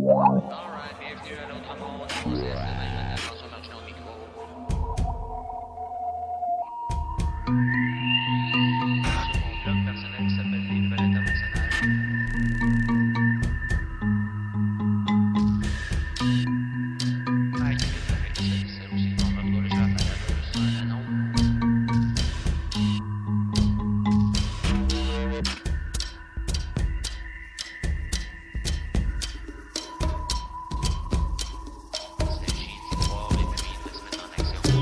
Alright, bienvenue à l'autre monde. C'est François Martineau au micro. Sur mon blog personnel qui s'appelle Les Nouvelles Internationales. Ah, il y a des trucs qui s'agissait aussi. Bon, en tout cas, là, je vais faire un annonce. C'était jeudi soir et puis de se mettre en action.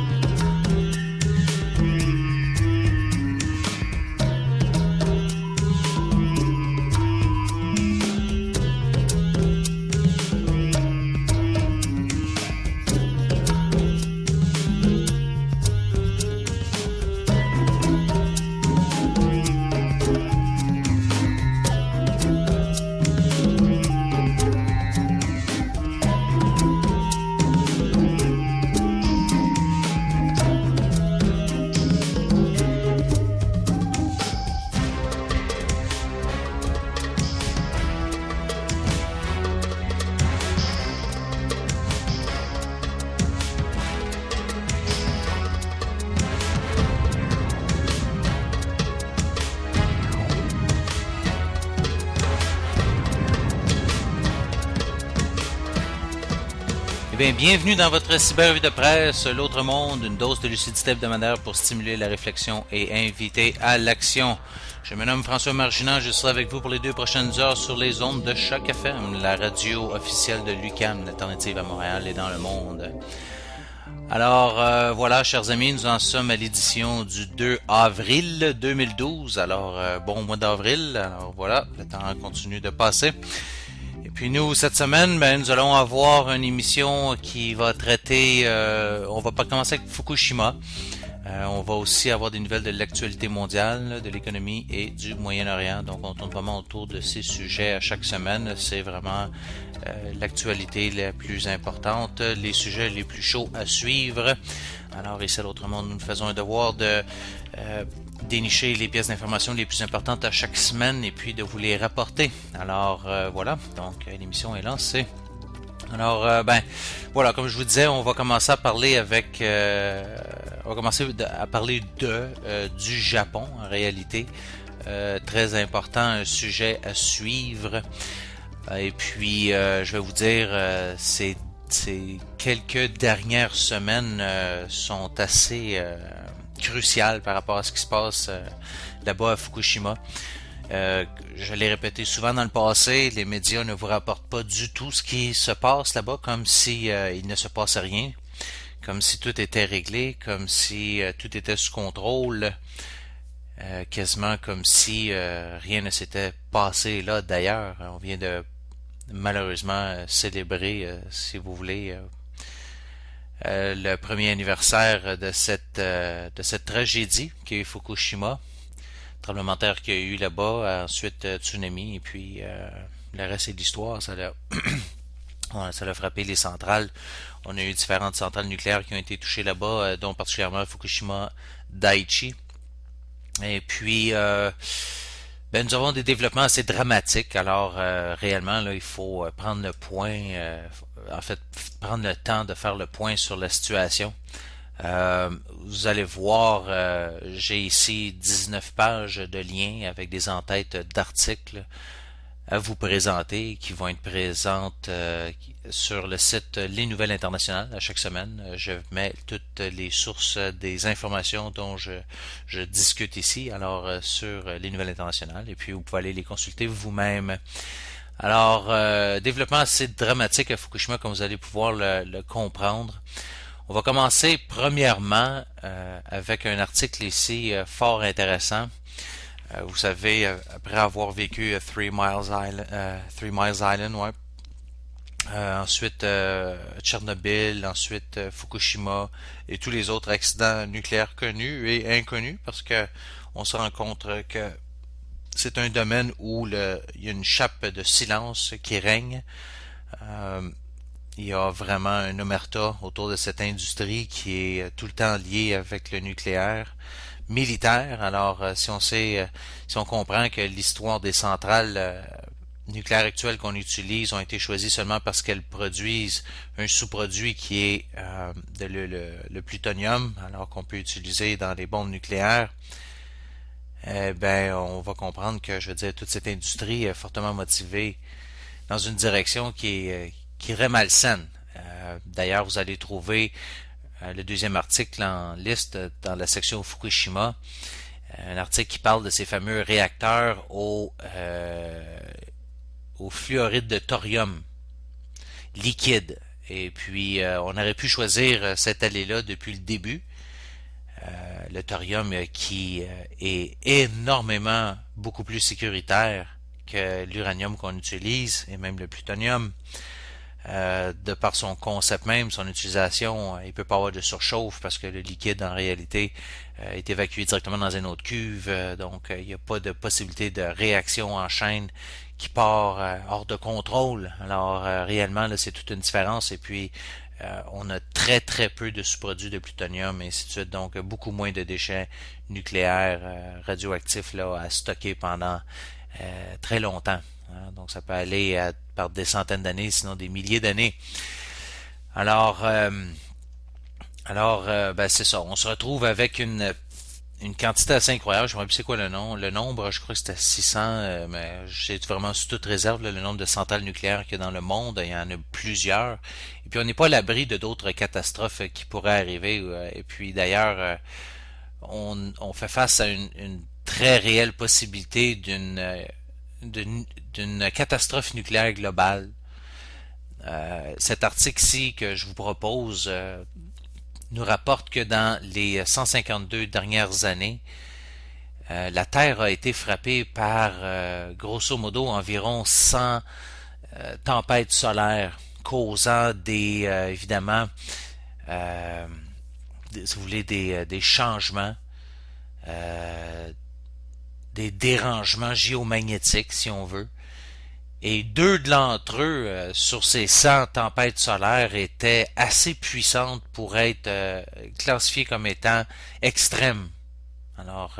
Eh bien, bienvenue dans votre cybervue de presse, l'autre monde, une dose de lucidité hebdomadaire pour stimuler la réflexion et inviter à l'action. Je me nomme François Marginan, je serai avec vous pour les 2 prochaines heures sur les ondes de Choc FM, la radio officielle de l'UQAM, l'alternative à Montréal et dans le monde. Alors voilà, chers amis, nous en sommes à l'édition du 2 avril 2012. Alors bon mois d'avril, alors voilà, le temps continue de passer. Et puis nous, cette semaine, nous allons avoir une émission qui va traiter, on va pas commencer avec Fukushima. On va aussi avoir des nouvelles de l'actualité mondiale, de l'économie et du Moyen-Orient. Donc on tourne vraiment autour de ces sujets à chaque semaine. C'est vraiment l'actualité la plus importante, les sujets les plus chauds à suivre. Alors ici à l'autre monde, nous faisons un devoir de dénicher les pièces d'information les plus importantes à chaque semaine et puis de vous les rapporter. Alors voilà, donc l'émission est lancée. Alors voilà, comme je vous disais, on va commencer à parler avec à parler du Japon en réalité. Très important, un sujet à suivre. Et puis je vais vous dire, ces quelques dernières semaines sont assez cruciales par rapport à ce qui se passe là-bas à Fukushima. Je l'ai répété souvent dans le passé, les médias ne vous rapportent pas du tout ce qui se passe là-bas, comme si il ne se passait rien, comme si tout était réglé, comme si tout était sous contrôle, quasiment comme si rien ne s'était passé là d'ailleurs. On vient de malheureusement célébrer, si vous voulez, le premier anniversaire de cette tragédie qui est Fukushima. Tremblement de terre qu'il y a eu là-bas, ensuite tsunami, et puis le reste c'est de l'histoire. Ça a frappé les centrales. On a eu différentes centrales nucléaires qui ont été touchées là-bas, dont particulièrement Fukushima Daiichi. Et puis, nous avons des développements assez dramatiques. Alors, réellement, là, il faut prendre le point, prendre le temps de faire le point sur la situation. Vous allez voir, j'ai ici 19 pages de liens avec des entêtes d'articles à vous présenter qui vont être présentes sur le site Les Nouvelles Internationales à chaque semaine. Je mets toutes les sources des informations dont je discute ici, alors sur Les Nouvelles Internationales, et puis vous pouvez aller les consulter vous-même. Alors, développement assez dramatique à Fukushima, comme vous allez pouvoir le comprendre. On va commencer premièrement avec un article ici fort intéressant. Vous savez, après avoir vécu Three Miles Island, ouais. Ensuite Tchernobyl, ensuite Fukushima et tous les autres accidents nucléaires connus et inconnus, parce que on se rend compte que c'est un domaine où il y a une chape de silence qui règne. Il y a vraiment un omerta autour de cette industrie qui est tout le temps liée avec le nucléaire militaire. Alors, si on comprend que l'histoire des centrales nucléaires actuelles qu'on utilise ont été choisies seulement parce qu'elles produisent un sous-produit qui est le plutonium, alors qu'on peut utiliser dans les bombes nucléaires, ben on va comprendre que, je veux dire, toute cette industrie est fortement motivée dans une direction qui est malsaine. D'ailleurs, vous allez trouver le deuxième article en liste dans la section Fukushima, un article qui parle de ces fameux réacteurs au fluoride de thorium liquide. Et puis, on aurait pu choisir cette allée-là depuis le début. Le thorium qui est énormément beaucoup plus sécuritaire que l'uranium qu'on utilise et même le plutonium. De par son concept même, son utilisation, il peut pas avoir de surchauffe parce que le liquide en réalité est évacué directement dans une autre cuve, donc il n'y a pas de possibilité de réaction en chaîne qui part hors de contrôle. Alors réellement là, c'est toute une différence et puis on a très très peu de sous-produits de plutonium et ainsi de suite, donc beaucoup moins de déchets nucléaires radioactifs là à stocker pendant très longtemps. Donc ça peut aller par des centaines d'années, sinon des milliers d'années. Alors, ben c'est ça. On se retrouve avec une quantité assez incroyable. Je me rappelle plus c'est quoi le nom. Le nombre, je crois que c'était 600, mais c'est vraiment sous toute réserve là, le nombre de centrales nucléaires qu'il y a dans le monde. Il y en a plusieurs. Et puis on n'est pas à l'abri de d'autres catastrophes qui pourraient arriver. Et puis d'ailleurs, on fait face à une très réelle possibilité d'une catastrophe nucléaire globale. Cet article-ci que je vous propose nous rapporte que dans les 152 dernières années, la Terre a été frappée par, grosso modo, environ 100 tempêtes solaires, causant évidemment, si vous voulez, des changements, des dérangements géomagnétiques, si on veut. Et deux d'entre eux, sur ces 100 tempêtes solaires, étaient assez puissantes pour être classifiées comme étant extrêmes. Alors,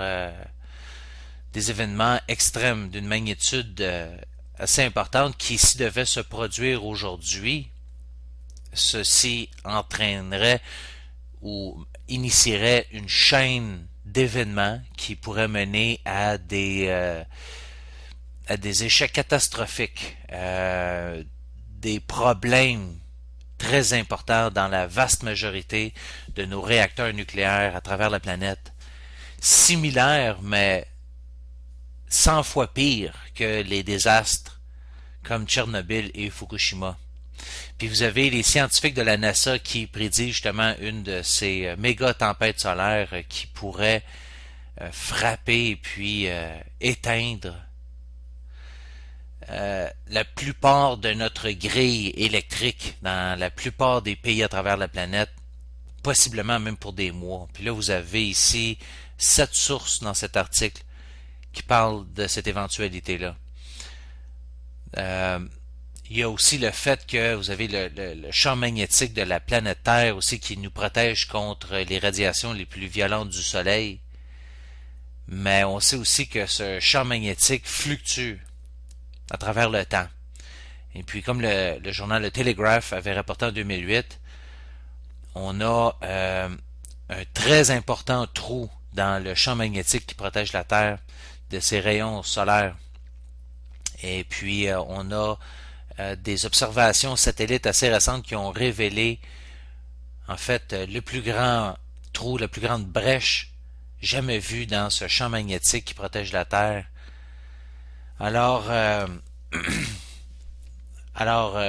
des événements extrêmes d'une magnitude assez importante qui, s'ils devaient se produire aujourd'hui, ceci entraînerait ou initierait une chaîne d'événements qui pourraient mener à des échecs catastrophiques, des problèmes très importants dans la vaste majorité de nos réacteurs nucléaires à travers la planète, similaires mais 100 fois pires que les désastres comme Tchernobyl et Fukushima. Puis vous avez les scientifiques de la NASA qui prédisent justement une de ces méga tempêtes solaires qui pourrait frapper et puis éteindre la plupart de notre grille électrique dans la plupart des pays à travers la planète, possiblement même pour des mois. Puis là, vous avez ici 7 sources dans cet article qui parlent de cette éventualité-là. Il y a aussi le fait que vous avez le champ magnétique de la planète Terre aussi qui nous protège contre les radiations les plus violentes du Soleil. Mais on sait aussi que ce champ magnétique fluctue à travers le temps. Et puis, comme le journal Le Telegraph avait rapporté en 2008, on a un très important trou dans le champ magnétique qui protège la Terre de ses rayons solaires. Et puis, on a des observations satellites assez récentes qui ont révélé, en fait, le plus grand trou, la plus grande brèche jamais vue dans ce champ magnétique qui protège la Terre. Alors,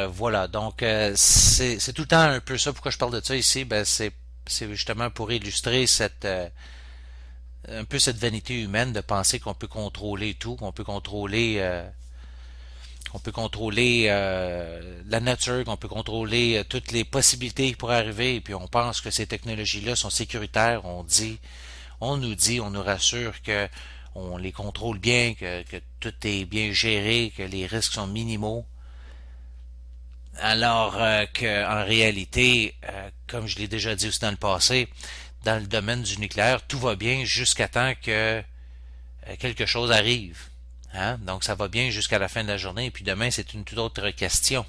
voilà, donc c'est tout le temps un peu ça. Pourquoi je parle de ça ici? Ben c'est justement pour illustrer un peu cette vanité humaine de penser qu'on peut contrôler tout, qu'on peut contrôler la nature, qu'on peut contrôler toutes les possibilités qui pourraient arriver, et puis on pense que ces technologies-là sont sécuritaires. On nous rassure que on les contrôle bien, que tout est bien géré, que les risques sont minimaux. Alors qu'en réalité, comme je l'ai déjà dit aussi dans le passé, dans le domaine du nucléaire, tout va bien jusqu'à temps que quelque chose arrive. Hein? Donc ça va bien jusqu'à la fin de la journée, et puis demain c'est une toute autre question.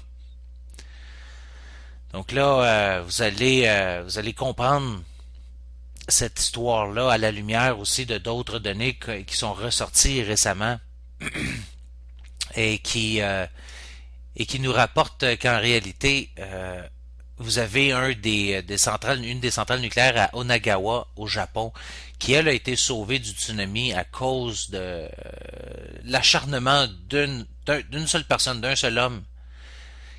Donc là, vous allez comprendre cette histoire-là à la lumière aussi de d'autres données qui sont ressorties récemment et et qui nous rapportent qu'en réalité, vous avez une des centrales nucléaires à Onagawa, au Japon, qui elle a été sauvée du tsunami à cause de l'acharnement d'une seule personne, d'un seul homme,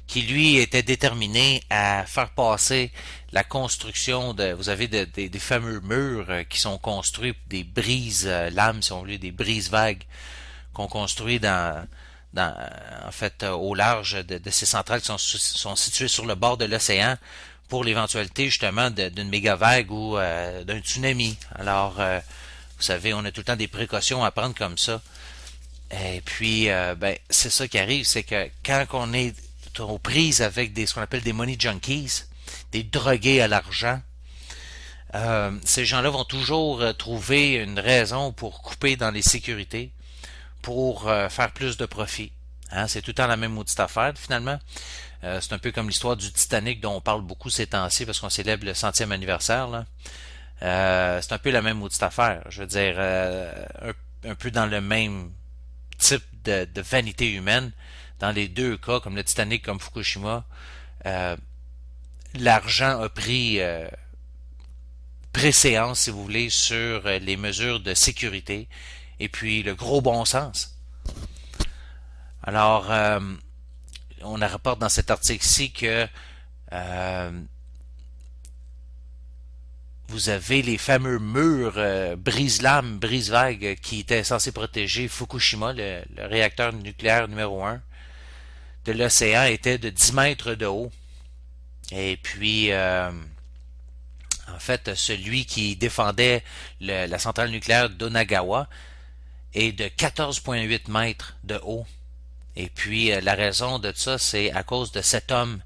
qui lui était déterminé à faire passer la construction vous avez des fameux murs qui sont construits, des brises-lames, si on veut, des brises-vagues qu'on construit en fait, au large de ces centrales qui sont situées sur le bord de l'océan pour l'éventualité justement d'une méga vague ou d'un tsunami. Alors, vous savez, on a tout le temps des précautions à prendre comme ça. Et puis, ben, c'est ça qui arrive, c'est que quand on est aux prises avec ce qu'on appelle des money junkies, des drogués à l'argent, ces gens-là vont toujours trouver une raison pour couper dans les sécurités, pour faire plus de profit. Hein, c'est tout le temps la même maudite affaire, finalement. C'est un peu comme l'histoire du Titanic dont on parle beaucoup ces temps-ci parce qu'on célèbre le 100e anniversaire. Là. C'est un peu la même maudite affaire. Je veux dire, un peu dans le même type de vanité humaine. Dans les deux cas, comme le Titanic, comme Fukushima, l'argent a pris préséance, si vous voulez, sur les mesures de sécurité et puis le gros bon sens. Alors, on rapporte dans cet article-ci que vous avez les fameux murs brise-lames, brise-vagues qui étaient censés protéger Fukushima, le réacteur nucléaire numéro 1 de l'océan, était de 10 mètres de haut. Et puis, en fait, celui qui défendait la centrale nucléaire d'Onagawa est de 14,8 mètres de haut. Et puis, la raison de ça, c'est à cause de cet homme,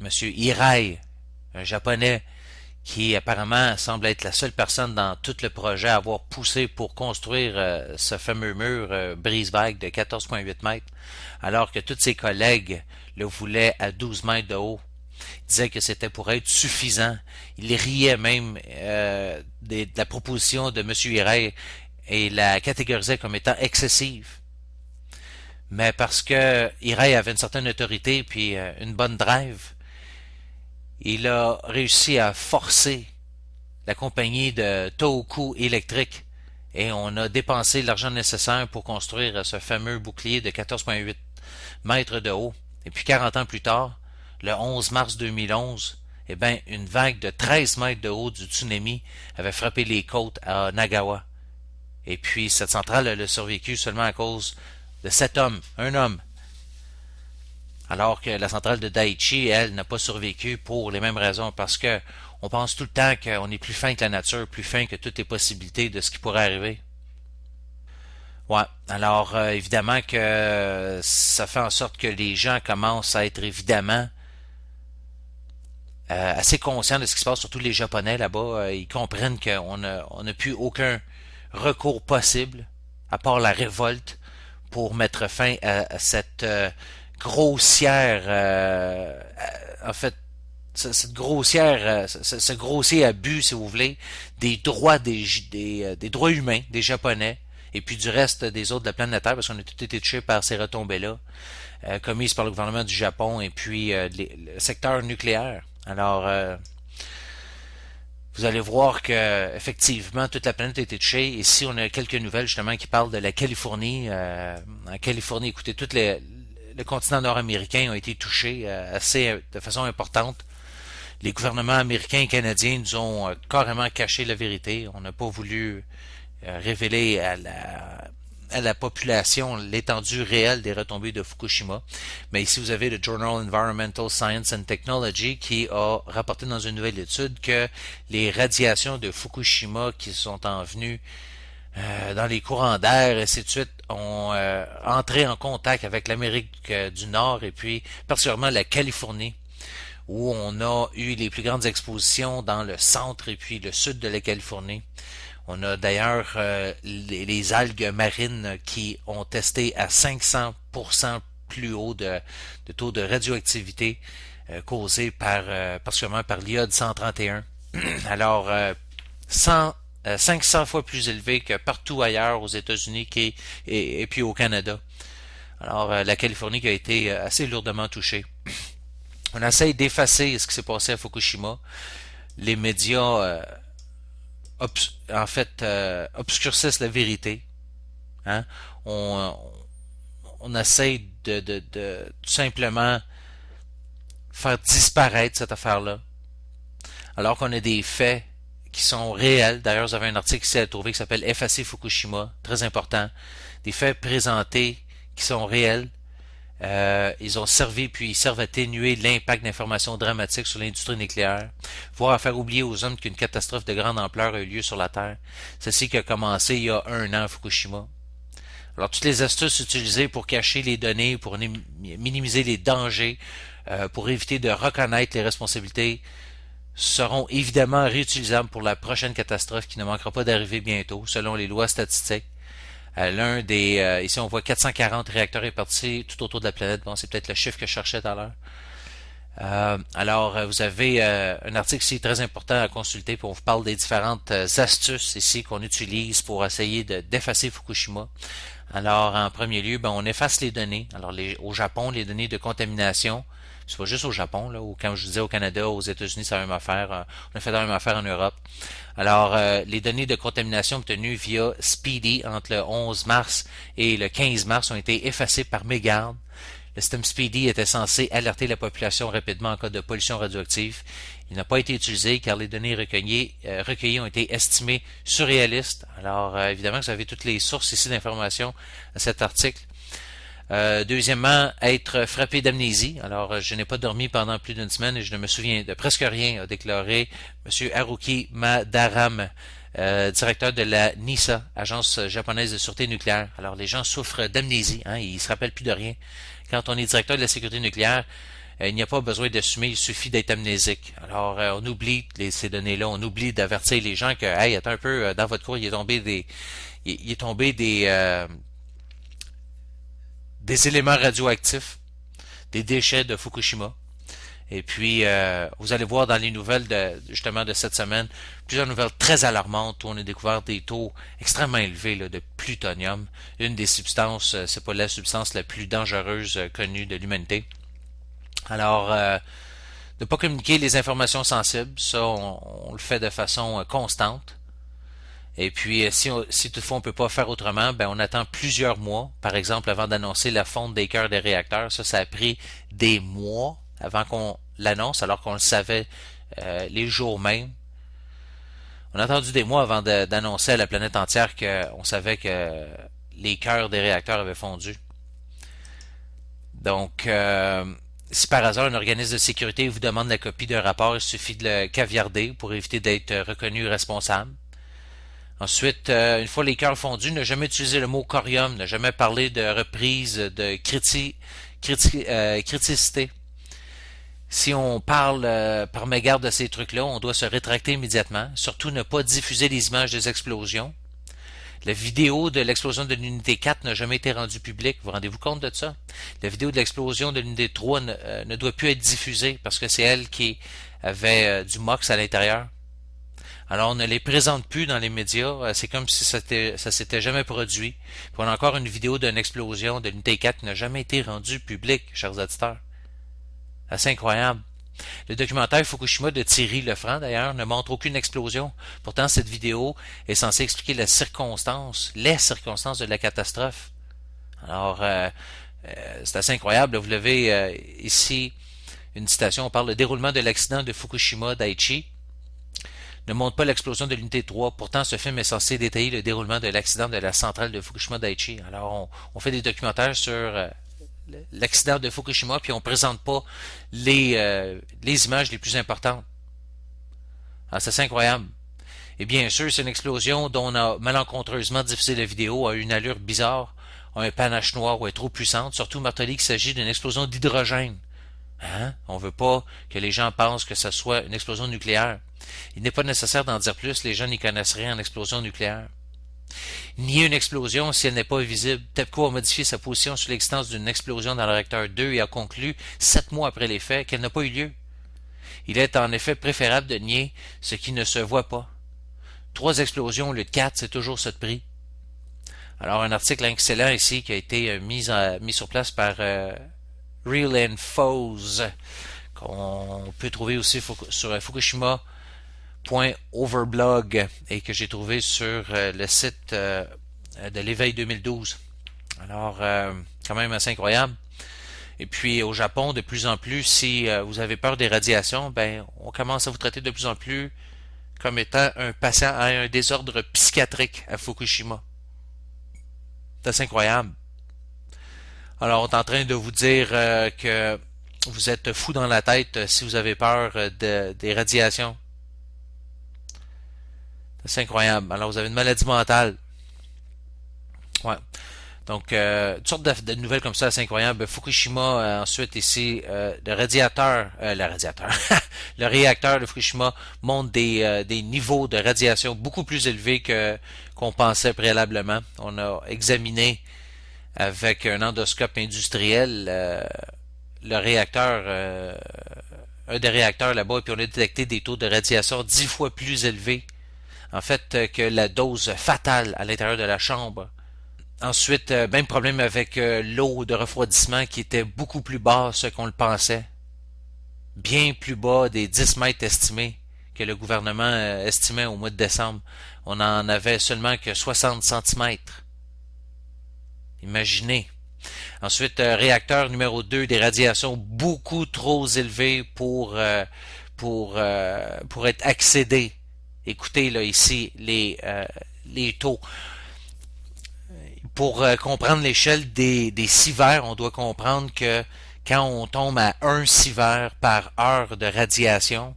Monsieur Hirai, un Japonais, qui apparemment semble être la seule personne dans tout le projet à avoir poussé pour construire ce fameux mur brise-vague de 14,8 mètres, alors que tous ses collègues le voulaient à 12 mètres de haut. Il disait que c'était pour être suffisant. Il riait même de la proposition de M. Hirai et la catégorisait comme étant excessive. Mais parce que Hirai avait une certaine autorité puis une bonne drive, il a réussi à forcer la compagnie de Tohoku Electric et on a dépensé l'argent nécessaire pour construire ce fameux bouclier de 14,8 mètres de haut. Et puis 40 ans plus tard, le 11 mars 2011, eh ben, une vague de 13 mètres de haut du tsunami avait frappé les côtes à Nagawa. Et puis cette centrale elle a survécu seulement à cause de cet homme, un homme. Alors que la centrale de Daiichi, elle, n'a pas survécu pour les mêmes raisons, parce que on pense tout le temps qu'on est plus fin que la nature, plus fin que toutes les possibilités de ce qui pourrait arriver. Ouais, alors évidemment que ça fait en sorte que les gens commencent à être évidemment assez conscients de ce qui se passe, surtout les Japonais là-bas. Ils comprennent qu'on n'a plus aucun recours possible, à part la révolte, pour mettre fin à cette grossière, en fait, cette grossière, ce grossier abus, si vous voulez, des droits des droits humains des Japonais et puis du reste des autres de la planète Terre, parce qu'on a tout été touché par ces retombées-là, commises par le gouvernement du Japon et puis le secteur nucléaire. Alors, vous allez voir que effectivement toute la planète a été touchée. Ici, on a quelques nouvelles justement qui parlent de la Californie. En Californie, écoutez, le continent nord-américain a été touché de façon importante. Les gouvernements américains et canadiens nous ont carrément caché la vérité. On n'a pas voulu révéler à la population l'étendue réelle des retombées de Fukushima. Mais ici, vous avez le Journal Environmental Science and Technology qui a rapporté dans une nouvelle étude que les radiations de Fukushima qui sont en venue dans les courants d'air, et ainsi de suite, ont entré en contact avec l'Amérique du Nord et puis particulièrement la Californie, où on a eu les plus grandes expositions dans le centre et puis le sud de la Californie. On a d'ailleurs les algues marines qui ont testé à 500% plus haut de taux de radioactivité causé particulièrement par l'iode 131. Alors, 500 fois plus élevé que partout ailleurs aux États-Unis et puis au Canada. Alors, la Californie qui a été assez lourdement touchée. On essaye d'effacer ce qui s'est passé à Fukushima. Les médias, obscurcissent la vérité. Hein? On essaye de tout simplement faire disparaître cette affaire-là. Alors qu'on a des faits qui sont réels. D'ailleurs, vous avez un article ici à trouver qui s'appelle Effacer Fukushima, très important. Des faits présentés qui sont réels. Ils ont servi puis ils servent à atténuer l'impact d'informations dramatiques sur l'industrie nucléaire, voire à faire oublier aux hommes qu'une catastrophe de grande ampleur a eu lieu sur la Terre. Ceci qui a commencé il y a 1 an à Fukushima. Alors, toutes les astuces utilisées pour cacher les données, pour minimiser les dangers, pour éviter de reconnaître les responsabilités, seront évidemment réutilisables pour la prochaine catastrophe qui ne manquera pas d'arriver bientôt, selon les lois statistiques. Ici on voit 440 réacteurs répartis tout autour de la planète. Bon, c'est peut-être le chiffre que je cherchais tout à l'heure. Vous avez un article ici très important à consulter, puis on vous parle des différentes astuces ici qu'on utilise pour essayer d'effacer Fukushima. Alors, en premier lieu, on efface les données. Alors, au Japon, les données de contamination, c'est pas juste au Japon, là, ou comme je disais au Canada, aux États-Unis, c'est la même affaire. On a fait la même affaire en Europe. Alors, les données de contamination obtenues via Speedy entre le 11 mars et le 15 mars ont été effacées par mégarde. Le système Speedy était censé alerter la population rapidement en cas de pollution radioactive. Il n'a pas été utilisé car les données recueillies ont été estimées surréalistes. Alors, évidemment, vous avez toutes les sources ici d'informations à cet article. Deuxièmement, être frappé d'amnésie. Alors, je n'ai pas dormi pendant plus d'une semaine et je ne me souviens de presque rien, a déclaré M. Haruki Madaram, directeur de la NISA, Agence japonaise de sûreté nucléaire. Alors, les gens souffrent d'amnésie, hein, ils se rappellent plus de rien. Quand on est directeur de la sécurité nucléaire, il n'y a pas besoin d'assumer, il suffit d'être amnésique. Alors, on oublie ces données-là, on oublie d'avertir les gens que, hey, attends un peu, dans votre cours, il est tombé des éléments radioactifs, des déchets de Fukushima. Et puis, vous allez voir dans les nouvelles justement de cette semaine, plusieurs nouvelles très alarmantes où on a découvert des taux extrêmement élevés là, de plutonium, une des substances, c'est pas la substance la plus dangereuse connue de l'humanité. Alors, ne pas communiquer les informations sensibles, ça, on le fait de façon constante. Et puis, si toutefois on ne peut pas faire autrement, on attend plusieurs mois, par exemple, avant d'annoncer la fonte des cœurs des réacteurs. Ça a pris des mois avant qu'on l'annonce, alors qu'on le savait les jours même. On a attendu des mois avant d'annoncer à la planète entière qu'on savait que les cœurs des réacteurs avaient fondu. Donc, si par hasard un organisme de sécurité vous demande la copie d'un rapport, il suffit de le caviarder pour éviter d'être reconnu responsable. Ensuite, une fois les cœurs fondus, ne jamais utiliser le mot corium, ne jamais parler de reprise de criticité. Si on parle par mégarde de ces trucs-là, on doit se rétracter immédiatement. Surtout ne pas diffuser les images des explosions. La vidéo de l'explosion de l'unité 4 n'a jamais été rendue publique. Vous rendez-vous compte de ça? La vidéo de l'explosion de l'unité 3 ne doit plus être diffusée parce que c'est elle qui avait du MOX à l'intérieur. Alors, on ne les présente plus dans les médias. C'est comme si ça s'était jamais produit. Puis on a encore une vidéo d'une explosion de l'unité 4 qui n'a jamais été rendue publique, chers auditeurs. C'est incroyable. Le documentaire Fukushima de Thierry Lefranc, d'ailleurs, ne montre aucune explosion. Pourtant, cette vidéo est censée expliquer les circonstances de la catastrophe. Alors, c'est assez incroyable. Vous l'avez ici, une citation. On parle du déroulement de l'accident de Fukushima Daiichi. Ne montre pas l'explosion de l'unité 3. Pourtant, ce film est censé détailler le déroulement de l'accident de la centrale de Fukushima Daiichi. Alors, on fait des documentaires sur l'accident de Fukushima, puis on présente pas les images les plus importantes. Alors, c'est incroyable. Et bien sûr, c'est une explosion dont on a malencontreusement diffusé la vidéo, a une allure bizarre, a un panache noir ou est trop puissante, surtout martelé qu'il s'agit d'une explosion d'hydrogène. Hein? On veut pas que les gens pensent que ce soit une explosion nucléaire. Il n'est pas nécessaire d'en dire plus, les gens n'y connaissent rien en explosion nucléaire. Nier une explosion si elle n'est pas visible. TEPCO a modifié sa position sur l'existence d'une explosion dans le réacteur 2 et a conclu, 7 mois après les faits, qu'elle n'a pas eu lieu. Il est en effet préférable de nier ce qui ne se voit pas. 3 explosions au lieu de 4, c'est toujours ça de prix. Alors, un article excellent ici qui a été mis sur place par Real Infos, qu'on peut trouver aussi sur Fukushima.overblog et que j'ai trouvé sur le site de l'éveil 2012. Alors, quand même assez incroyable. Et puis, au Japon, de plus en plus, si vous avez peur des radiations, ben, on commence à vous traiter de plus en plus comme étant un patient à un désordre psychiatrique à Fukushima. C'est assez incroyable. Alors, on est en train de vous dire que vous êtes fou dans la tête si vous avez peur des radiations. C'est incroyable. Alors, vous avez une maladie mentale. Ouais. Donc, toutes sortes de nouvelles comme ça, c'est incroyable. Fukushima, ensuite ici, le réacteur de Fukushima montre des niveaux de radiation beaucoup plus élevés qu'on pensait préalablement. On a examiné avec un endoscope industriel le réacteur, un des réacteurs là-bas, et puis on a détecté des taux de radiation 10 fois plus élevés, en fait, que la dose fatale à l'intérieur de la chambre. Ensuite, même problème avec l'eau de refroidissement qui était beaucoup plus basse qu'on le pensait. Bien plus bas des 10 mètres estimés que le gouvernement estimait au mois de décembre. On en avait seulement que 60 centimètres. Imaginez. Ensuite, réacteur numéro 2, des radiations beaucoup trop élevées pour être accédé. Écoutez là ici les taux. Pour comprendre l'échelle des sieverts, on doit comprendre que quand on tombe à 1 sievert par heure de radiation,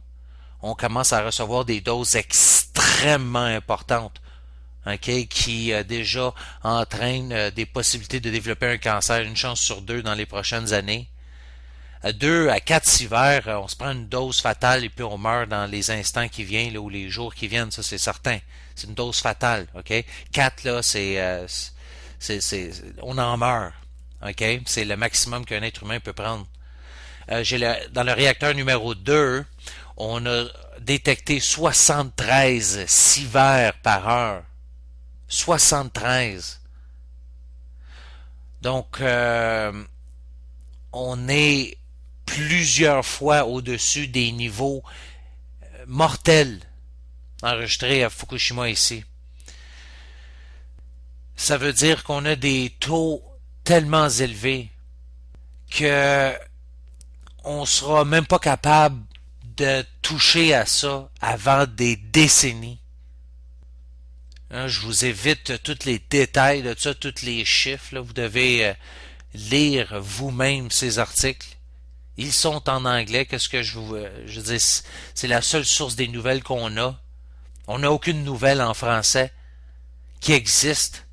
on commence à recevoir des doses extrêmement importantes, okay, qui déjà entraînent des possibilités de développer un cancer, une chance sur 2 dans les prochaines années. À 2 à 4 sieverts, on se prend une dose fatale et puis on meurt dans les instants qui viennent là, ou les jours qui viennent, ça c'est certain. C'est une dose fatale, ok? 4 là, on en meurt, ok? C'est le maximum qu'un être humain peut prendre. Dans le réacteur numéro 2, on a détecté 73 sieverts par heure. 73. Donc, on est plusieurs fois au-dessus des niveaux mortels enregistrés à Fukushima ici. Ça veut dire qu'on a des taux tellement élevés que on sera même pas capable de toucher à ça avant des décennies. Hein, je vous évite tous les détails de ça, tous les chiffres. Là. Vous devez lire vous-même ces articles. Ils sont en anglais. Qu'est-ce que je dis, c'est la seule source des nouvelles qu'on a. On n'a aucune nouvelle en français qui existe.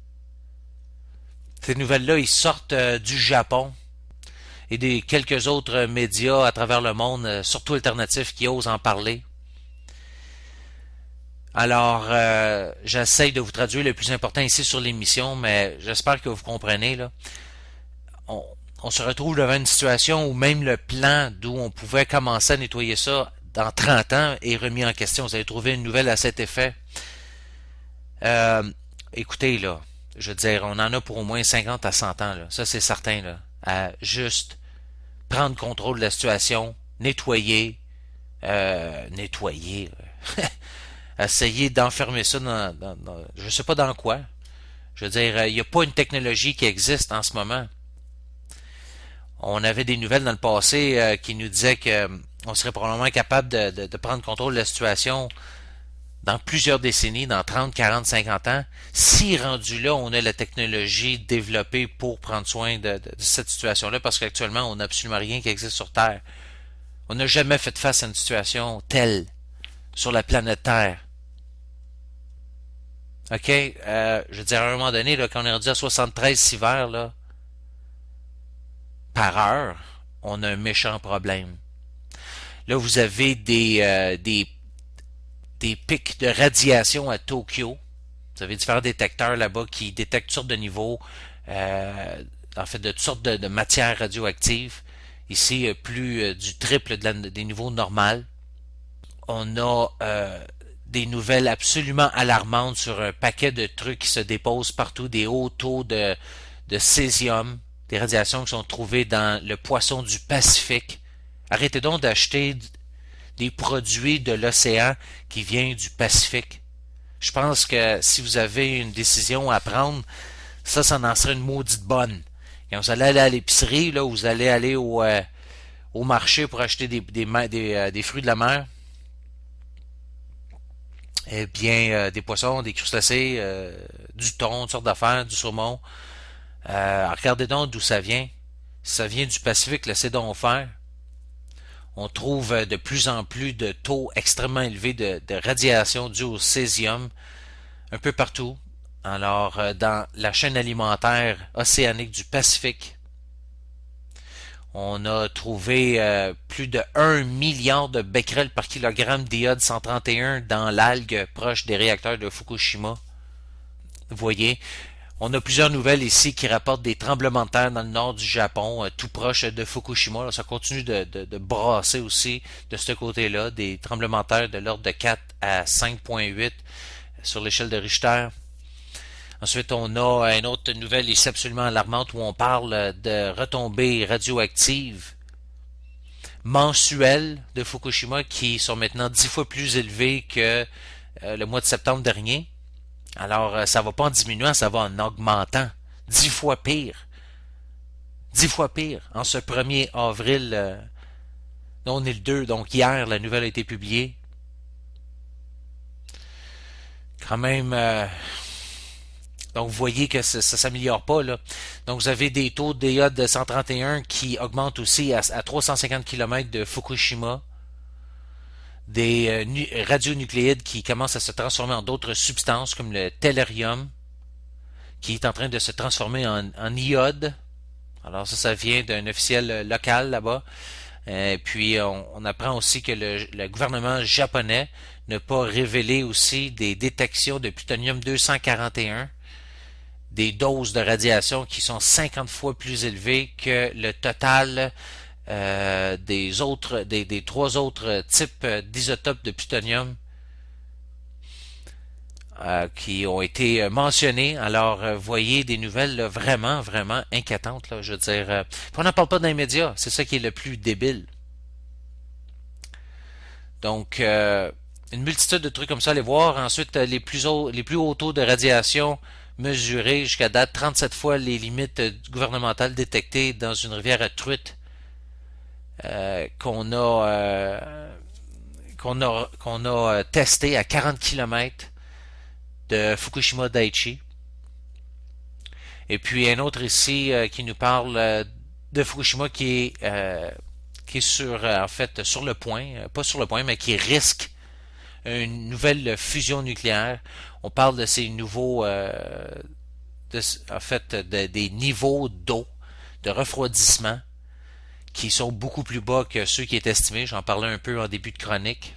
Ces nouvelles-là, ils sortent du Japon et des quelques autres médias à travers le monde, surtout alternatifs, qui osent en parler. Alors, j'essaye de vous traduire le plus important ici sur l'émission, mais j'espère que vous comprenez. Là. On se retrouve devant une situation où même le plan d'où on pouvait commencer à nettoyer ça dans 30 ans est remis en question. Vous allez trouver une nouvelle à cet effet. Écoutez, là, je veux dire, on en a pour au moins 50 à 100 ans. Là. Ça, c'est certain. Là, à juste prendre contrôle de la situation, nettoyer, essayer d'enfermer ça dans je sais pas dans quoi. Je veux dire, il n'y a pas une technologie qui existe en ce moment. On avait des nouvelles dans le passé qui nous disaient que on serait probablement capable de prendre contrôle de la situation dans plusieurs décennies, dans 30, 40, 50 ans. Si rendu là, on a la technologie développée pour prendre soin de cette situation-là, parce qu'actuellement, on n'a absolument rien qui existe sur Terre. On n'a jamais fait face à une situation telle sur la planète Terre. OK? Je veux dire, à un moment donné, là, quand on est rendu à 73 sieverts, là, par heure, on a un méchant problème. Là, vous avez des des pics de radiation à Tokyo. Vous avez différents détecteurs là-bas qui détectent toutes sortes de niveaux, en fait de toutes sortes de matières radioactives. Ici, plus du triple des niveaux normaux. On a des nouvelles absolument alarmantes sur un paquet de trucs qui se déposent partout, des hauts taux de césium, des radiations qui sont trouvées dans le poisson du Pacifique. Arrêtez donc d'acheter des produits de l'océan qui viennent du Pacifique. Je pense que si vous avez une décision à prendre, ça en serait une maudite bonne. Quand vous allez aller à l'épicerie, là, vous allez aller au marché pour acheter des fruits de la mer, eh bien, des poissons, des crustacés, du thon, toutes sortes d'affaires, du saumon. Regardez donc d'où ça vient. Si ça vient du Pacifique, laissez donc faire. On trouve de plus en plus de taux extrêmement élevés de radiation due au césium un peu partout. Alors, dans la chaîne alimentaire océanique du Pacifique, on a trouvé plus de 1 milliard de becquerels par kilogramme d'iode 131 dans l'algue proche des réacteurs de Fukushima. Vous voyez, on a plusieurs nouvelles ici qui rapportent des tremblements de terre dans le nord du Japon, tout proche de Fukushima. Là, ça continue de brasser aussi de ce côté-là, des tremblements de terre de l'ordre de 4 à 5,8 sur l'échelle de Richter. Ensuite, on a une autre nouvelle ici absolument alarmante où on parle de retombées radioactives mensuelles de Fukushima qui sont maintenant 10 fois plus élevées que le mois de septembre dernier. Alors, ça va pas en diminuant, ça va en augmentant. 10 fois pire. 10 fois pire. En ce 1er avril, on est le 2, donc hier, la nouvelle a été publiée. Quand même... donc, vous voyez que ça s'améliore pas, là. Donc, vous avez des taux d'iode de 131 qui augmentent aussi à 350 km de Fukushima. Des radionucléides qui commencent à se transformer en d'autres substances, comme le tellurium, qui est en train de se transformer en iode. Alors, ça vient d'un officiel local là-bas. Puis, on apprend aussi que le gouvernement japonais n'a pas révélé aussi des détections de plutonium 241, des doses de radiation qui sont 50 fois plus élevées que le total des 3 autres types d'isotopes de plutonium qui ont été mentionnés. Alors, voyez des nouvelles là, vraiment, vraiment inquiétantes. Là, je veux dire, on n'en parle pas dans les médias. C'est ça qui est le plus débile. Donc, une multitude de trucs comme ça, allez voir. Ensuite, les plus hauts taux de radiation mesurés jusqu'à date, 37 fois les limites gouvernementales détectées dans une rivière à truites qu'on a testé à 40 km de Fukushima Daiichi. Et puis un autre ici qui nous parle de Fukushima qui est sur en fait sur le point, pas sur le point, mais qui risque une nouvelle fusion nucléaire. On parle de ces nouveaux des niveaux d'eau, de refroidissement qui sont beaucoup plus bas que ceux qui étaient estimés. J'en parlais un peu en début de chronique.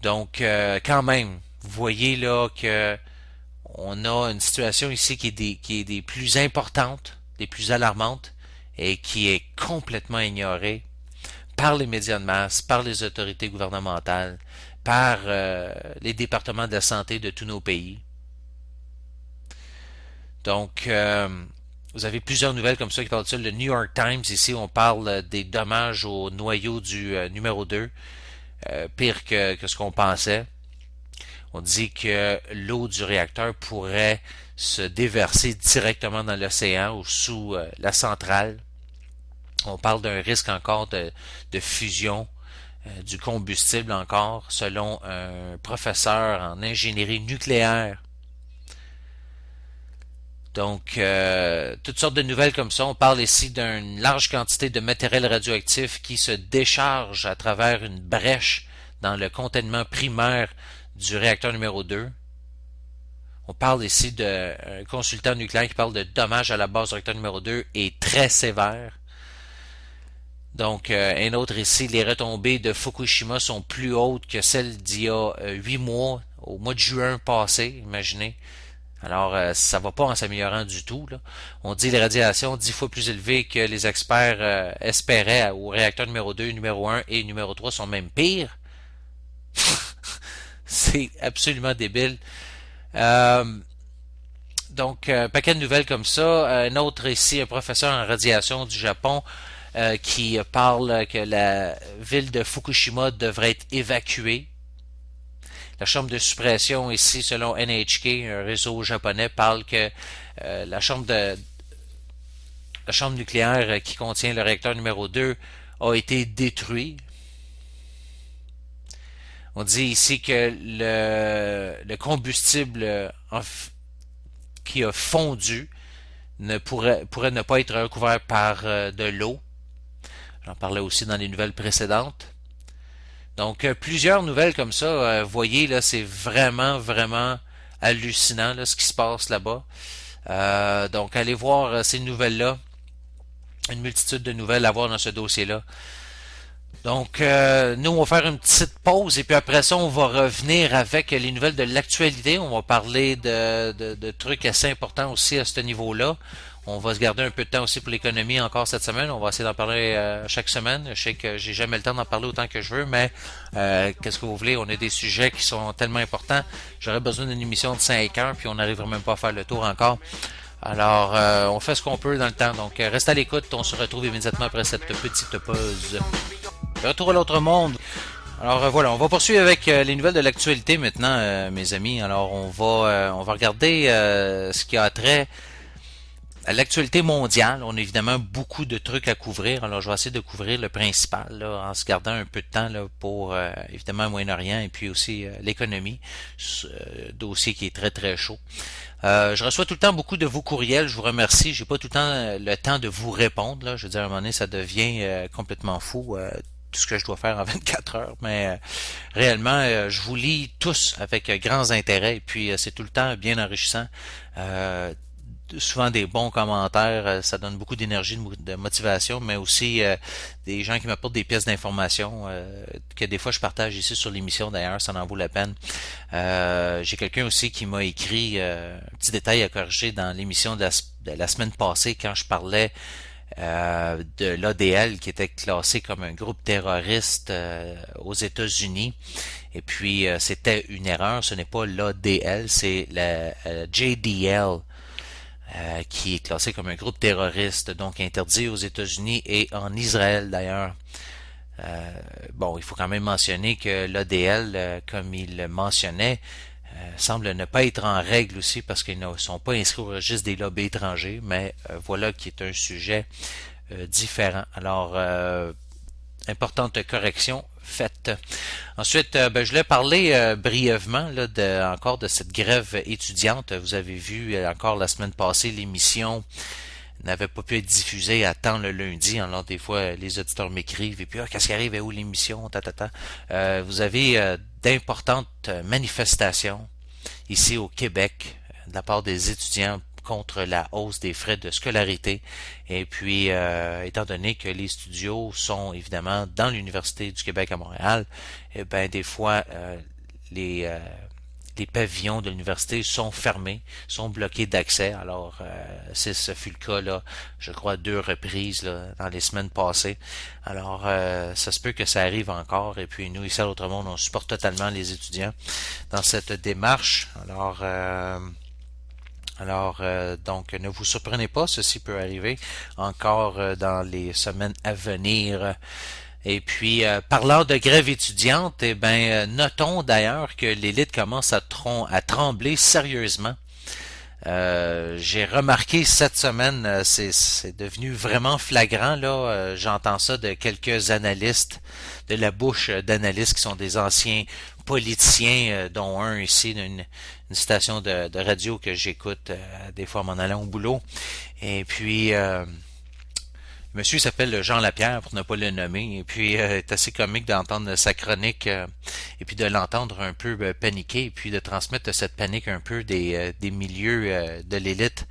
Donc, quand même, vous voyez là que on a une situation ici qui est des plus importantes, des plus alarmantes, et qui est complètement ignorée par les médias de masse, par les autorités gouvernementales, par les départements de la santé de tous nos pays. Donc, vous avez plusieurs nouvelles comme ça qui parlent de ça. Le New York Times, ici, on parle des dommages au noyau du numéro 2. Pire que ce qu'on pensait. On dit que l'eau du réacteur pourrait se déverser directement dans l'océan ou sous la centrale. On parle d'un risque encore de fusion du combustible encore, selon un professeur en ingénierie nucléaire. Donc, toutes sortes de nouvelles comme ça. On parle ici d'une large quantité de matériel radioactif qui se décharge à travers une brèche dans le containment primaire du réacteur numéro 2. On parle ici d'un consultant nucléaire qui parle de dommages à la base du réacteur numéro 2 et très sévère. Donc, un autre ici, les retombées de Fukushima sont plus hautes que celles d'il y a 8 mois, au mois de juin passé, imaginez. Alors, ça va pas en s'améliorant du tout, là. On dit les radiations 10 fois plus élevées que les experts espéraient au réacteur numéro 2, numéro 1 et numéro 3 sont même pires. C'est absolument débile. Euh, donc, un paquet de nouvelles comme ça. Un autre ici, un professeur en radiation du Japon qui parle que la ville de Fukushima devrait être évacuée. La chambre de suppression ici, selon NHK, un réseau japonais, parle que la chambre nucléaire qui contient le réacteur numéro 2 a été détruite. On dit ici que le combustible qui a fondu pourrait ne pas être recouvert par de l'eau. J'en parlais aussi dans les nouvelles précédentes. Donc, plusieurs nouvelles comme ça. Voyez, là, c'est vraiment, vraiment hallucinant là, ce qui se passe là-bas. Donc, allez voir ces nouvelles-là. Une multitude de nouvelles à voir dans ce dossier-là. Donc, nous, on va faire une petite pause et puis après ça, on va revenir avec les nouvelles de l'actualité. On va parler de trucs assez importants aussi à ce niveau-là. On va se garder un peu de temps aussi pour l'économie encore cette semaine. On va essayer d'en parler chaque semaine. Je sais que j'ai jamais le temps d'en parler autant que je veux, mais qu'est-ce que vous voulez? On a des sujets qui sont tellement importants. J'aurais besoin d'une émission de 5 heures, puis on n'arriverait même pas à faire le tour encore. Alors, on fait ce qu'on peut dans le temps. Donc, reste à l'écoute. On se retrouve immédiatement après cette petite pause. Retour à l'autre monde. Alors voilà, on va poursuivre avec les nouvelles de l'actualité maintenant, mes amis. Alors on va regarder ce qui a trait à l'actualité mondiale. On a évidemment beaucoup de trucs à couvrir. Alors je vais essayer de couvrir le principal là, en se gardant un peu de temps là, pour évidemment le Moyen-Orient et puis aussi l'économie, dossier qui est très très chaud. Je reçois tout le temps beaucoup de vos courriels, je vous remercie. J'ai pas tout le temps le temps de vous répondre. Là. Je veux dire, à un moment donné, ça devient complètement fou. Tout ce que je dois faire en 24 heures, mais réellement, je vous lis tous avec grands intérêts et puis c'est tout le temps bien enrichissant. Souvent des bons commentaires, ça donne beaucoup d'énergie, de motivation, mais aussi des gens qui m'apportent des pièces d'information que des fois je partage ici sur l'émission d'ailleurs, ça en vaut la peine. J'ai quelqu'un aussi qui m'a écrit un petit détail à corriger dans l'émission de la semaine passée quand je parlais de l'ADL qui était classé comme un groupe terroriste aux États-Unis. Et puis c'était une erreur, ce n'est pas l'ADL, c'est la JDL qui est classé comme un groupe terroriste, donc interdit aux États-Unis et en Israël d'ailleurs. Bon, il faut quand même mentionner que l'ADL, comme il le mentionnait, semble ne pas être en règle aussi parce qu'ils ne sont pas inscrits au registre des lobbies étrangers, mais voilà qui est un sujet différent. Alors, importante correction faite. Ensuite, je voulais parler brièvement là, encore de cette grève étudiante. Vous avez vu encore la semaine passée l'émission n'avait pas pu être diffusée à temps le lundi. Alors des fois, les auditeurs m'écrivent et puis qu'est-ce qui arrive, où l'émission, vous avez d'importantes manifestations ici au Québec de la part des étudiants contre la hausse des frais de scolarité. Et puis, étant donné que les studios sont évidemment dans l'Université du Québec à Montréal, eh ben des fois, les pavillons de l'université sont fermés, sont bloqués d'accès. Alors, ce fut le cas, là, je crois, 2 reprises là, dans les semaines passées. Alors, ça se peut que ça arrive encore. Et puis, nous, ici à l'Autre Monde, on supporte totalement les étudiants dans cette démarche. Alors, donc, ne vous surprenez pas, ceci peut arriver encore dans les semaines à venir. Et puis, parlant de grève étudiante, eh ben, notons d'ailleurs que l'élite commence à trembler sérieusement. J'ai remarqué cette semaine, c'est devenu vraiment flagrant là. J'entends ça de quelques analystes, de la bouche d'analystes qui sont des anciens politiciens, dont un ici d'une station de radio que j'écoute des fois en m'en allant au boulot. Et puis monsieur s'appelle Jean Lapierre, pour ne pas le nommer, et puis c'est assez comique d'entendre sa chronique et puis de l'entendre un peu paniquer, et puis de transmettre cette panique un peu des milieux de l'élite.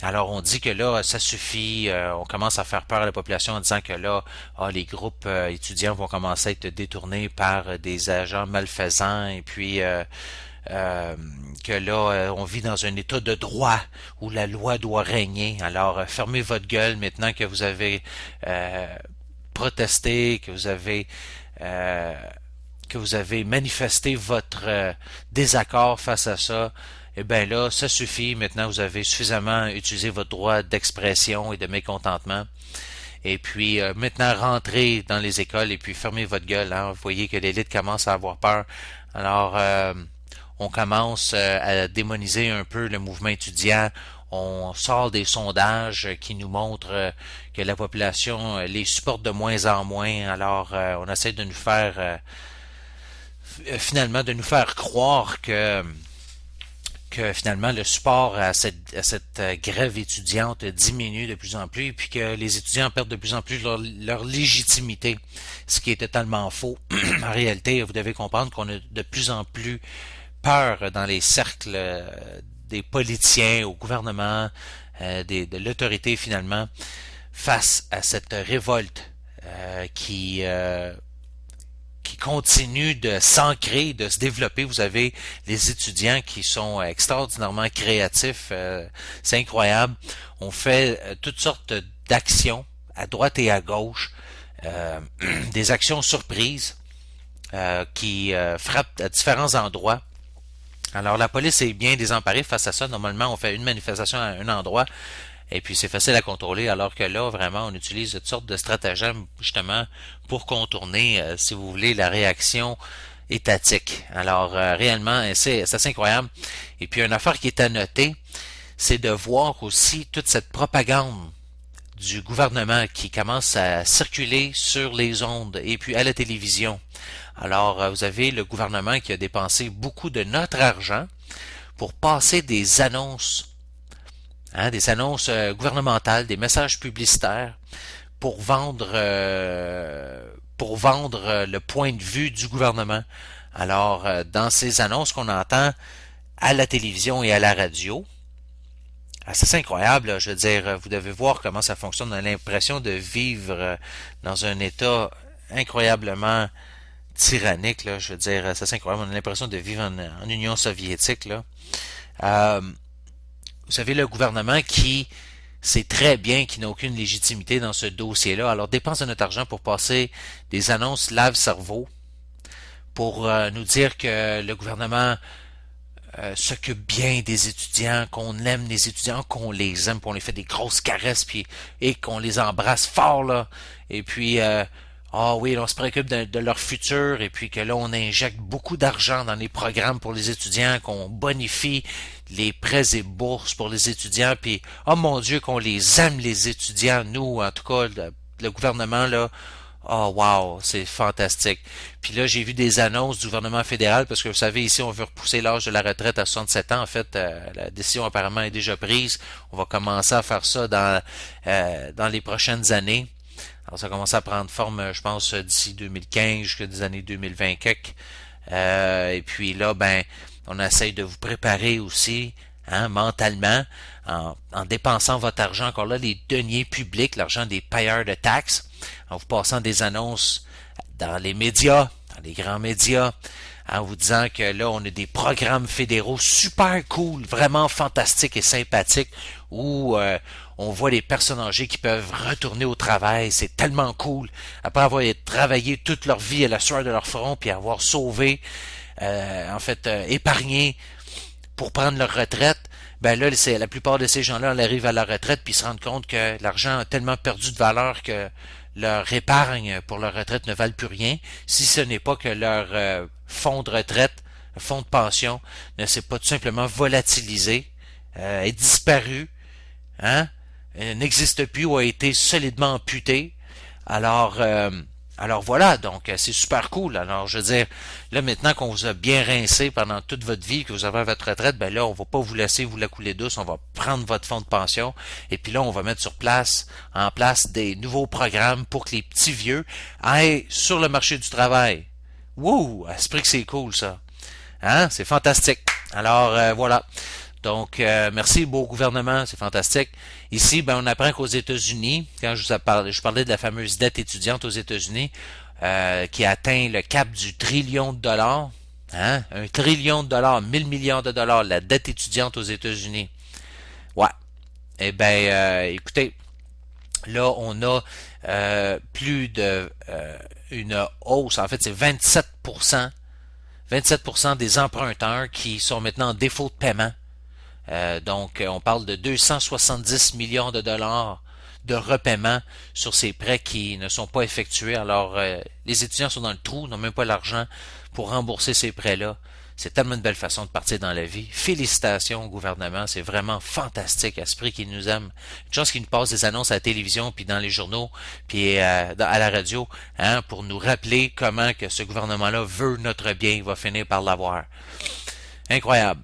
Alors on dit que là, ça suffit, on commence à faire peur à la population en disant que là, les groupes étudiants vont commencer à être détournés par des agents malfaisants et puis que là, on vit dans un état de droit où la loi doit régner. Alors fermez votre gueule maintenant que vous avez protesté, euh, que vous avez manifesté votre désaccord face à ça. Eh bien là, ça suffit. Maintenant, vous avez suffisamment utilisé votre droit d'expression et de mécontentement. Et puis maintenant, rentrez dans les écoles et puis fermez votre gueule. Hein. Vous voyez que l'élite commence à avoir peur. Alors, on commence à démoniser un peu le mouvement étudiant. On sort des sondages qui nous montrent que la population les supporte de moins en moins. Alors, on essaie de nous faire finalement de nous faire croire que finalement le support à cette grève étudiante diminue de plus en plus et puis que les étudiants perdent de plus en plus leur légitimité, ce qui est totalement faux. En réalité, vous devez comprendre qu'on a de plus en plus peur dans les cercles des politiciens, au gouvernement, de l'autorité finalement, face à cette révolte qui continue de s'ancrer, de se développer. Vous avez les étudiants qui sont extraordinairement créatifs. C'est incroyable. On fait toutes sortes d'actions à droite et à gauche, des actions surprises qui frappent à différents endroits. Alors la police est bien désemparée face à ça. Normalement, on fait une manifestation à un endroit et puis c'est facile à contrôler, alors que là, vraiment, on utilise toutes sortes de stratagèmes justement pour contourner, si vous voulez, la réaction étatique. Alors réellement, c'est assez incroyable. Et puis une affaire qui est à noter, c'est de voir aussi toute cette propagande du gouvernement qui commence à circuler sur les ondes et puis à la télévision. Alors, vous avez le gouvernement qui a dépensé beaucoup de notre argent pour passer des annonces des annonces gouvernementales, des messages publicitaires pour vendre le point de vue du gouvernement. Alors, dans ces annonces qu'on entend à la télévision et à la radio, c'est incroyable, là, je veux dire, vous devez voir comment ça fonctionne. On a l'impression de vivre dans un état incroyablement tyrannique, là, je veux dire, c'est incroyable. On a l'impression de vivre en Union soviétique, là. Vous savez, le gouvernement qui sait très bien qu'il n'a aucune légitimité dans ce dossier-là, alors dépense de notre argent pour passer des annonces lave-cerveau, pour nous dire que le gouvernement s'occupe bien des étudiants, qu'on aime les étudiants, qu'on les aime, qu'on les fait des grosses caresses, puis et qu'on les embrasse fort, là. Et puis, oui, on se préoccupe de leur futur, et puis que là, on injecte beaucoup d'argent dans les programmes pour les étudiants, qu'on bonifie les prêts et bourses pour les étudiants, puis, oh mon Dieu, qu'on les aime, les étudiants, nous, en tout cas, le gouvernement, là, oh wow, c'est fantastique. Puis là, j'ai vu des annonces du gouvernement fédéral, parce que vous savez, ici, on veut repousser l'âge de la retraite à 67 ans. En fait, la décision apparemment est déjà prise. On va commencer à faire ça dans les prochaines années. Alors, ça commence à prendre forme, je pense, d'ici 2015 jusqu'à des années 2020 quelques. Et puis là, ben, on essaye de vous préparer aussi, mentalement, en dépensant votre argent, encore là, les deniers publics, l'argent des payeurs de taxes, en vous passant des annonces dans les médias, dans les grands médias, en vous disant que là, on a des programmes fédéraux super cool, vraiment fantastiques et sympathiques, où on voit les personnes âgées qui peuvent retourner au travail. C'est tellement cool. Après avoir travaillé toute leur vie à la sueur de leur front, puis avoir sauvé, épargné pour prendre leur retraite, ben là, la plupart de ces gens-là, ils arrivent à la retraite puis ils se rendent compte que l'argent a tellement perdu de valeur que leur épargne pour leur retraite ne valent plus rien, si ce n'est pas que leur fonds de retraite, fonds de pension, ne s'est pas tout simplement volatilisé, est disparu, n'existe plus ou a été solidement amputé. Alors voilà, donc c'est super cool. Alors je veux dire, là maintenant qu'on vous a bien rincé pendant toute votre vie, que vous avez votre retraite, ben là on va pas vous laisser vous la couler douce, on va prendre votre fonds de pension et puis là on va mettre en place des nouveaux programmes pour que les petits vieux aillent sur le marché du travail. Wouh, à ce prix que c'est cool ça. C'est fantastique. Alors voilà. Donc, merci, beau gouvernement, c'est fantastique. Ici, ben, on apprend qu'aux États-Unis, quand je parlais de la fameuse dette étudiante aux États-Unis, qui a atteint le cap du trillion de dollars, hein? 1 trillion de dollars, 1000 milliards de dollars, la dette étudiante aux États-Unis. Ouais. Eh ben, écoutez, là, on a plus de une hausse. En fait, c'est 27% des emprunteurs qui sont maintenant en défaut de paiement. Donc, on parle de 270 millions de dollars de repaiement sur ces prêts qui ne sont pas effectués. Alors, les étudiants sont dans le trou, n'ont même pas l'argent pour rembourser ces prêts-là. C'est tellement une belle façon de partir dans la vie. Félicitations au gouvernement, c'est vraiment fantastique à ce prix qu'ils nous aiment. Une chance qu'ils nous passent des annonces à la télévision, puis dans les journaux, puis à la radio, hein, pour nous rappeler comment que ce gouvernement-là veut notre bien, il va finir par l'avoir. Incroyable.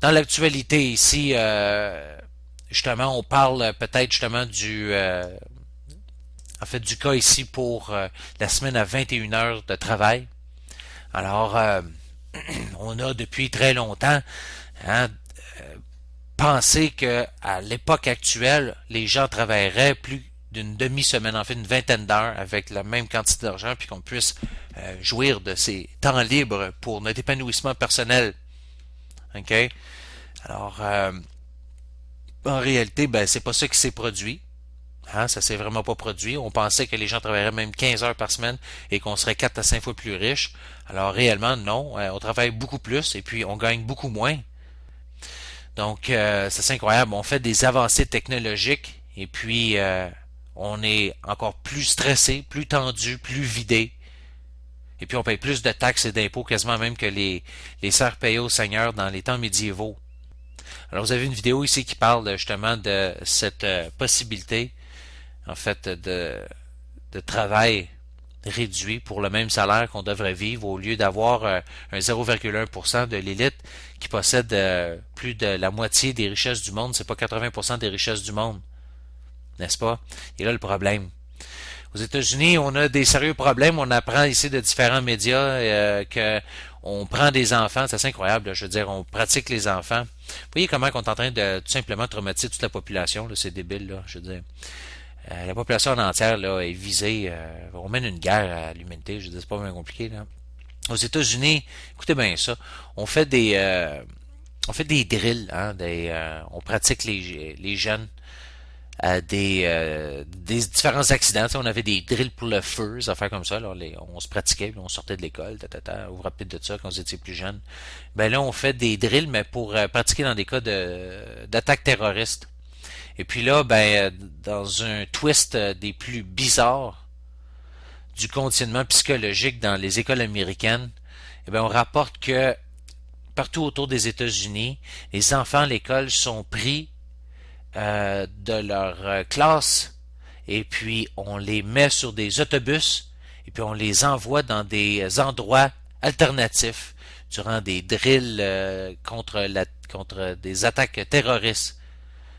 Dans l'actualité ici, justement, on parle peut-être justement du cas ici pour la semaine à 21 heures de travail. Alors, on a depuis très longtemps, hein, pensé que à l'époque actuelle, les gens travailleraient plus d'une demi-semaine, en fait une vingtaine d'heures avec la même quantité d'argent, puis qu'on puisse jouir de ces temps libres pour notre épanouissement personnel. OK? Alors, en réalité, ben, c'est pas ça qui s'est produit. Hein, ça s'est vraiment pas produit. On pensait que les gens travailleraient même 15 heures par semaine et qu'on serait 4 à 5 fois plus riches. Alors, réellement, non. On travaille beaucoup plus et puis on gagne beaucoup moins. Donc, c'est incroyable. On fait des avancées technologiques et puis on est encore plus stressé, plus tendu, plus vidé. Et puis on paye plus de taxes et d'impôts quasiment même que les serfs payaient aux seigneurs dans les temps médiévaux. Alors vous avez une vidéo ici qui parle justement de cette possibilité, en fait, de travail réduit pour le même salaire qu'on devrait vivre au lieu d'avoir un 0,1% de l'élite qui possède plus de la moitié des richesses du monde. C'est pas 80% des richesses du monde, n'est-ce pas? Et là le problème. Aux États-Unis, on a des sérieux problèmes. On apprend ici de différents médias que on prend des enfants. C'est assez incroyable. Là. Je veux dire, on pratique les enfants. Vous voyez comment on est en train de tout simplement traumatiser toute la population. Là. C'est débile. Là. Je veux dire, la population en entière là, est visée. On mène une guerre à l'humanité. Je veux dire, c'est pas vraiment compliqué. Là. Aux États-Unis, écoutez bien ça. On fait des drills. Hein, on pratique les jeunes à des différents accidents. Tu sais, on avait des drills pour le feu, des affaires comme ça. Alors on se pratiquait, puis on sortait de l'école. Vous vous rappelez de ça quand vous étiez plus jeune. Ben là, on fait des drills, mais pour pratiquer dans des cas d'attaques terroristes. Et puis là, ben dans un twist des plus bizarres du conditionnement psychologique dans les écoles américaines, eh ben on rapporte que partout autour des États-Unis, les enfants à l'école sont pris de leur classe et puis on les met sur des autobus et puis on les envoie dans des endroits alternatifs durant des drills contre des attaques terroristes.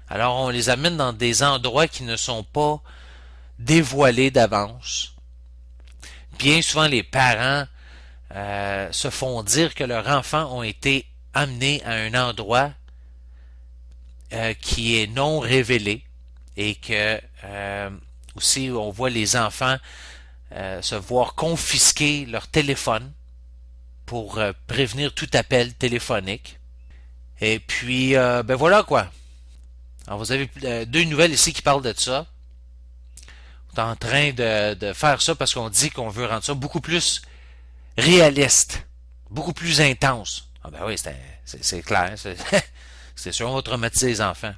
Alors on les amène dans des endroits qui ne sont pas dévoilés d'avance. Bien souvent les parents se font dire que leurs enfants ont été amenés à un endroit qui est non révélé et que aussi on voit les enfants se voir confisquer leur téléphone pour prévenir tout appel téléphonique. Et puis ben voilà quoi. Alors vous avez deux nouvelles ici qui parlent de ça. On est en train de faire ça parce qu'on dit qu'on veut rendre ça beaucoup plus réaliste, beaucoup plus intense. Ah ben oui, c'est clair. C'est sûr, on va traumatiser les enfants.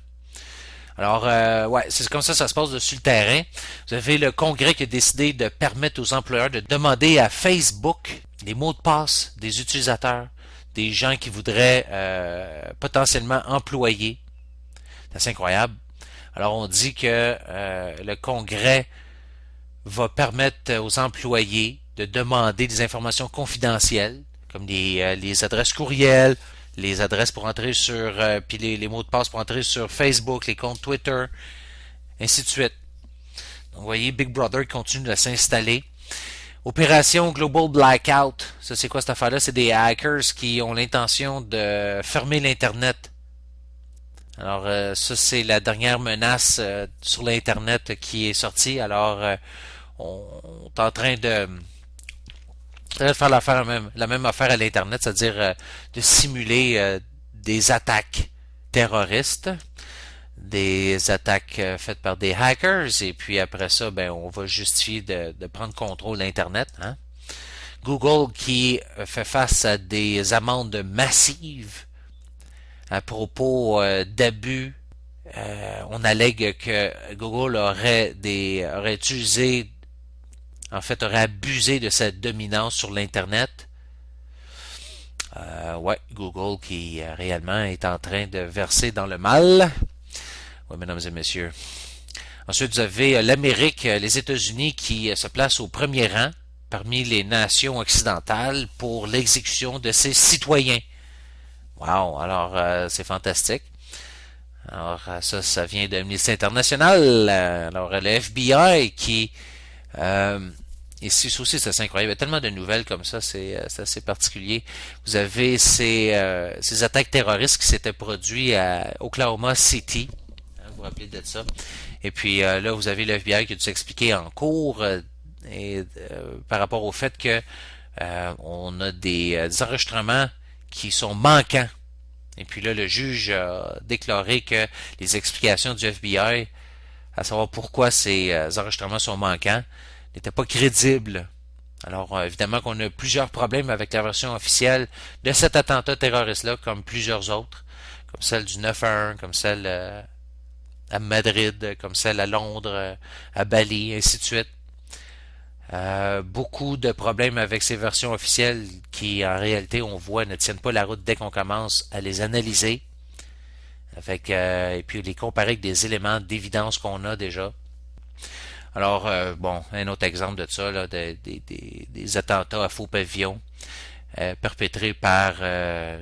Alors, ouais, c'est comme ça se passe dessus le terrain. Vous avez le Congrès qui a décidé de permettre aux employeurs de demander à Facebook les mots de passe des utilisateurs, des gens qui voudraient potentiellement employer. C'est assez incroyable. Alors, on dit que le Congrès va permettre aux employés de demander des informations confidentielles, comme les adresses courriels, les adresses pour entrer sur, puis les mots de passe pour entrer sur Facebook, les comptes Twitter, ainsi de suite. Donc, vous voyez, Big Brother continue de s'installer. Opération Global Blackout, ça c'est quoi cette affaire-là? C'est des hackers qui ont l'intention de fermer l'Internet Alors, ça, c'est la dernière menace sur l'Internet qui est sortie. Alors, on est en train de faire la même affaire à l'Internet, c'est-à-dire de simuler des attaques terroristes, des attaques faites par des hackers, et puis après ça, ben, on va justifier de prendre contrôle d'Internet. Hein? Google qui fait face à des amendes massives à propos d'abus. On allègue que Google aurait utilisé, en fait, aurait abusé de sa dominance sur l'Internet. Ouais, Google qui réellement est en train de verser dans le mal. Oui, mesdames et messieurs. Ensuite, vous avez l'Amérique, les États-Unis qui se placent au premier rang parmi les nations occidentales pour l'exécution de ses citoyens. Wow, alors c'est fantastique. Alors ça vient de Amnesty International. Alors le FBI qui ici aussi c'est assez incroyable. Il y a tellement de nouvelles comme ça, c'est assez particulier. Vous avez ces attaques terroristes qui s'étaient produites à Oklahoma City. Vous vous rappelez de ça. Et puis là, vous avez le FBI qui a dû s'expliquer en cours par rapport au fait que on a des enregistrements qui sont manquants. Et puis là, le juge a déclaré que les explications du FBI, à savoir pourquoi ces enregistrements sont manquants, n'étaient pas crédibles. Alors, évidemment qu'on a plusieurs problèmes avec la version officielle de cet attentat terroriste-là, comme plusieurs autres, comme celle du 9/11, comme celle à Madrid, comme celle à Londres, à Bali, ainsi de suite. Beaucoup de problèmes avec ces versions officielles qui, en réalité, on voit, ne tiennent pas la route dès qu'on commence à les analyser. Et puis les comparer avec des éléments d'évidence qu'on a déjà. Alors, bon, un autre exemple de ça, là, des attentats à faux pavillons perpétrés par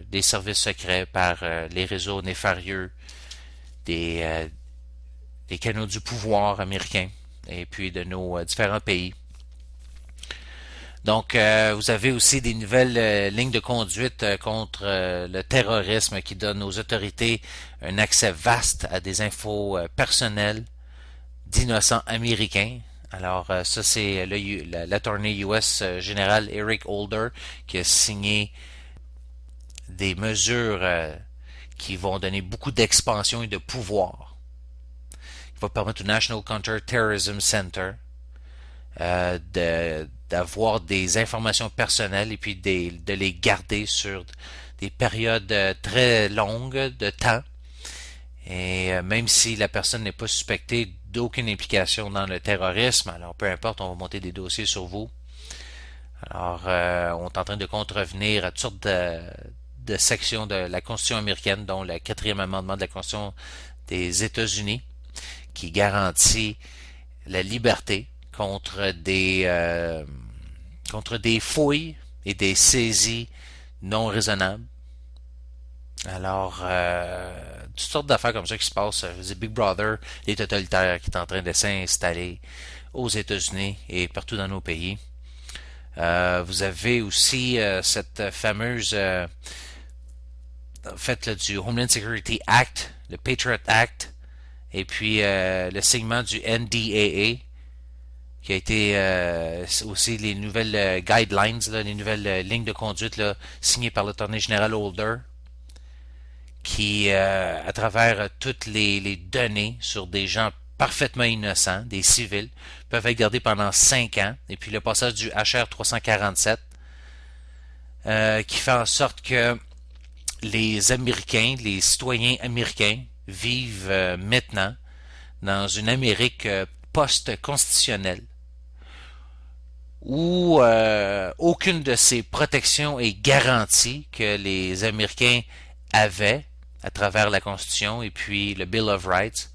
des services secrets, par les réseaux néfarieux, des canaux du pouvoir américain, et puis de nos différents pays. Donc, vous avez aussi des nouvelles lignes de conduite contre le terrorisme qui donnent aux autorités un accès vaste à des infos personnelles d'innocents américains. Alors, ça, c'est l'attorney US général Eric Holder qui a signé des mesures qui vont donner beaucoup d'expansion et de pouvoir. Il va permettre au National Counter-Terrorism Center d'avoir des informations personnelles et puis de les garder sur des périodes très longues de temps. Et même si la personne n'est pas suspectée d'aucune implication dans le terrorisme, alors peu importe, on va monter des dossiers sur vous. Alors, on est en train de contrevenir à toutes sortes de sections de la Constitution américaine, dont le 4e amendement de la Constitution des États-Unis, qui garantit la liberté contre des fouilles et des saisies non raisonnables. Alors, toutes sortes d'affaires comme ça qui se passent. Je dis Big Brother, les totalitaires qui est en train de s'installer aux États-Unis et partout dans nos pays. Vous avez aussi cette fameuse en fait là, du Homeland Security Act, le Patriot Act, et puis le signement du NDAA, qui a été aussi les nouvelles guidelines, là, les nouvelles lignes de conduite là, signées par l'Attorney General Holder, qui, à travers toutes les données sur des gens parfaitement innocents, des civils, peuvent être gardés pendant 5 ans. Et puis le passage du HR 347, qui fait en sorte que les Américains, les citoyens américains, vivent maintenant dans une Amérique post-constitutionnelle où aucune de ces protections est garantie que les Américains avaient à travers la Constitution et puis le Bill of Rights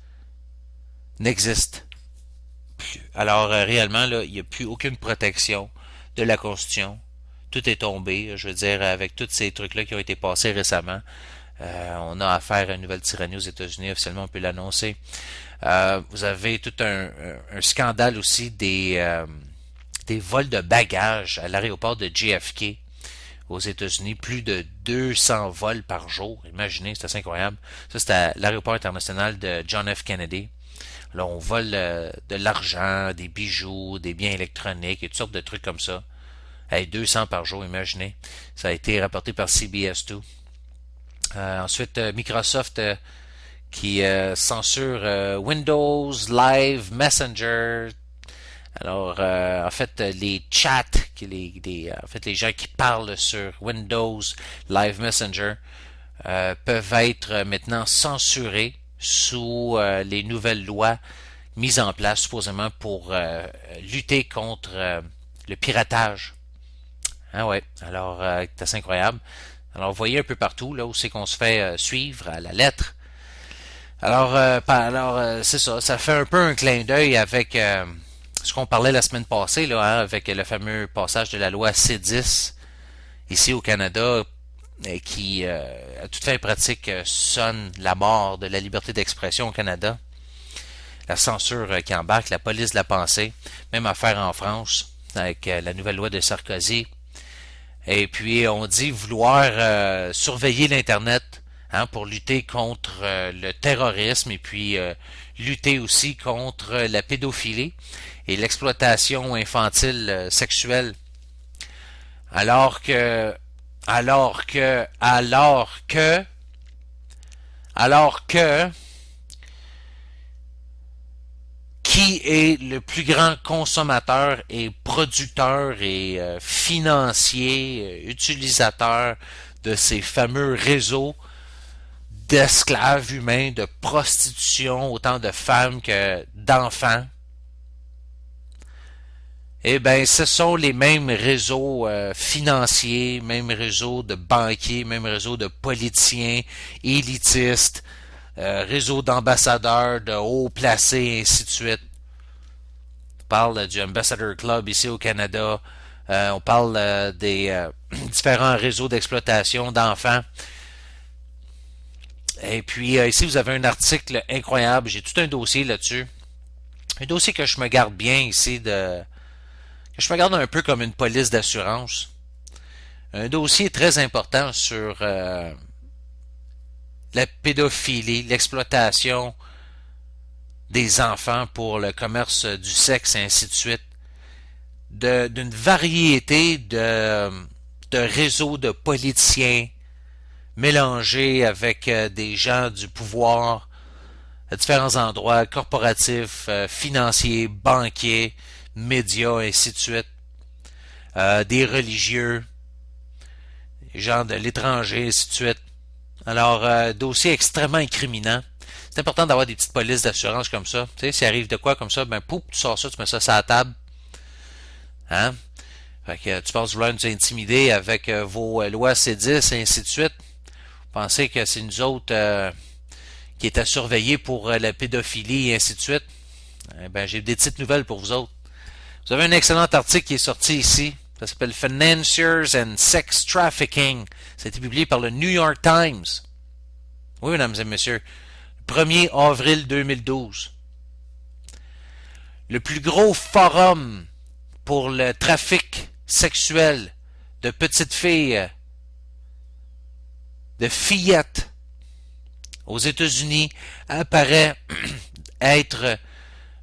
n'existe plus. Alors réellement, là, il n'y a plus aucune protection de la Constitution. Tout est tombé, je veux dire, avec tous ces trucs-là qui ont été passés récemment. On a affaire à une nouvelle tyrannie aux États-Unis, officiellement on peut l'annoncer. Vous avez tout un scandale aussi des vols de bagages à l'aéroport de JFK, aux États-Unis, plus de 200 vols par jour. Imaginez, c'est assez incroyable. Ça, c'est à l'aéroport international de John F. Kennedy. Là, on vole de l'argent, des bijoux, des biens électroniques et toutes sortes de trucs comme ça. Hey, 200 par jour, imaginez. Ça a été rapporté par CBS 2. Ensuite, Microsoft qui censure Windows, Live, Messenger. Alors, en fait, les chats, en fait, les gens qui parlent sur Windows, Live Messenger, peuvent être maintenant censurés sous les nouvelles lois mises en place supposément pour lutter contre le piratage. Ah ouais, alors c'est assez incroyable. Alors vous voyez un peu partout là où c'est qu'on se fait suivre à la lettre. Alors, c'est ça, ça fait un peu un clin d'œil avec ce qu'on parlait la semaine passée là, hein, avec le fameux passage de la loi C10 ici au Canada qui, à toute fin pratique, sonne la mort de la liberté d'expression au Canada. La censure qui embarque, la police de la pensée, même affaire en France avec la nouvelle loi de Sarkozy. Et puis on dit vouloir surveiller l'Internet hein, pour lutter contre le terrorisme et puis lutter aussi contre la pédophilie et l'exploitation infantile sexuelle. Alors que qui est le plus grand consommateur et producteur et financier, utilisateur de ces fameux réseaux d'esclaves humains, de prostitution, autant de femmes que d'enfants? Eh bien, ce sont les mêmes réseaux financiers, mêmes réseaux de banquiers, mêmes réseaux de politiciens, élitistes, réseaux d'ambassadeurs, de hauts placés, et ainsi de suite. On parle du Ambassador Club ici au Canada. On parle des différents réseaux d'exploitation d'enfants. Et puis, ici, vous avez un article incroyable. J'ai tout un dossier là-dessus. Un dossier que je me garde bien ici que je me garde un peu comme une police d'assurance. Un dossier très important sur la pédophilie, l'exploitation des enfants pour le commerce du sexe et ainsi de suite. D'une variété de réseaux de politiciens mélangés avec des gens du pouvoir à différents endroits, corporatifs, financiers, banquiers, médias, ainsi de suite, des religieux, des gens de l'étranger, ainsi de suite. Alors, dossier extrêmement incriminant. C'est important d'avoir des petites polices d'assurance comme ça. Tu sais, s'il arrive de quoi comme ça, ben pouf, tu sors ça, tu mets ça sur la table. Hein? Fait que tu penses vouloir nous intimider avec vos lois C10 et ainsi de suite. Vous pensez que c'est nous autres qui est à surveiller pour la pédophilie et ainsi de suite. Eh ben, j'ai des petites nouvelles pour vous autres. Vous avez un excellent article qui est sorti ici. Ça s'appelle Financiers and Sex Trafficking. Ça a été publié par le New York Times. Oui, mesdames et messieurs. Le 1er avril 2012. Le plus gros forum pour le trafic sexuel de petites filles, de fillettes aux États-Unis apparaît être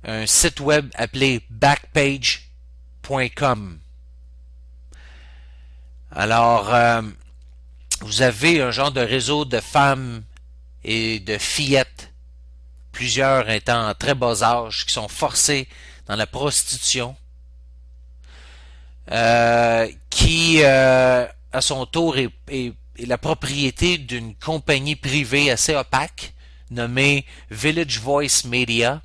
un site web appelé Backpage.com. Alors, vous avez un genre de réseau de femmes et de fillettes, plusieurs étant en très bas âge, qui sont forcées dans la prostitution, qui, à son tour, est la propriété d'une compagnie privée assez opaque, nommée Village Voice Media.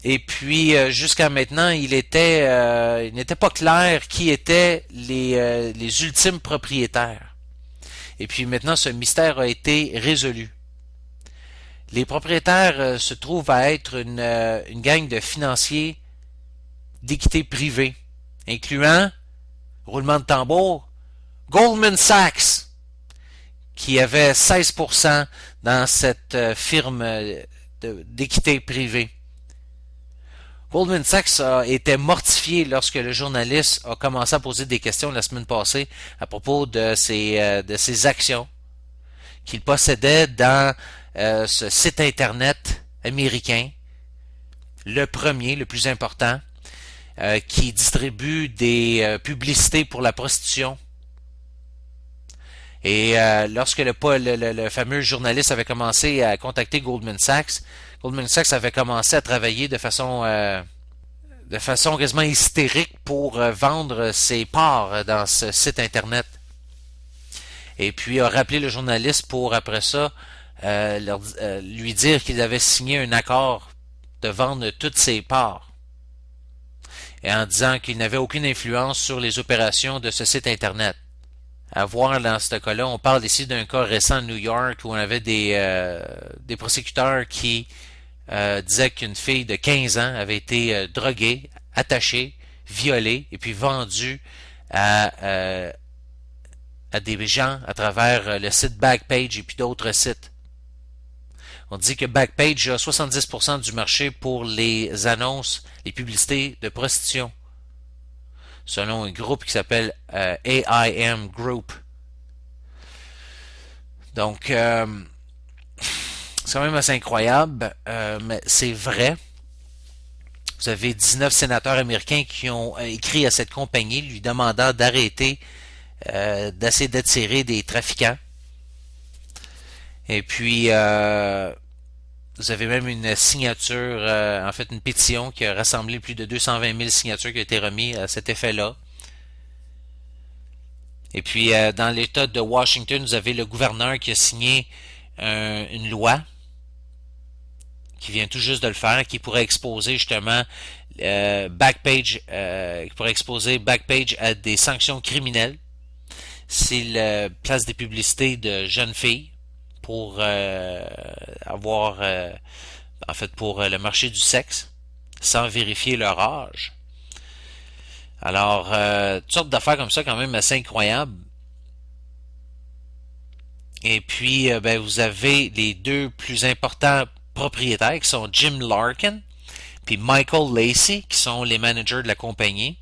Et puis, jusqu'à maintenant, il n'était pas clair qui étaient les ultimes propriétaires. Et puis maintenant, ce mystère a été résolu. Les propriétaires se trouvent à être une gang de financiers d'équité privée, incluant, roulement de tambour, Goldman Sachs, qui avait 16% dans cette firme d'équité privée. Goldman Sachs a été mortifié lorsque le journaliste a commencé à poser des questions la semaine passée à propos de ses actions qu'il possédait dans ce site internet américain, le premier, le plus important, qui distribue des publicités pour la prostitution. Et lorsque le fameux journaliste avait commencé à contacter Goldman Sachs avait commencé à travailler de façon quasiment hystérique pour vendre ses parts dans ce site internet. Et puis a rappelé le journaliste pour après ça lui dire qu'il avait signé un accord de vendre toutes ses parts. Et en disant qu'il n'avait aucune influence sur les opérations de ce site internet. À voir dans ce cas-là, on parle ici d'un cas récent à New York où on avait des prosécuteurs qui disaient qu'une fille de 15 ans avait été droguée, attachée, violée et puis vendue à des gens à travers le site Backpage et puis d'autres sites. On dit que Backpage a 70% du marché pour les annonces, les publicités de prostitution, selon un groupe qui s'appelle AIM Group. Donc, c'est quand même assez incroyable, mais c'est vrai. Vous avez 19 sénateurs américains qui ont écrit à cette compagnie lui demandant d'arrêter d'essayer d'attirer des trafiquants. Et puis, vous avez même une signature, en fait une pétition qui a rassemblé plus de 220 000 signatures qui ont été remises à cet effet-là. Et puis, dans l'État de Washington, vous avez le gouverneur qui a signé une loi qui vient tout juste de le faire, qui pourrait exposer justement Backpage, qui pourrait exposer Backpage à des sanctions criminelles s'il place des publicités de jeunes filles pour avoir, en fait, pour le marché du sexe, sans vérifier leur âge. Alors, toutes sortes d'affaires comme ça, quand même assez incroyables. Et puis, ben, vous avez les deux plus importants propriétaires qui sont Jim Larkin puis Michael Lacey, qui sont les managers de la compagnie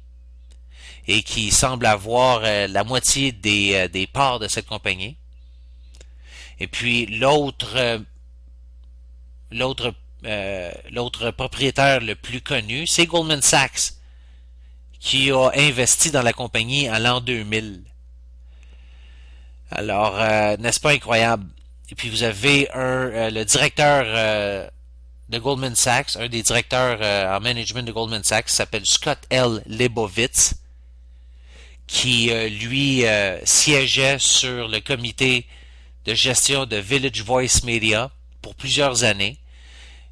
et qui semblent avoir la moitié des parts de cette compagnie. Et puis l'autre propriétaire le plus connu, c'est Goldman Sachs, qui a investi dans la compagnie à l'an 2000. Alors, n'est-ce pas incroyable? Et puis vous avez le directeur de Goldman Sachs, un des directeurs en management de Goldman Sachs, s'appelle Scott L. Lebovitz, qui lui siégeait sur le comité de gestion de Village Voice Media pour plusieurs années,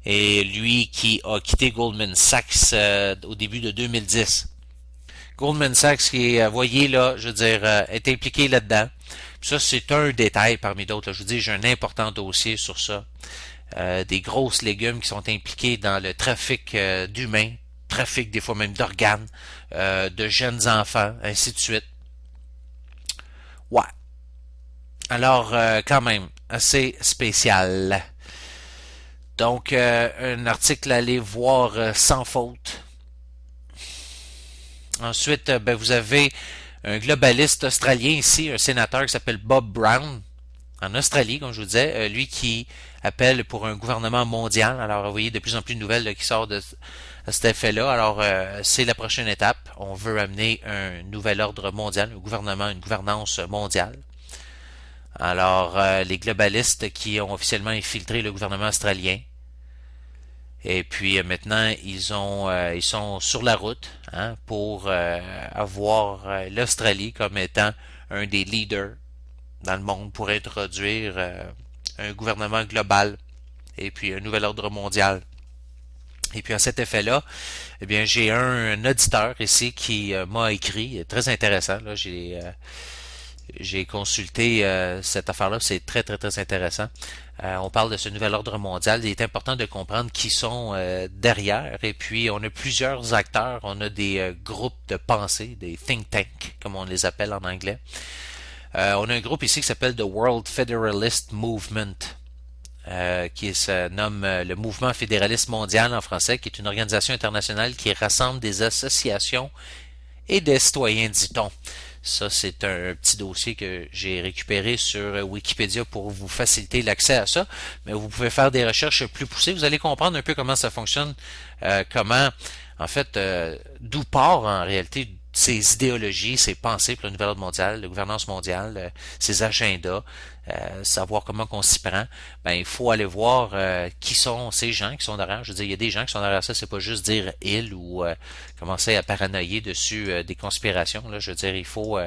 et lui qui a quitté Goldman Sachs au début de 2010. Goldman Sachs qui est, voyez là, je veux dire, est impliqué là-dedans. Puis ça, c'est un détail parmi d'autres. Là. Je vous dis, j'ai un important dossier sur ça. Des grosses légumes qui sont impliqués dans le trafic d'humains, trafic des fois même d'organes, de jeunes enfants, ainsi de suite. Ouais. Alors, quand même, assez spécial. Donc, un article à aller voir sans faute. Ensuite, ben, vous avez un globaliste australien ici, un sénateur qui s'appelle Bob Brown, en Australie, comme je vous disais, lui qui appelle pour un gouvernement mondial. Alors, vous voyez de plus en plus de nouvelles là, qui sortent de cet effet-là. Alors, c'est la prochaine étape. On veut amener un nouvel ordre mondial, un gouvernement, une gouvernance mondiale. Alors, les globalistes qui ont officiellement infiltré le gouvernement australien. Et puis maintenant, ils sont sur la route pour avoir l'Australie comme étant un des leaders dans le monde pour introduire un gouvernement global et puis un nouvel ordre mondial. Et puis à cet effet-là, eh bien j'ai un auditeur ici qui m'a écrit, très intéressant. Là, j'ai consulté cette affaire-là, c'est très très très intéressant. On parle de ce nouvel ordre mondial. Il est important de comprendre qui sont derrière. Et puis, on a plusieurs acteurs. On a des groupes de pensée, des think tanks, comme on les appelle en anglais. On a un groupe ici qui s'appelle The World Federalist Movement. qui se nomme le Mouvement fédéraliste mondial en français, qui est une organisation internationale qui rassemble des associations et des citoyens, dit-on. Ça, c'est un petit dossier que j'ai récupéré sur Wikipédia pour vous faciliter l'accès à ça. Mais vous pouvez faire des recherches plus poussées. Vous allez comprendre un peu comment ça fonctionne, comment, en fait, d'où part en réalité ces idéologies, ces pensées pour le nouvel ordre mondial, la gouvernance mondiale, ces agendas, savoir comment qu'on s'y prend. Ben, il faut aller voir qui sont ces gens qui sont derrière. Je veux dire, il y a des gens qui sont derrière ça, c'est pas juste dire ils ou commencer à paranoïer dessus des conspirations. Là, je veux dire, il faut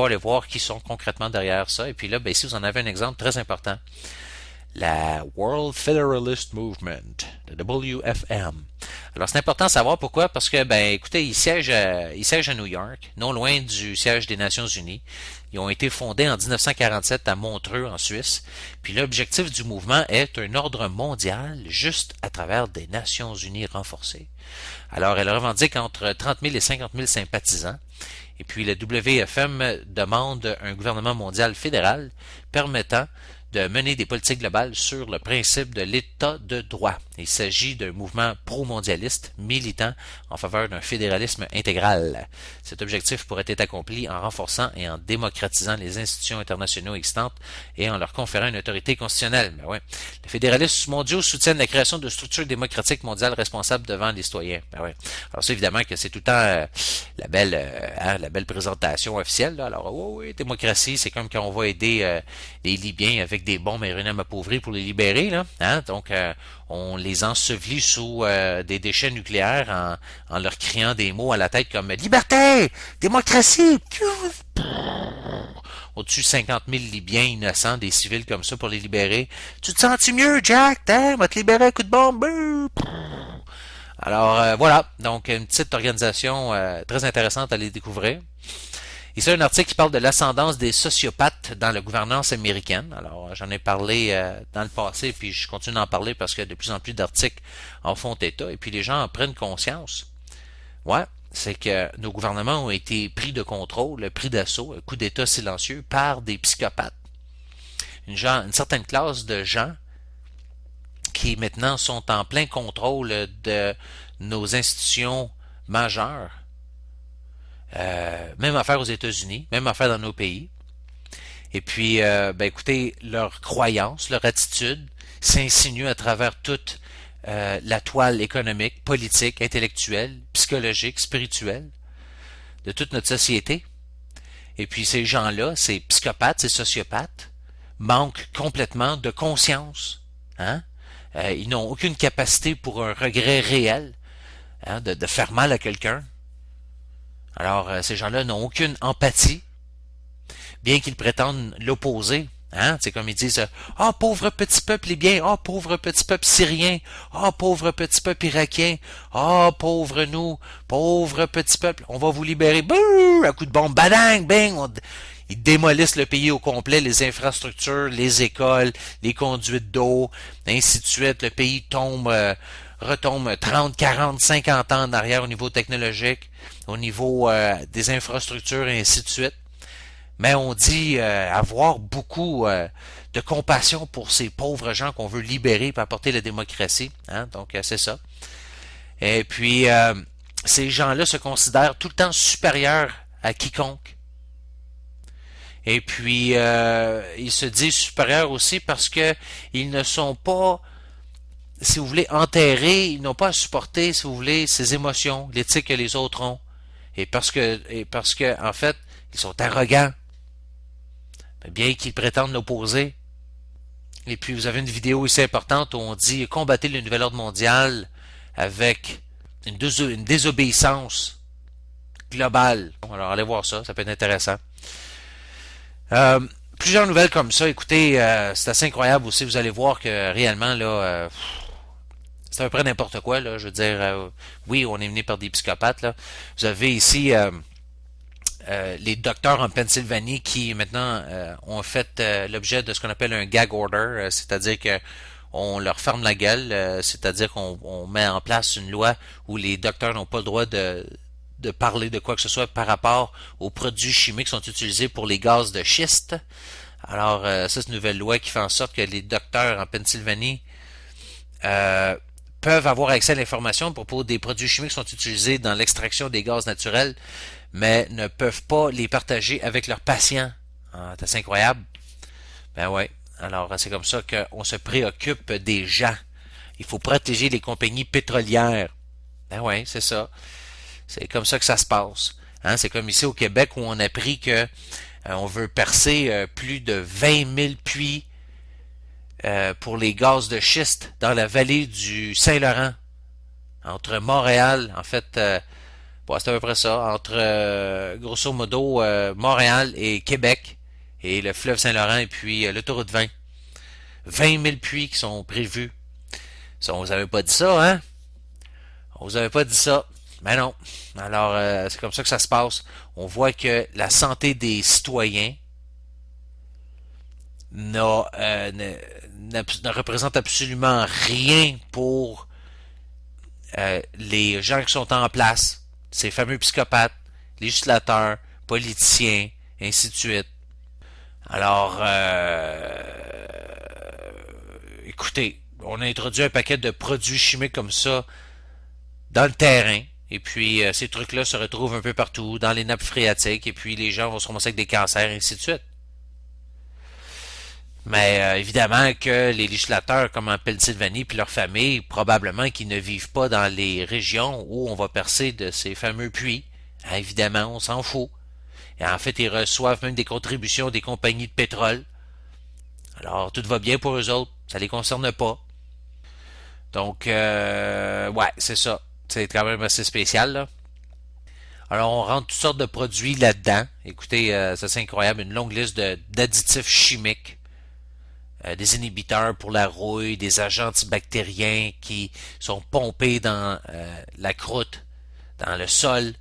aller voir qui sont concrètement derrière ça. Et puis là, ben, ici, vous en avez un exemple très important. La World Federalist Movement, le WFM. Alors, c'est important de savoir pourquoi, parce que, ben, écoutez, ils siègent à New York, non loin du siège des Nations Unies. Ils ont été fondés en 1947 à Montreux, en Suisse. Puis l'objectif du mouvement est un ordre mondial juste à travers des Nations Unies renforcées. Alors, elle revendique entre 30 000 et 50 000 sympathisants. Et puis, le WFM demande un gouvernement mondial fédéral permettant de mener des politiques globales sur le principe de l'état de droit. Il s'agit d'un mouvement pro-mondialiste militant en faveur d'un fédéralisme intégral. Cet objectif pourrait être accompli en renforçant et en démocratisant les institutions internationales existantes et en leur conférant une autorité constitutionnelle. Ben ouais. Les fédéralistes mondiaux soutiennent la création de structures démocratiques mondiales responsables devant les citoyens. Ben ouais. Alors ça, évidemment que c'est tout le temps la belle présentation officielle. Là. Alors oui, démocratie, c'est comme quand on va aider les Libyens avec des bombes uranium appauvries pour les libérer. Là. Hein? Donc, on les ensevelit sous des déchets nucléaires en leur criant des mots à la tête comme « Liberté! Démocratie! » Au-dessus de 50 000 Libyens innocents, des civils comme ça pour les libérer. « Tu te sens-tu mieux, Jack? Hein? On va te libérer un coup de bombe! » Alors, voilà. Donc, une petite organisation très intéressante à les découvrir. Ici, un article qui parle de l'ascendance des sociopathes dans la gouvernance américaine. Alors, j'en ai parlé dans le passé, puis je continue d'en parler parce que de plus en plus d'articles en font état, et puis les gens en prennent conscience. Ouais, c'est que nos gouvernements ont été pris de contrôle, pris d'assaut, un coup d'État silencieux par des psychopathes. Une certaine classe de gens qui maintenant sont en plein contrôle de nos institutions majeures. Même affaire aux États-Unis, même affaire dans nos pays. Et puis, ben écoutez, leur croyance, leur attitude s'insinue à travers toute la toile économique, politique, intellectuelle, psychologique, spirituelle de toute notre société. Et puis ces gens-là, ces psychopathes, ces sociopathes, manquent complètement de conscience. Hein? Ils n'ont aucune capacité pour un regret réel, hein, de faire mal à quelqu'un. Alors, ces gens-là n'ont aucune empathie, bien qu'ils prétendent l'opposer. Hein? C'est comme ils disent « Ah, pauvre petit peuple libyen! Ah, pauvre petit peuple syrien! Ah, pauvre petit peuple irakien! Ah, pauvre nous! Pauvre petit peuple! On va vous libérer! » Bouh! Un coup de bombe! Badang! Bang! Ils démolissent le pays au complet, les infrastructures, les écoles, les conduites d'eau, ainsi de suite. Le pays retombe 30, 40, 50 ans en arrière au niveau technologique, au niveau des infrastructures et ainsi de suite. Mais on dit avoir beaucoup de compassion pour ces pauvres gens qu'on veut libérer et apporter la démocratie. Hein? Donc, c'est ça. Et puis, ces gens-là se considèrent tout le temps supérieurs à quiconque. Et puis, ils se disent supérieurs aussi parce que ils ne sont pas, si vous voulez, enterrés, ils n'ont pas à supporter, si vous voulez, ces émotions, l'éthique que les autres ont. Et parce que, en fait, ils sont arrogants. Bien qu'ils prétendent l'opposer. Et puis, vous avez une vidéo ici importante où on dit « Combattez le nouvel ordre mondial avec une désobéissance globale. » Alors, allez voir ça, ça peut être intéressant. Plusieurs nouvelles comme ça. Écoutez, c'est assez incroyable aussi. Vous allez voir que réellement, là, c'est à peu près n'importe quoi. Là. Je veux dire, oui, on est mené par des psychopathes. Là. Vous avez ici les docteurs en Pennsylvanie qui maintenant ont fait l'objet de ce qu'on appelle un gag order, c'est-à-dire que on leur ferme la gueule, c'est-à-dire qu'on met en place une loi où les docteurs n'ont pas le droit de parler de quoi que ce soit par rapport aux produits chimiques qui sont utilisés pour les gaz de schiste. Alors, ça, c'est une nouvelle loi qui fait en sorte que les docteurs en Pennsylvanie euh, peuvent avoir accès à l'information pour des produits chimiques qui sont utilisés dans l'extraction des gaz naturels, mais ne peuvent pas les partager avec leurs patients. Ah, c'est assez incroyable. Ben ouais. Alors, c'est comme ça qu'on se préoccupe des gens. Il faut protéger les compagnies pétrolières. Ben ouais, c'est ça. C'est comme ça que ça se passe. Hein, c'est comme ici au Québec où on a appris que on veut percer plus de 20 000 puits pour les gaz de schiste dans la vallée du Saint-Laurent, entre Montréal, en fait, bon, c'est à peu près ça, entre grosso modo Montréal et Québec, et le fleuve Saint-Laurent et puis l'autoroute 20. 20 000 puits qui sont prévus. Ça, on vous avait pas dit ça, hein? On vous avait pas dit ça. Mais non. Alors, c'est comme ça que ça se passe. On voit que la santé des citoyens ne représente absolument rien pour les gens qui sont en place, ces fameux psychopathes, législateurs, politiciens, ainsi de suite. Alors, écoutez, on a introduit un paquet de produits chimiques comme ça dans le terrain. Et puis, ces trucs-là se retrouvent un peu partout, dans les nappes phréatiques, et puis les gens vont se ramasser avec des cancers, et ainsi de suite. Mais évidemment que les législateurs, comme en Pennsylvanie, puis leurs familles, probablement qu'ils ne vivent pas dans les régions où on va percer de ces fameux puits. Hein, évidemment, on s'en fout. Et en fait, ils reçoivent même des contributions des compagnies de pétrole. Alors, tout va bien pour eux autres. Ça les concerne pas. Donc, ouais, c'est ça. C'est quand même assez spécial, là. Alors, on rentre toutes sortes de produits là-dedans. Écoutez, ça c'est incroyable. Une longue liste d'additifs chimiques. Des inhibiteurs pour la rouille, des agents antibactériens qui sont pompés dans la croûte, dans le sol,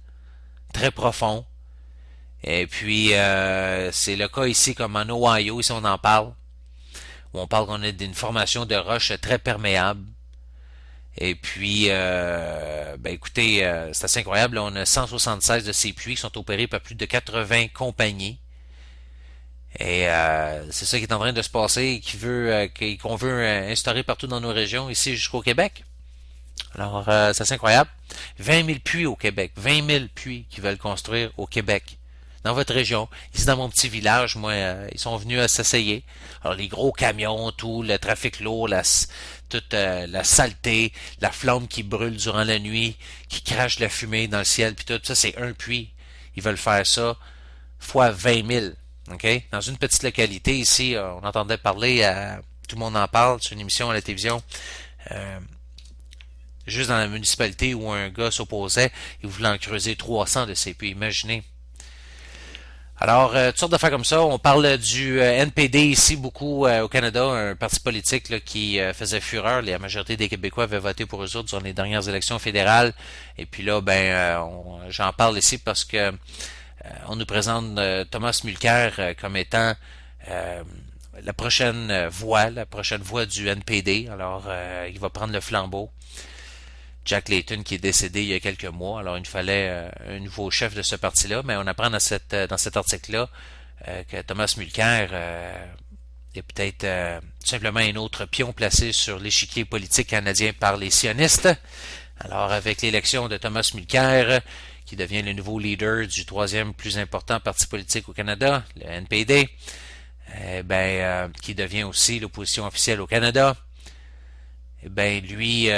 très profond. Et puis, c'est le cas ici, comme en Ohio, ici on en parle, où on parle qu'on a d'une formation de roches très perméable. Et puis, ben écoutez, c'est assez incroyable. On a 176 de ces puits qui sont opérés par plus de 80 compagnies. Et c'est ça qui est en train de se passer et qu'on veut instaurer partout dans nos régions, ici jusqu'au Québec. Alors, c'est assez incroyable. 20 000 puits au Québec. 20 000 puits qu'ils veulent construire au Québec. Dans votre région. Ici, dans mon petit village, moi, ils sont venus à s'essayer. Alors, les gros camions, tout, le trafic lourd, toute la saleté, la flamme qui brûle durant la nuit, qui crache de la fumée dans le ciel, puis tout ça, c'est un puits. Ils veulent faire ça fois 20 000. OK? Dans une petite localité ici, on entendait parler, tout le monde en parle, sur une émission à la télévision, juste dans la municipalité où un gars s'opposait, il voulait en creuser 300 de ces puits. Imaginez. Alors, toutes sortes d'affaires comme ça. On parle du NPD ici beaucoup au Canada, un parti politique là, qui faisait fureur. La majorité des Québécois avaient voté pour eux autres durant les dernières élections fédérales. Et puis là, j'en parle ici parce que on nous présente Thomas Mulcair comme étant la prochaine voix du NPD. Alors, il va prendre le flambeau. Jack Layton qui est décédé il y a quelques mois. Alors, il nous fallait un nouveau chef de ce parti-là. Mais on apprend dans cet article-là que Thomas Mulcair est peut-être tout simplement un autre pion placé sur l'échiquier politique canadien par les sionistes. Alors, avec l'élection de Thomas Mulcair, qui devient le nouveau leader du troisième plus important parti politique au Canada, le NPD, qui devient aussi l'opposition officielle au Canada, lui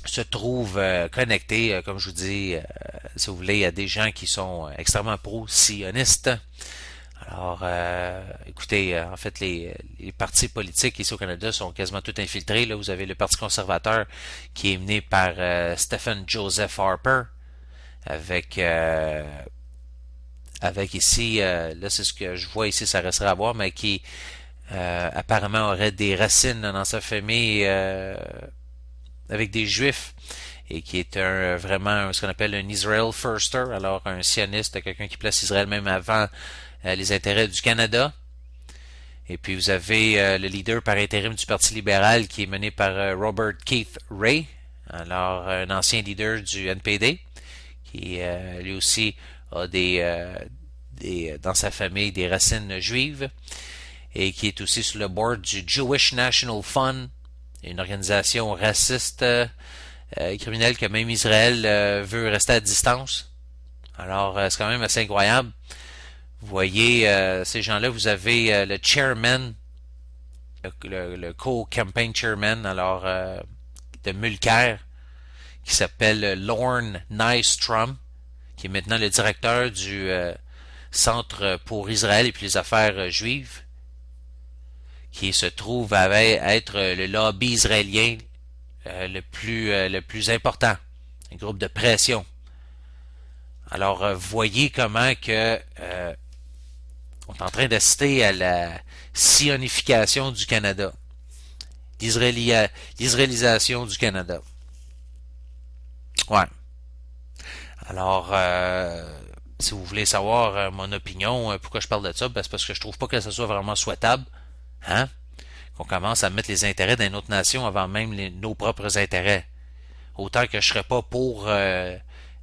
se trouve connecté, comme je vous dis, si vous voulez, à des gens qui sont extrêmement pro-sionistes. Alors, écoutez, en fait, les partis politiques ici au Canada sont quasiment tous infiltrés. Là, vous avez le Parti conservateur qui est mené par Stephen Joseph Harper, avec ici, là c'est ce que je vois ici, ça resterait à voir, mais qui apparemment aurait des racines dans sa famille avec des juifs et qui est vraiment ce qu'on appelle un Israel Firster, alors un sioniste, quelqu'un qui place Israël même avant les intérêts du Canada. Et puis vous avez le leader par intérim du Parti libéral qui est mené par Robert Keith Ray, alors un ancien leader du NPD, qui lui aussi a des dans sa famille des racines juives et qui est aussi sur le board du Jewish National Fund, une organisation raciste criminelle que même Israël veut rester à distance. Alors, c'est quand même assez incroyable. Vous voyez, ces gens-là, vous avez le chairman, le co-campaign chairman, alors, de Mulcair, qui s'appelle Lorne Nystrom, qui est maintenant le directeur du Centre pour Israël et puis les affaires juives, qui se trouve à être le lobby israélien le plus important, un groupe de pression. Alors, voyez comment que on est en train d'assister à la sionification du Canada, l'israélisation du Canada. Ouais. Alors, si vous voulez savoir mon opinion, pourquoi je parle de ça, ben, c'est parce que je trouve pas que ça soit vraiment souhaitable, hein, qu'on commence à mettre les intérêts d'une autre nation avant même nos propres intérêts. Autant que je serais pas pour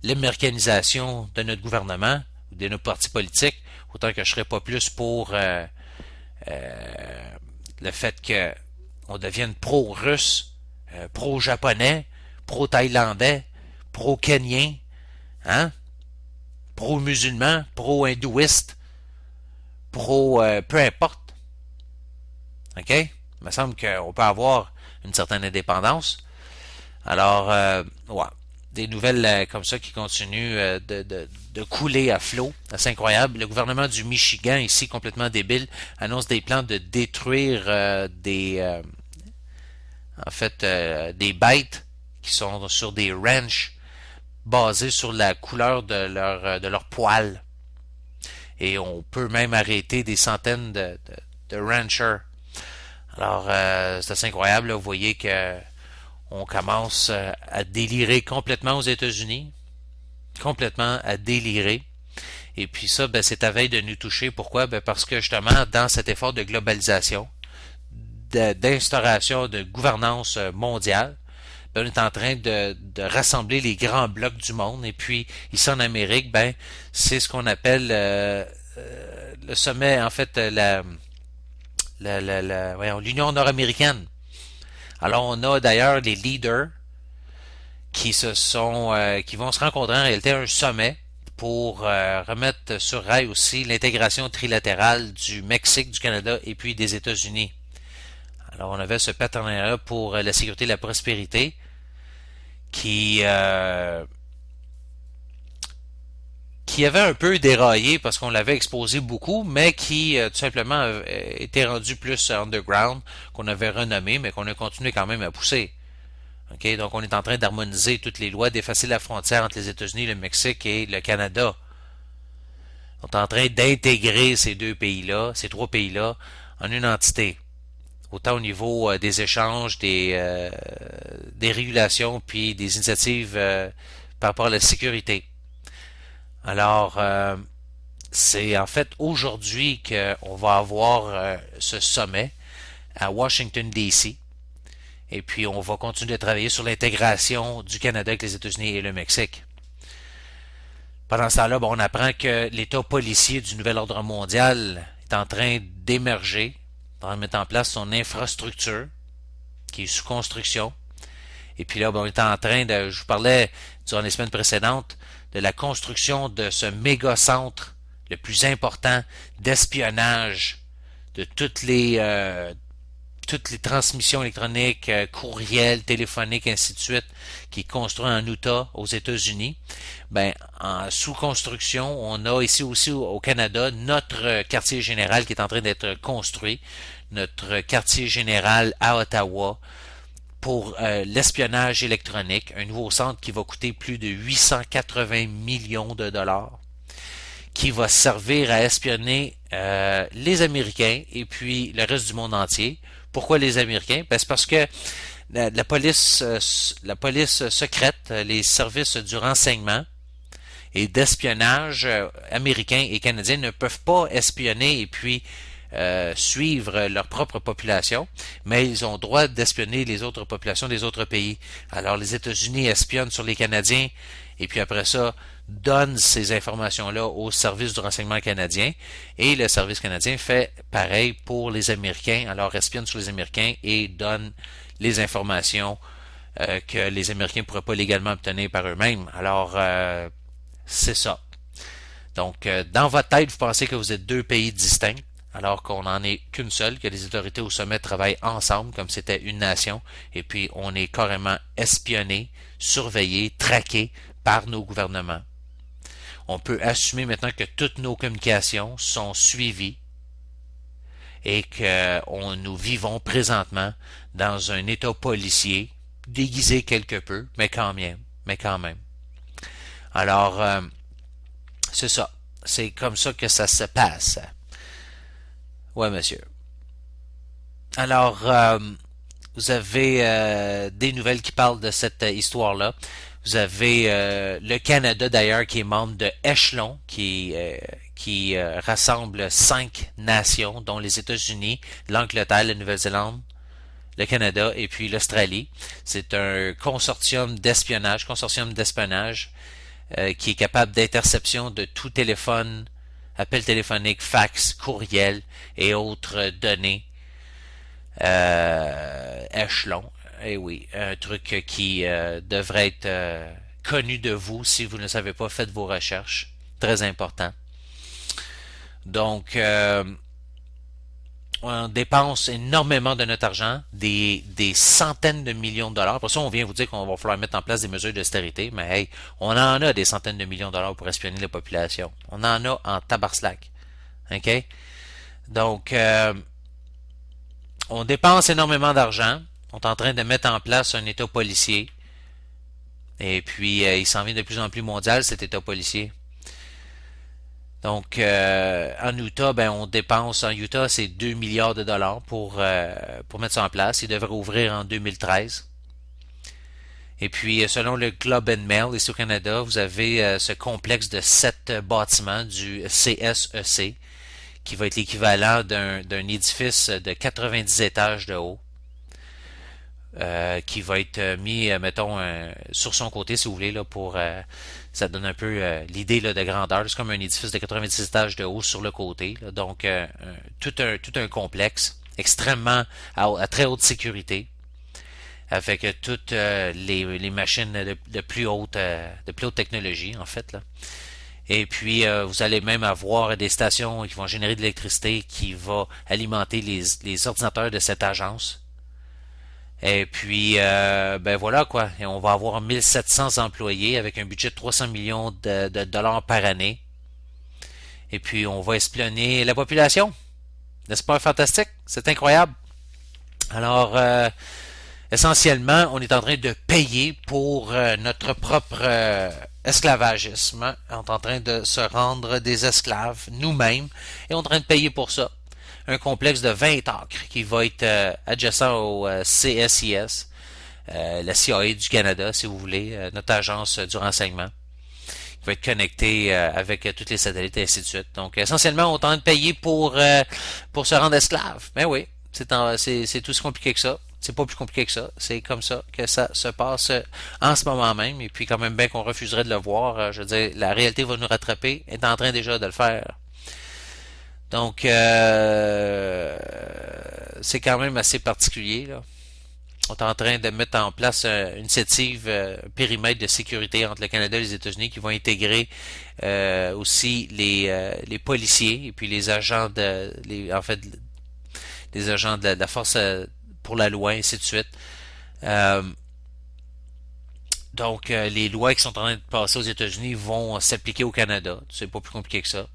l'américanisation de notre gouvernement ou de nos partis politiques, autant que je serais pas plus pour le fait que on devienne pro-russe, pro-japonais, pro-thaïlandais, pro-kenyen, hein, pro-musulman, pro-hindouiste, peu importe. OK? Il me semble qu'on peut avoir une certaine indépendance. Alors, ouais, des nouvelles comme ça qui continuent de couler à flot. C'est incroyable. Le gouvernement du Michigan, ici, complètement débile, annonce des plans de détruire des bêtes qui sont sur des ranchs basés sur la couleur de leur poil. Et on peut même arrêter des centaines de ranchers. Alors, c'est assez incroyable. Là. Vous voyez que on commence à délirer complètement aux États-Unis. Complètement à délirer. Et puis ça, ben, c'est à veille de nous toucher. Pourquoi? Ben, parce que justement, dans cet effort de globalisation, d'instauration de gouvernance mondiale, ben, on est en train de rassembler les grands blocs du monde. Et puis, ici en Amérique, ben, c'est ce qu'on appelle le sommet, en fait, l'Union nord-américaine. Alors, on a d'ailleurs les leaders qui vont se rencontrer en réalité à un sommet pour remettre sur rail aussi l'intégration trilatérale du Mexique, du Canada et puis des États-Unis. Alors, on avait ce partenariat pour la sécurité et la prospérité qui avait un peu déraillé parce qu'on l'avait exposé beaucoup, mais qui tout simplement était rendu plus underground, qu'on avait renommé, mais qu'on a continué quand même à pousser. Okay? Donc on est en train d'harmoniser toutes les lois, d'effacer la frontière entre les États-Unis, le Mexique et le Canada. On est en train d'intégrer ces trois pays-là, en une entité. Autant au niveau des échanges, des régulations, puis des initiatives par rapport à la sécurité. Alors, c'est en fait aujourd'hui qu'on va avoir ce sommet à Washington, D.C. Et puis, on va continuer de travailler sur l'intégration du Canada avec les États-Unis et le Mexique. Pendant ce temps-là, on apprend que l'État policier du nouvel ordre mondial est en train d'émerger, en train de mettre en place son infrastructure, qui est sous construction. Et puis là, on est en train je vous parlais durant les semaines précédentes, de la construction de ce méga-centre le plus important d'espionnage de toutes les transmissions électroniques, courriels, téléphoniques, ainsi de suite, qui est construit en Utah, aux États-Unis. Ben, sous construction, on a ici aussi au Canada notre quartier général qui est en train d'être construit, notre quartier général à Ottawa, pour l'espionnage électronique, un nouveau centre qui va coûter plus de 880 millions de dollars, qui va servir à espionner les Américains et puis le reste du monde entier. Pourquoi les Américains? Ben, c'est parce que la police secrète, les services du renseignement et d'espionnage américains et canadiens ne peuvent pas espionner et puis suivre leur propre population, mais ils ont droit d'espionner les autres populations des autres pays. Alors les États-Unis espionnent sur les Canadiens et puis après ça, donne ces informations-là au service du renseignement canadien, et le service canadien fait pareil pour les Américains, alors espionne sur les Américains et donne les informations que les Américains ne pourraient pas légalement obtenir par eux-mêmes. Alors, c'est ça. Donc, dans votre tête, vous pensez que vous êtes deux pays distincts, alors qu'on n'en est qu'une seule, que les autorités au sommet travaillent ensemble comme c'était une nation, et puis on est carrément espionnés, surveillés, traqués par nos gouvernements. On peut assumer maintenant que toutes nos communications sont suivies et que nous vivons présentement dans un état policier, déguisé quelque peu, mais quand même. Alors, c'est ça. C'est comme ça que ça se passe. Ouais, monsieur. Alors, vous avez des nouvelles qui parlent de cette histoire-là. Vous avez le Canada d'ailleurs qui est membre de Echelon, qui rassemble 5 nations, dont les États-Unis, l'Angleterre, la Nouvelle-Zélande, le Canada et puis l'Australie. C'est un consortium d'espionnage qui est capable d'interception de tout téléphone, appel téléphonique, fax, courriel et autres données. Echelon. Eh oui, un truc qui devrait être connu de vous. Si vous ne le savez pas, faites vos recherches. Très important. Donc, on dépense énormément de notre argent, des centaines de millions de dollars. Pour ça, on vient vous dire qu'on va falloir mettre en place des mesures d'austérité, mais hey, on en a des centaines de millions de dollars pour espionner la population. On en a en tabarslac. OK? Donc, on dépense énormément d'argent. On est en train de mettre en place un État policier. Et puis, il s'en vient de plus en plus mondial, cet État policier. Donc, en Utah, on dépense, en Utah, c'est 2 milliards de dollars pour mettre ça en place. Il devrait ouvrir en 2013. Et puis, selon le Globe and Mail, ici au Canada, vous avez ce complexe de 7 bâtiments du CSEC, qui va être l'équivalent d'un édifice de 90 étages de haut, qui va être mis, mettons, sur son côté, si vous voulez, là, pour ça donne un peu l'idée là, de grandeur. C'est comme un édifice de 90 étages de haut sur le côté. Là. Donc, tout un complexe extrêmement à très haute sécurité, avec toutes les machines de plus haute technologie, en fait, là. Et puis, vous allez même avoir des stations qui vont générer de l'électricité qui va alimenter les ordinateurs de cette agence. Et puis, voilà quoi. Et on va avoir 1700 employés avec un budget de 300 millions de dollars par année. Et puis, on va espionner la population. N'est-ce pas fantastique? C'est incroyable. Alors, essentiellement, on est en train de payer pour notre propre esclavagisme. On est en train de se rendre des esclaves nous-mêmes et on est en train de payer pour ça. Un complexe de 20 acres qui va être adjacent au CSIS, la CIA du Canada, si vous voulez, notre agence du renseignement, qui va être connecté avec tous les satellites et ainsi de suite. Donc, essentiellement, on est en train de payer pour se rendre esclave. Mais oui, c'est tout aussi compliqué que ça. C'est pas plus compliqué que ça. C'est comme ça que ça se passe en ce moment même. Et puis, quand même bien qu'on refuserait de le voir, je veux dire, la réalité va nous rattraper. Elle est en train déjà de le faire. Donc, c'est quand même assez particulier, là. On est en train de mettre en place une initiative périmètre de sécurité entre le Canada et les États-Unis qui vont intégrer aussi les policiers et puis les agents les agents de la force pour la loi, ainsi de suite. Donc, les lois qui sont en train de passer aux États-Unis vont s'appliquer au Canada. C'est pas plus compliqué que ça.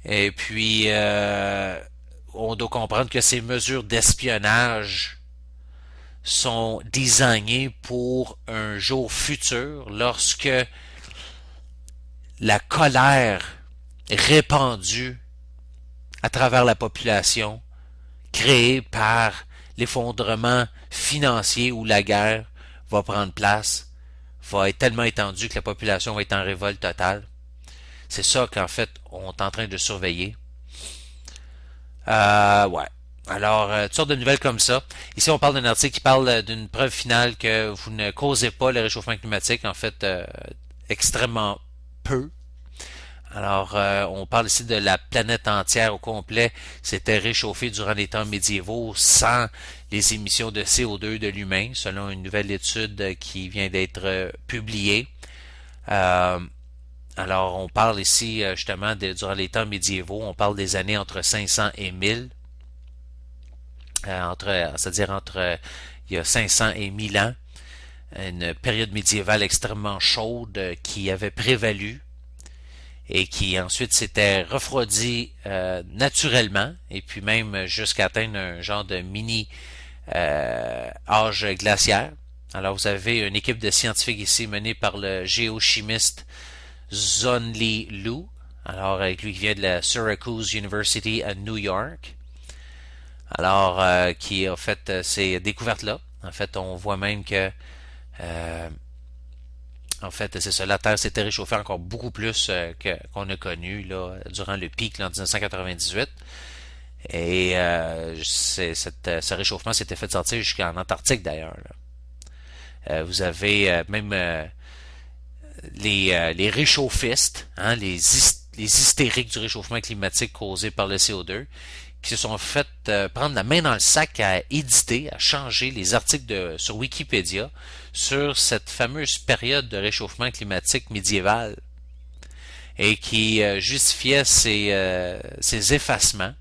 Et puis, on doit comprendre que ces mesures d'espionnage sont designées pour un jour futur lorsque la colère répandue à travers la population créée par l'effondrement financier ou la guerre va prendre place, va être tellement étendue que la population va être en révolte totale. C'est ça qu'en fait, on est en train de surveiller. Ouais. Alors, toutes sortes de nouvelles comme ça. Ici, on parle d'un article qui parle d'une preuve finale que vous ne causez pas le réchauffement climatique, en fait, extrêmement peu. Alors, on parle ici de la planète entière au complet s'était réchauffée durant les temps médiévaux sans les émissions de CO2 de l'humain, selon une nouvelle étude qui vient d'être publiée. Euh, alors, on parle ici justement durant les temps médiévaux, on parle des années entre 500 et 1000, c'est-à-dire entre il y a 500 et 1000 ans, une période médiévale extrêmement chaude qui avait prévalu et qui ensuite s'était refroidi naturellement et puis même jusqu'à atteindre un genre de mini âge glaciaire. Alors vous avez une équipe de scientifiques ici menée par le géochimiste Zhonli Lu, alors avec lui qui vient de la Syracuse University à New York, alors qui a fait ces découvertes-là. En fait, on voit même que en fait, c'est ça, la Terre s'était réchauffée encore beaucoup plus qu'on a connu là, durant le pic là, en 1998. Et ce réchauffement s'était fait sortir jusqu'en Antarctique d'ailleurs. Vous avez même les réchauffistes, hein, les hystériques du réchauffement climatique causé par le CO2, qui se sont fait prendre la main dans le sac à éditer, à changer les articles sur Wikipédia sur cette fameuse période de réchauffement climatique médiéval et qui justifiait ces effacements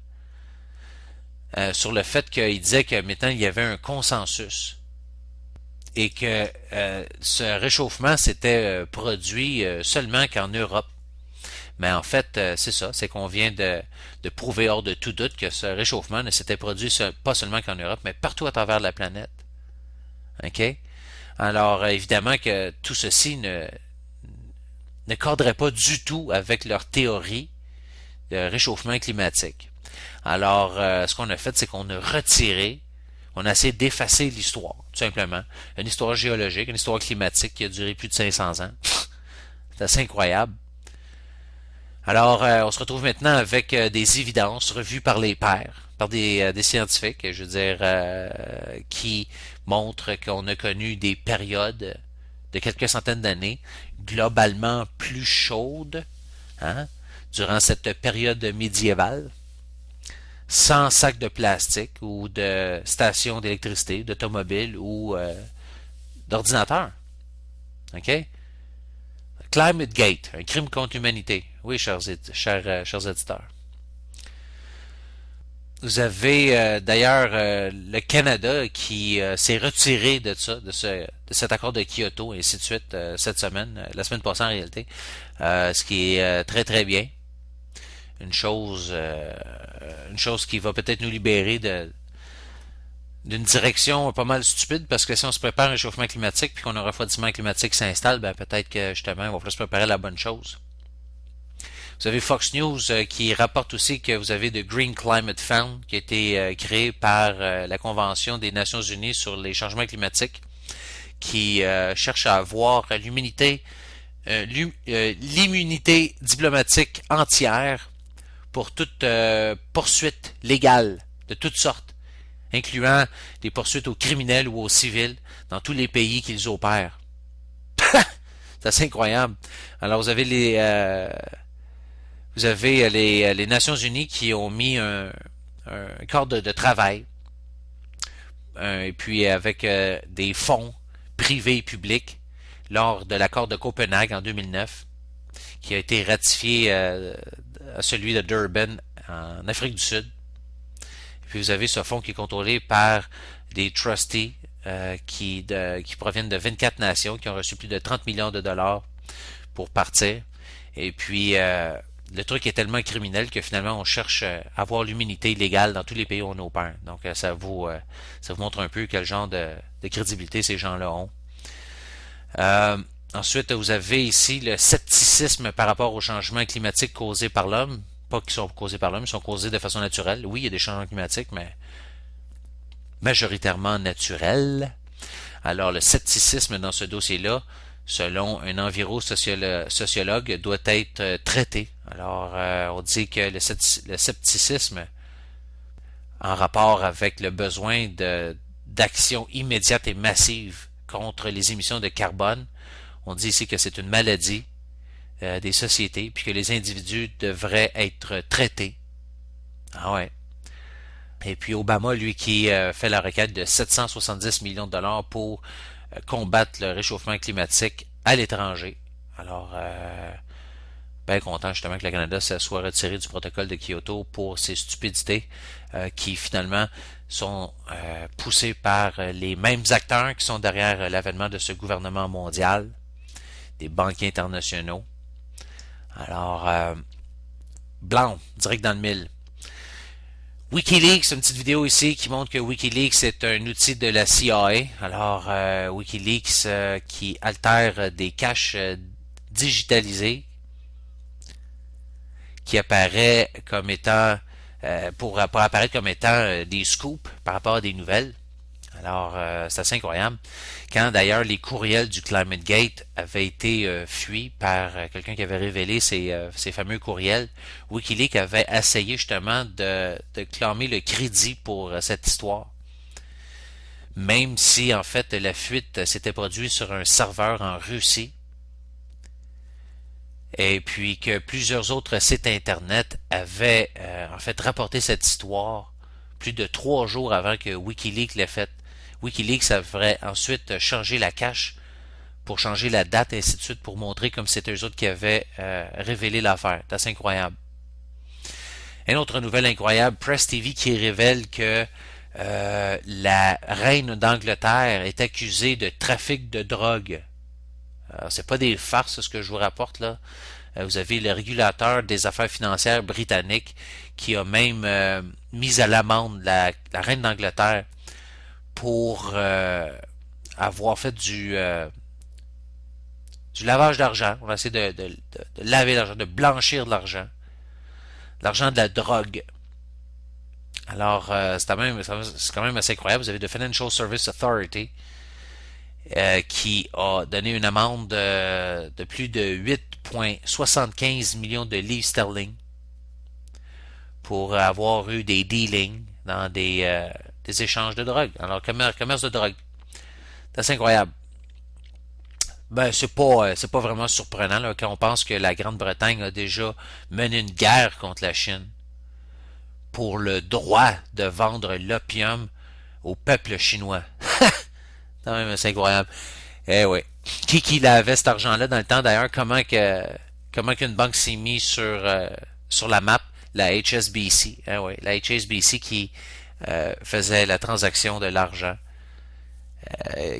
sur le fait qu'il disait que maintenant il y avait un consensus et que ce réchauffement s'était produit seulement qu'en Europe. Mais en fait, c'est ça, c'est qu'on vient de prouver hors de tout doute que ce réchauffement ne s'était produit pas seulement qu'en Europe, mais partout à travers la planète. OK? Alors, évidemment que tout ceci ne cadrait pas du tout avec leur théorie de réchauffement climatique. Alors, ce qu'on a fait, c'est qu'on a retiré, on a essayé d'effacer l'histoire, tout simplement. Une histoire géologique, une histoire climatique qui a duré plus de 500 ans. C'est assez incroyable. Alors, on se retrouve maintenant avec des évidences revues par les pairs, par des scientifiques, je veux dire, qui montrent qu'on a connu des périodes de quelques centaines d'années globalement plus chaudes, hein, durant cette période médiévale, sans sacs de plastique ou de stations d'électricité, d'automobiles ou d'ordinateurs. OK? Climate Gate, un crime contre l'humanité. Oui, chers éditeurs. Vous avez d'ailleurs le Canada qui s'est retiré de ça, de cet accord de Kyoto, et ainsi de suite, cette semaine, la semaine passée en réalité, ce qui est très très bien. Une chose qui va peut-être nous libérer d'une direction pas mal stupide, parce que si on se prépare à un réchauffement climatique puis qu'on a un refroidissement climatique qui s'installe, ben peut-être que justement on va falloir se préparer à la bonne chose. Vous avez Fox News qui rapporte aussi que vous avez le Green Climate Fund qui a été créé par la Convention des Nations Unies sur les changements climatiques, qui cherche à avoir l'immunité diplomatique entière pour toute poursuite légale de toutes sortes, incluant des poursuites aux criminels ou aux civils dans tous les pays qu'ils opèrent. C'est assez incroyable. Alors vous avez les Nations Unies qui ont mis un cadre de travail et puis avec des fonds privés et publics lors de l'accord de Copenhague en 2009, qui a été ratifié à celui de Durban en Afrique du Sud. Et puis vous avez ce fonds qui est contrôlé par des trustees qui proviennent de 24 nations qui ont reçu plus de 30 millions de dollars pour partir. Et puis le truc est tellement criminel que finalement on cherche à avoir l'immunité légale dans tous les pays où on opère. Donc ça vous montre un peu quel genre de crédibilité ces gens-là ont. Ensuite, vous avez ici le scepticisme par rapport aux changements climatiques causés par l'homme. Pas qu'ils sont causés par l'homme, ils sont causés de façon naturelle. Oui, il y a des changements climatiques, mais majoritairement naturels. Alors, le scepticisme dans ce dossier-là, selon un envirosociologue, doit être traité. Alors, on dit que le scepticisme en rapport avec le besoin d'action immédiate et massive contre les émissions de carbone. On dit ici que c'est une maladie des sociétés, puis que les individus devraient être traités. Ah ouais. Et puis Obama, lui, qui fait la requête de 770 millions de dollars pour combattre le réchauffement climatique à l'étranger. Alors, bien content justement que le Canada se soit retiré du protocole de Kyoto pour ces stupidités qui finalement sont poussées par les mêmes acteurs qui sont derrière l'avènement de ce gouvernement mondial, des banquiers internationaux. Alors, blanc, direct dans le mille. WikiLeaks, une petite vidéo ici qui montre que WikiLeaks est un outil de la CIA. Alors, WikiLeaks qui altère des caches digitalisées qui apparaît comme étant pour apparaître comme étant des scoops par rapport à des nouvelles. Alors, c'est assez incroyable. Quand d'ailleurs les courriels du ClimateGate avaient été fuis par quelqu'un qui avait révélé ces fameux courriels, WikiLeaks avait essayé justement de clamer le crédit pour cette histoire. Même si en fait la fuite s'était produite sur un serveur en Russie, et puis que plusieurs autres sites internet avaient en fait rapporté cette histoire plus de 3 jours avant que WikiLeaks l'ait faite. WikiLeaks avait ensuite changé la cache pour changer la date et ainsi de suite pour montrer comme c'était eux autres qui avaient révélé l'affaire. C'est assez incroyable. Une autre nouvelle incroyable, Press TV qui révèle que la reine d'Angleterre est accusée de trafic de drogue. C'est pas des farces ce que je vous rapporte là. Vous avez le régulateur des affaires financières britannique qui a même mis à l'amende la reine d'Angleterre pour avoir fait du lavage d'argent. On va essayer de laver l'argent, de blanchir de l'argent. L'argent de la drogue. Alors, c'est quand même assez incroyable. Vous avez le Financial Service Authority qui a donné une amende de plus de 8,75 millions de livres sterling pour avoir eu des dealings dans des échanges de drogue. Alors, commerce de drogue. C'est assez incroyable. Ben, c'est pas vraiment surprenant là, quand on pense que la Grande-Bretagne a déjà mené une guerre contre la Chine pour le droit de vendre l'opium au peuple chinois. C'est incroyable. Eh oui. Qui avait cet argent-là dans le temps d'ailleurs? Comment qu'une banque s'est mise sur la map? La HSBC. Eh oui. La HSBC qui faisait la transaction de l'argent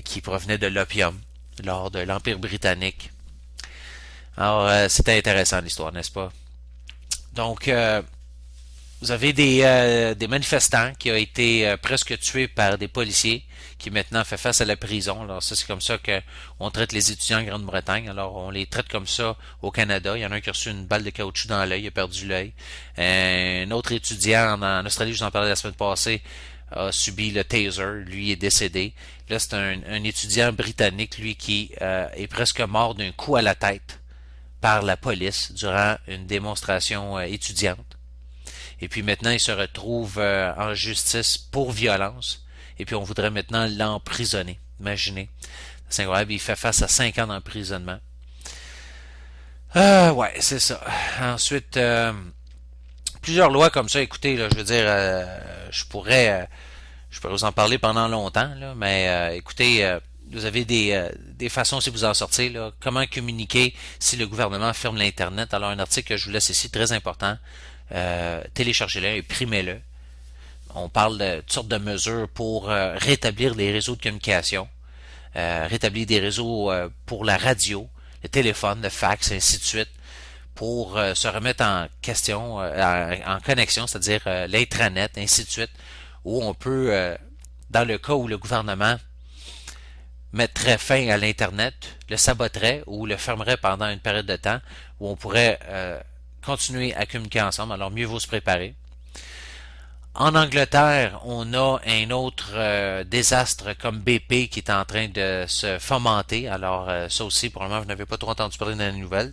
qui provenait de l'opium lors de l'Empire britannique. Alors, c'était intéressant l'histoire, n'est-ce pas? Donc, vous avez des manifestants qui ont été presque tués par des policiers qui maintenant fait face à la prison. Alors ça, c'est comme ça qu'on traite les étudiants en Grande-Bretagne. Alors on les traite comme ça au Canada. Il y en a un qui a reçu une balle de caoutchouc dans l'œil, il a perdu l'œil. Un autre étudiant en Australie, je vous en parlais la semaine passée, a subi le taser. Lui est décédé. Là, c'est un étudiant britannique, lui, qui est presque mort d'un coup à la tête par la police durant une démonstration étudiante. Et puis maintenant, il se retrouve en justice pour violence. Et puis on voudrait maintenant l'emprisonner. Imaginez. C'est incroyable. Il fait face à 5 ans d'emprisonnement. Ouais, c'est ça. Ensuite, plusieurs lois comme ça. Écoutez, là, je veux dire, je pourrais vous en parler pendant longtemps, là, mais écoutez, vous avez des façons si vous en sortez. Là, comment communiquer si le gouvernement ferme l'Internet. Alors, un article que je vous laisse ici, très important. Téléchargez-le, imprimez-le. On parle de toutes sortes de mesures pour rétablir les réseaux de communication, rétablir des réseaux pour la radio, le téléphone, le fax, et ainsi de suite, pour se remettre en question, en connexion, c'est-à-dire l'intranet, ainsi de suite, où on peut, dans le cas où le gouvernement mettrait fin à l'Internet, le saboterait ou le fermerait pendant une période de temps, où on pourrait continuer à communiquer ensemble. Alors mieux vaut se préparer. En Angleterre, on a un autre désastre comme BP qui est en train de se fomenter. Alors ça aussi, probablement, vous n'avez pas trop entendu parler dans les nouvelles.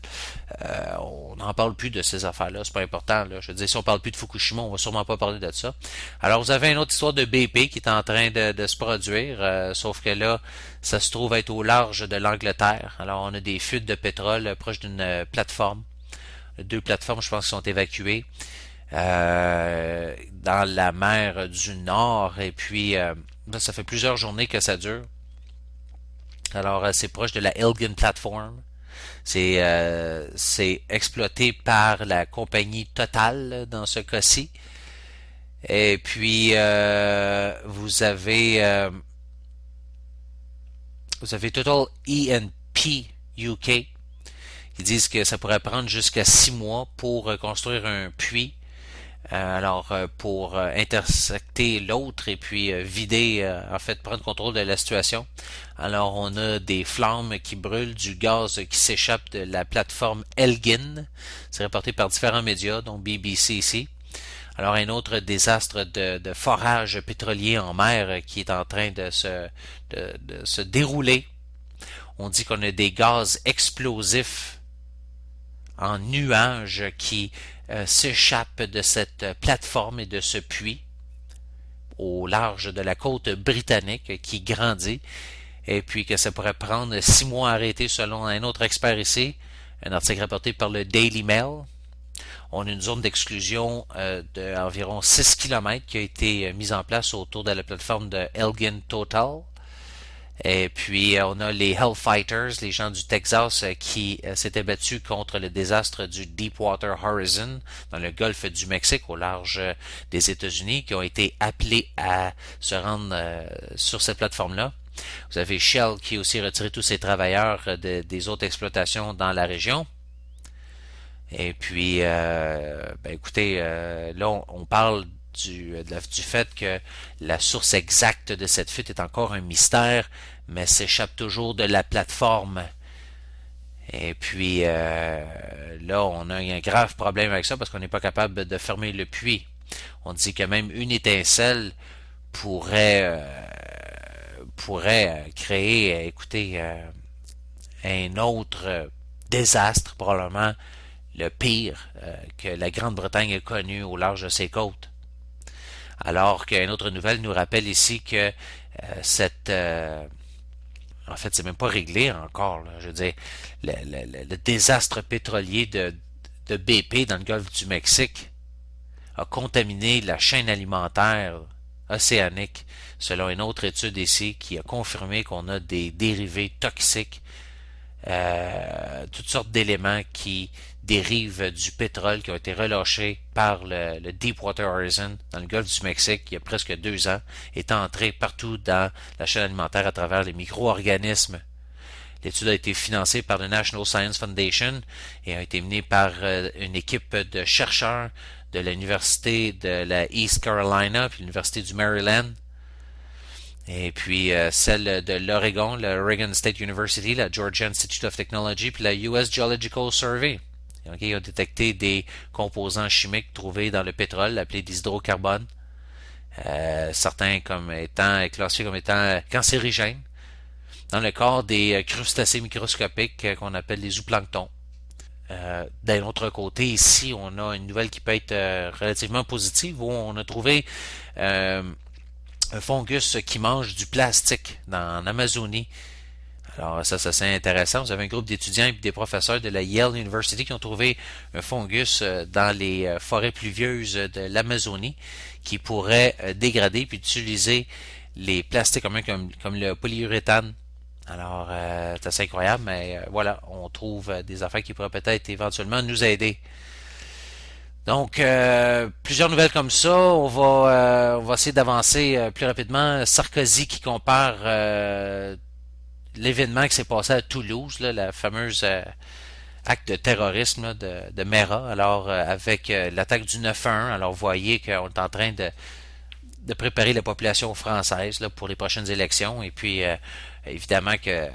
On On parle plus de ces affaires-là, c'est pas important. Là. Je veux dire, si on parle plus de Fukushima, on va sûrement pas parler de ça. Alors, vous avez une autre histoire de BP qui est en train de se produire, sauf que là, ça se trouve être au large de l'Angleterre. Alors, on a des fuites de pétrole proche d'une plateforme. Deux plateformes, je pense, qui sont évacuées dans la mer du Nord. Et puis, là, ça fait plusieurs journées que ça dure. Alors, c'est proche de la Elgin Platform. C'est exploité par la compagnie Total dans ce cas-ci. Et puis vous avez Total E&P UK qui disent que ça pourrait prendre jusqu'à 6 mois pour construire un puits. Pour intersecter l'autre et puis vider, en fait, prendre contrôle de la situation. Alors, on a des flammes qui brûlent, du gaz qui s'échappe de la plateforme Elgin. C'est reporté par différents médias, dont BBC ici. Alors, un autre désastre de forage pétrolier en mer qui est en train de se dérouler. On dit qu'on a des gaz explosifs en nuages qui s'échappe de cette plateforme et de ce puits au large de la côte britannique qui grandit et puis que ça pourrait prendre 6 mois à arrêter selon un autre expert ici, un article rapporté par le Daily Mail. On a une zone d'exclusion d'environ 6 km qui a été mise en place autour de la plateforme de Elgin Total. Et puis, on a les Hellfighters, les gens du Texas qui s'étaient battus contre le désastre du Deepwater Horizon dans le golfe du Mexique au large des États-Unis qui ont été appelés à se rendre sur cette plateforme-là. Vous avez Shell qui a aussi retiré tous ses travailleurs des autres exploitations dans la région. Et puis, écoutez, là, on parle du fait que la source exacte de cette fuite est encore un mystère, mais s'échappe toujours de la plateforme. Et puis là, on a un grave problème avec ça parce qu'on n'est pas capable de fermer le puits. On dit que même une étincelle pourrait créer, écoutez, un autre désastre, probablement le pire que la Grande-Bretagne a connu au large de ses côtes. Alors qu'une autre nouvelle nous rappelle ici que en fait, c'est même pas réglé encore. Là. Je veux dire, le désastre pétrolier de BP dans le golfe du Mexique a contaminé la chaîne alimentaire océanique, selon une autre étude ici qui a confirmé qu'on a des dérivés toxiques, toutes sortes d'éléments qui dérivent du pétrole qui ont été relâchés par le Deepwater Horizon dans le golfe du Mexique il y a presque 2 ans, est entré partout dans la chaîne alimentaire à travers les micro-organismes. L'étude a été financée par le National Science Foundation et a été menée par une équipe de chercheurs de l'université de la East Carolina puis l'université du Maryland. Et puis celle de l'Oregon, la Oregon State University, la Georgia Institute of Technology, puis la US Geological Survey. Okay, ils ont détecté des composants chimiques trouvés dans le pétrole, appelés des hydrocarbone, certains comme étant classifiés comme étant cancérigènes, dans le corps des crustacés microscopiques qu'on appelle les zooplanctons. D'un autre côté, ici, on a une nouvelle qui peut être relativement positive, où on a trouvé un fungus qui mange du plastique en Amazonie. Alors ça c'est intéressant. Vous avez un groupe d'étudiants et des professeurs de la Yale University qui ont trouvé un fungus dans les forêts pluvieuses de l'Amazonie qui pourrait dégrader puis utiliser les plastiques comme le polyuréthane. Alors c'est assez incroyable, mais voilà, on trouve des affaires qui pourraient peut-être éventuellement nous aider. Donc, plusieurs nouvelles comme ça. On va essayer d'avancer plus rapidement. Sarkozy qui compare l'événement qui s'est passé à Toulouse, là, la fameuse acte de terrorisme là, de Mera, alors avec l'attaque du 9-1. Alors, vous voyez qu'on est en train de préparer la population française là, pour les prochaines élections. Et puis, évidemment que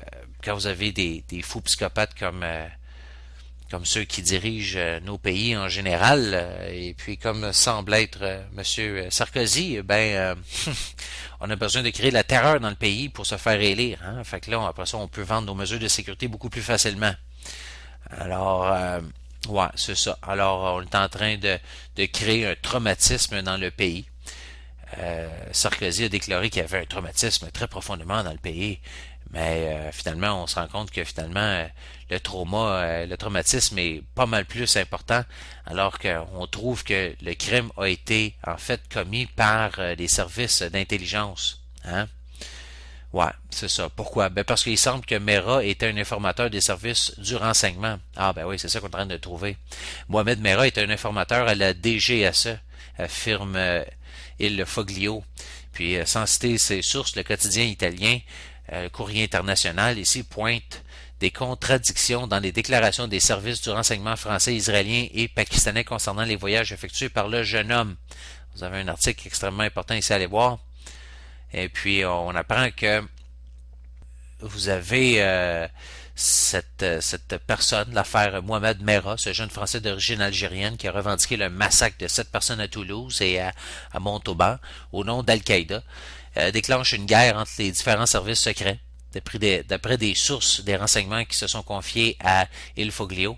quand vous avez des fous psychopathes comme ceux qui dirigent nos pays en général, et puis comme semble être Monsieur Sarkozy, on a besoin de créer la terreur dans le pays pour se faire élire. Fait que là, après ça, on peut vendre nos mesures de sécurité beaucoup plus facilement. Alors, Ouais, c'est ça. Alors, on est en train de créer un traumatisme dans le pays. Sarkozy a déclaré qu'il y avait un traumatisme très profondément dans le pays, mais finalement, on se rend compte que finalement, le traumatisme est pas mal plus important, alors qu'on trouve que le crime a été en fait commis par les services d'intelligence. Hein? Ouais, c'est ça. Pourquoi? Ben parce qu'il semble que Mera était un informateur des services du renseignement. Ah ben oui, c'est ça qu'on est en train de trouver. Mohamed Mera est un informateur à la DGSE, affirme Il Foglio. Puis, sans citer ses sources, le quotidien italien, Courrier international, ici pointe des contradictions dans les déclarations des services du renseignement français, israélien et pakistanais concernant les voyages effectués par le jeune homme. Vous avez un article extrêmement important ici à aller voir. Et puis, on apprend que vous avez cette personne, l'affaire Mohamed Merah, ce jeune Français d'origine algérienne qui a revendiqué le massacre de 7 personnes à Toulouse et à Montauban au nom d'Al-Qaïda, déclenche une guerre entre les différents services secrets. D'après des sources des renseignements qui se sont confiés à Il Foglio,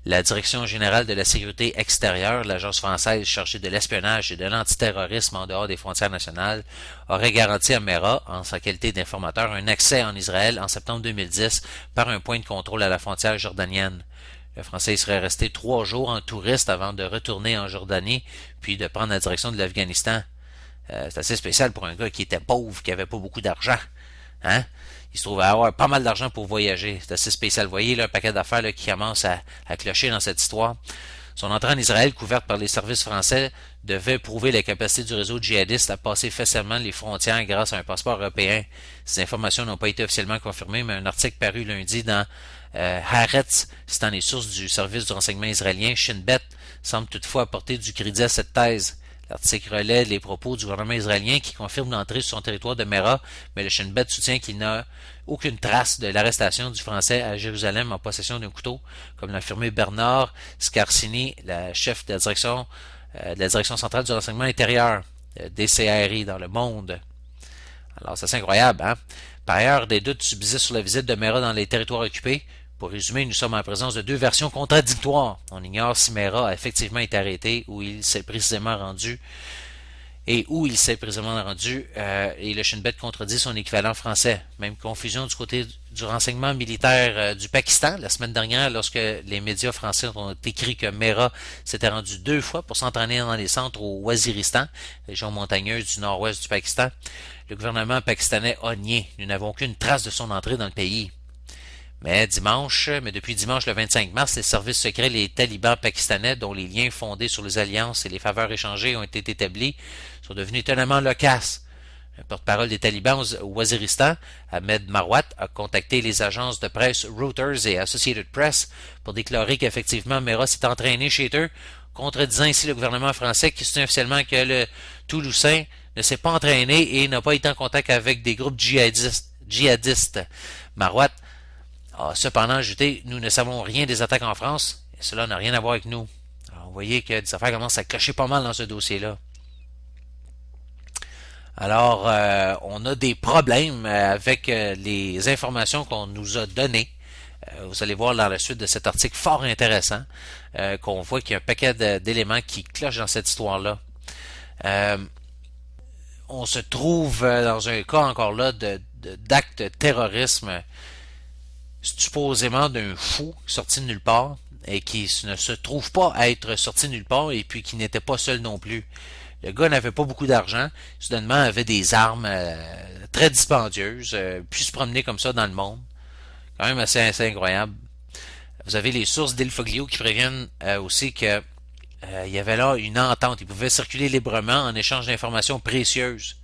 la Direction générale de la sécurité extérieure, l'agence française chargée de l'espionnage et de l'antiterrorisme en dehors des frontières nationales, aurait garanti à Mera, en sa qualité d'informateur, un accès en Israël en septembre 2010 par un point de contrôle à la frontière jordanienne. Le Français serait resté 3 jours en touriste avant de retourner en Jordanie, puis de prendre la direction de l'Afghanistan. C'est assez spécial pour un gars qui était pauvre, qui avait pas beaucoup d'argent. Hein? Il se trouve à avoir pas mal d'argent pour voyager. C'est assez spécial. Vous voyez là, un paquet d'affaires là, qui commence à clocher dans cette histoire. Son entrée en Israël, couverte par les services français, devait prouver la capacité du réseau djihadiste à passer facilement les frontières grâce à un passeport européen. Ces informations n'ont pas été officiellement confirmées, mais un article paru lundi dans Haaretz, citant les sources du service de renseignement israélien, Shin Bet, semble toutefois apporter du crédit à cette thèse. L'article relaie les propos du gouvernement israélien qui confirme l'entrée sur son territoire de Mera, mais le Shin Bet soutient qu'il n'a aucune trace de l'arrestation du Français à Jérusalem en possession d'un couteau, comme l'a affirmé Bernard Scarsini, la chef de la direction centrale du renseignement intérieur, DCRI, dans le monde. Alors, c'est assez incroyable, hein? Par ailleurs, des doutes subsistent sur la visite de Mera dans les territoires occupés. Pour résumer, nous sommes en présence de deux versions contradictoires. On ignore si Mera a effectivement été arrêté, où il s'est précisément rendu, et le Shin Bet contredit son équivalent français. Même confusion du côté du renseignement militaire du Pakistan. La semaine dernière, lorsque les médias français ont écrit que Mera s'était rendu 2 fois pour s'entraîner dans les centres au Waziristan, région montagneuse du nord-ouest du Pakistan, le gouvernement pakistanais a nié. Nous n'avons aucune trace de son entrée dans le pays. Mais depuis dimanche le 25 mars, les services secrets, les talibans pakistanais, dont les liens fondés sur les alliances et les faveurs échangées ont été établis, sont devenus étonnamment loquaces. Un porte-parole des talibans au Waziristan, Ahmed Marwat, a contacté les agences de presse Reuters et Associated Press pour déclarer qu'effectivement Mera s'est entraîné chez eux, contredisant ainsi le gouvernement français qui soutient officiellement que le Toulousain ne s'est pas entraîné et n'a pas été en contact avec des groupes djihadistes. Marwat a cependant ajouté, nous ne savons rien des attaques en France, et cela n'a rien à voir avec nous. Alors, vous voyez que des affaires commencent à clocher pas mal dans ce dossier-là. Alors, on a des problèmes avec les informations qu'on nous a données. Vous allez voir dans la suite de cet article fort intéressant qu'on voit qu'il y a un paquet d'éléments qui clochent dans cette histoire-là. On se trouve dans un cas encore là d'acte de terrorisme supposément d'un fou sorti de nulle part et qui ne se trouve pas à être sorti de nulle part et puis qui n'était pas seul non plus. Le gars n'avait pas beaucoup d'argent, soudainement avait des armes très dispendieuses, puis se promener comme ça dans le monde. Quand même assez incroyable. Vous avez les sources d'Il Foglio qui préviennent aussi que il y avait là une entente. Ils pouvaient circuler librement en échange d'informations précieuses.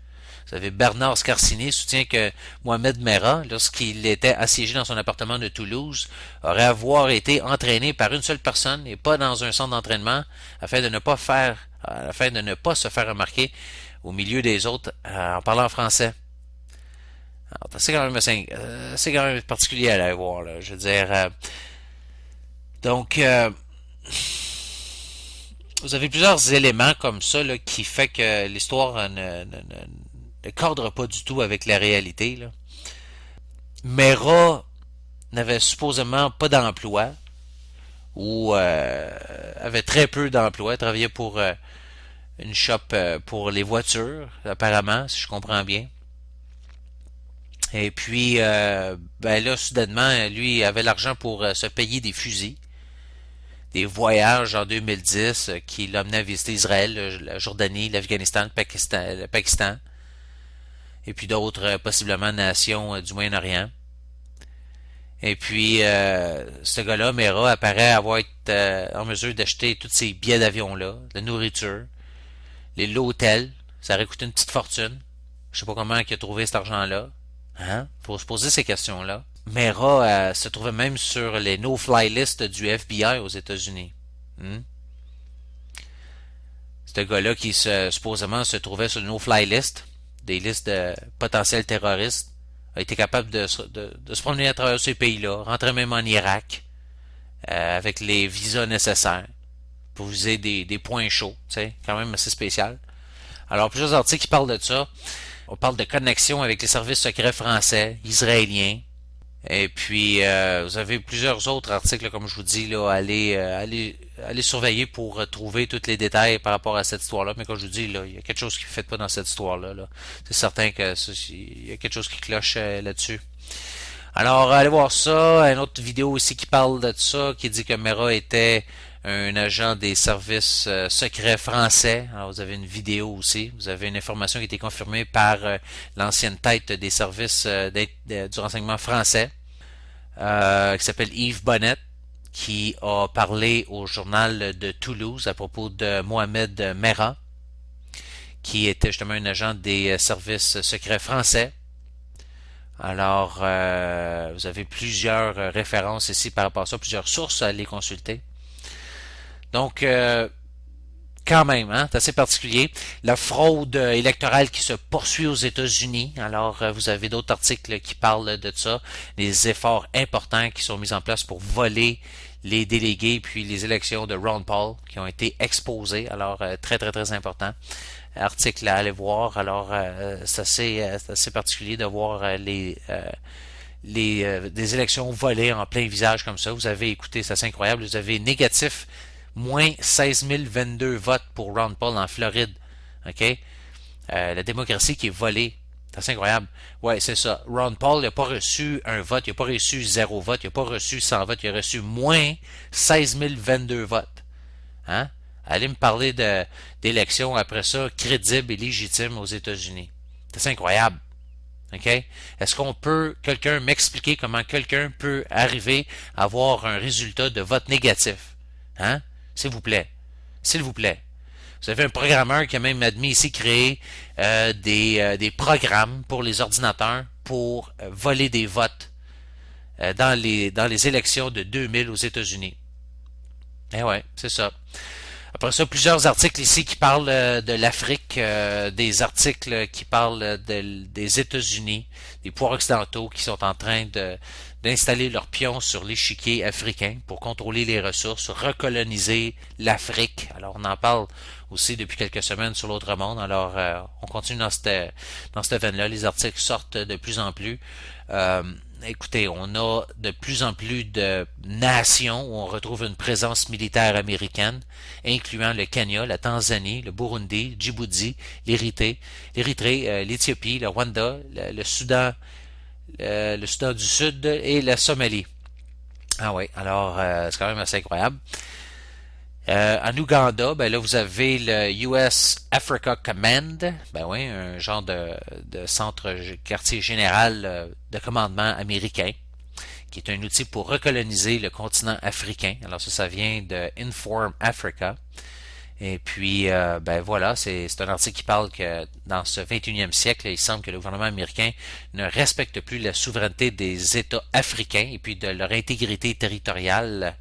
Vous avez Bernard Scarsini soutient que Mohamed Merah, lorsqu'il était assiégé dans son appartement de Toulouse, aurait avoir été entraîné par une seule personne et pas dans un centre d'entraînement afin de ne pas se faire remarquer au milieu des autres en parlant français. Alors, c'est quand même particulier à aller voir, là. Je veux dire, donc, vous avez plusieurs éléments comme ça là, qui fait que l'histoire ne cadre pas du tout avec la réalité. Là. Mera n'avait supposément pas d'emploi. ou avait très peu d'emplois, travaillait pour une shop pour les voitures, apparemment, si je comprends bien. Et puis, ben là, soudainement, lui avait l'argent pour se payer des fusils, des voyages en 2010 qui l'amenaient à visiter Israël, la Jordanie, l'Afghanistan, le Pakistan, et puis d'autres possiblement nations du Moyen-Orient. Et puis, ce gars-là, Mera, apparaît avoir été en mesure d'acheter tous ces billets d'avion-là, la nourriture, l'hôtel. Ça aurait coûté une petite fortune. Je sais pas comment il a trouvé cet argent-là. Hein? Faut se poser ces questions-là. Mera se trouvait même sur les no-fly list du FBI aux États-Unis. Hmm? Ce gars-là qui supposément se trouvait sur le no-fly list, des listes de potentiels terroristes, a été capable de se promener à travers ces pays-là, rentrer même en Irak, avec les visas nécessaires pour viser des points chauds, tu sais, quand même assez spécial. Alors, plusieurs articles qui parlent de ça. On parle de connexion avec les services secrets français, israéliens. Et puis, vous avez plusieurs autres articles, comme je vous dis, là, allez surveiller pour trouver tous les détails par rapport à cette histoire-là. Mais comme je vous dis, là, il y a quelque chose qui ne fait pas dans cette histoire-là. Là. C'est certain que il y a quelque chose qui cloche là-dessus. Alors, allez voir ça. Une autre vidéo aussi qui parle de ça, qui dit que Mera était un agent des services secrets français. Alors, vous avez une vidéo aussi. Vous avez une information qui a été confirmée par l'ancienne tête des services du renseignement français, qui s'appelle Yves Bonnet, qui a parlé au journal de Toulouse à propos de Mohamed Merah, qui était justement un agent des services secrets français. Alors, vous avez plusieurs références ici par rapport à ça, plusieurs sources à les consulter. Donc, quand même, hein, c'est assez particulier. La fraude électorale qui se poursuit aux États-Unis. Alors, vous avez d'autres articles qui parlent de ça. Les efforts importants qui sont mis en place pour voler les délégués puis les élections de Ron Paul qui ont été exposés. Alors, très, très, très important. Article à aller voir. Alors, c'est assez particulier de voir des élections volées en plein visage comme ça. Vous avez écouté, c'est assez incroyable. Vous avez négatif moins 16 022 votes pour Ron Paul en Floride. OK? La démocratie qui est volée. C'est assez incroyable. Ouais, c'est ça. Ron Paul n'a pas reçu un vote, il n'a pas reçu 0 vote, il n'a pas reçu 100 votes, il a reçu moins 16 022 votes. Hein? Allez me parler d'élections après ça crédibles et légitimes aux États-Unis. C'est assez incroyable. OK? Est-ce qu'on peut, quelqu'un m'expliquer comment quelqu'un peut arriver à avoir un résultat de vote négatif? Hein? S'il vous plaît. S'il vous plaît. Vous avez un programmeur qui a même admis ici créer des programmes pour les ordinateurs pour voler des votes dans les élections de 2000 aux États-Unis. Eh ouais, c'est ça. Après ça, plusieurs articles ici qui parlent de l'Afrique, des articles qui parlent des États-Unis, des pouvoirs occidentaux qui sont en train d'installer leurs pions sur l'échiquier africain pour contrôler les ressources, recoloniser l'Afrique. Alors, on en parle aussi depuis quelques semaines sur l'autre monde. Alors, on continue dans cette veine-là. Les articles sortent de plus en plus. Écoutez, on a de plus en plus de nations où on retrouve une présence militaire américaine, incluant le Kenya, la Tanzanie, le Burundi, Djibouti, l'Érythrée, l'Éthiopie, le Rwanda, le Soudan du Sud et la Somalie. Ah oui, alors c'est quand même assez incroyable. En Ouganda, ben là vous avez le US Africa Command, ben oui, un genre de centre quartier général de commandement américain, qui est un outil pour recoloniser le continent africain. Alors ça vient de Inform Africa. Et puis, ben voilà, c'est un article qui parle que dans ce 21e siècle, il semble que le gouvernement américain ne respecte plus la souveraineté des États africains et puis de leur intégrité territoriale,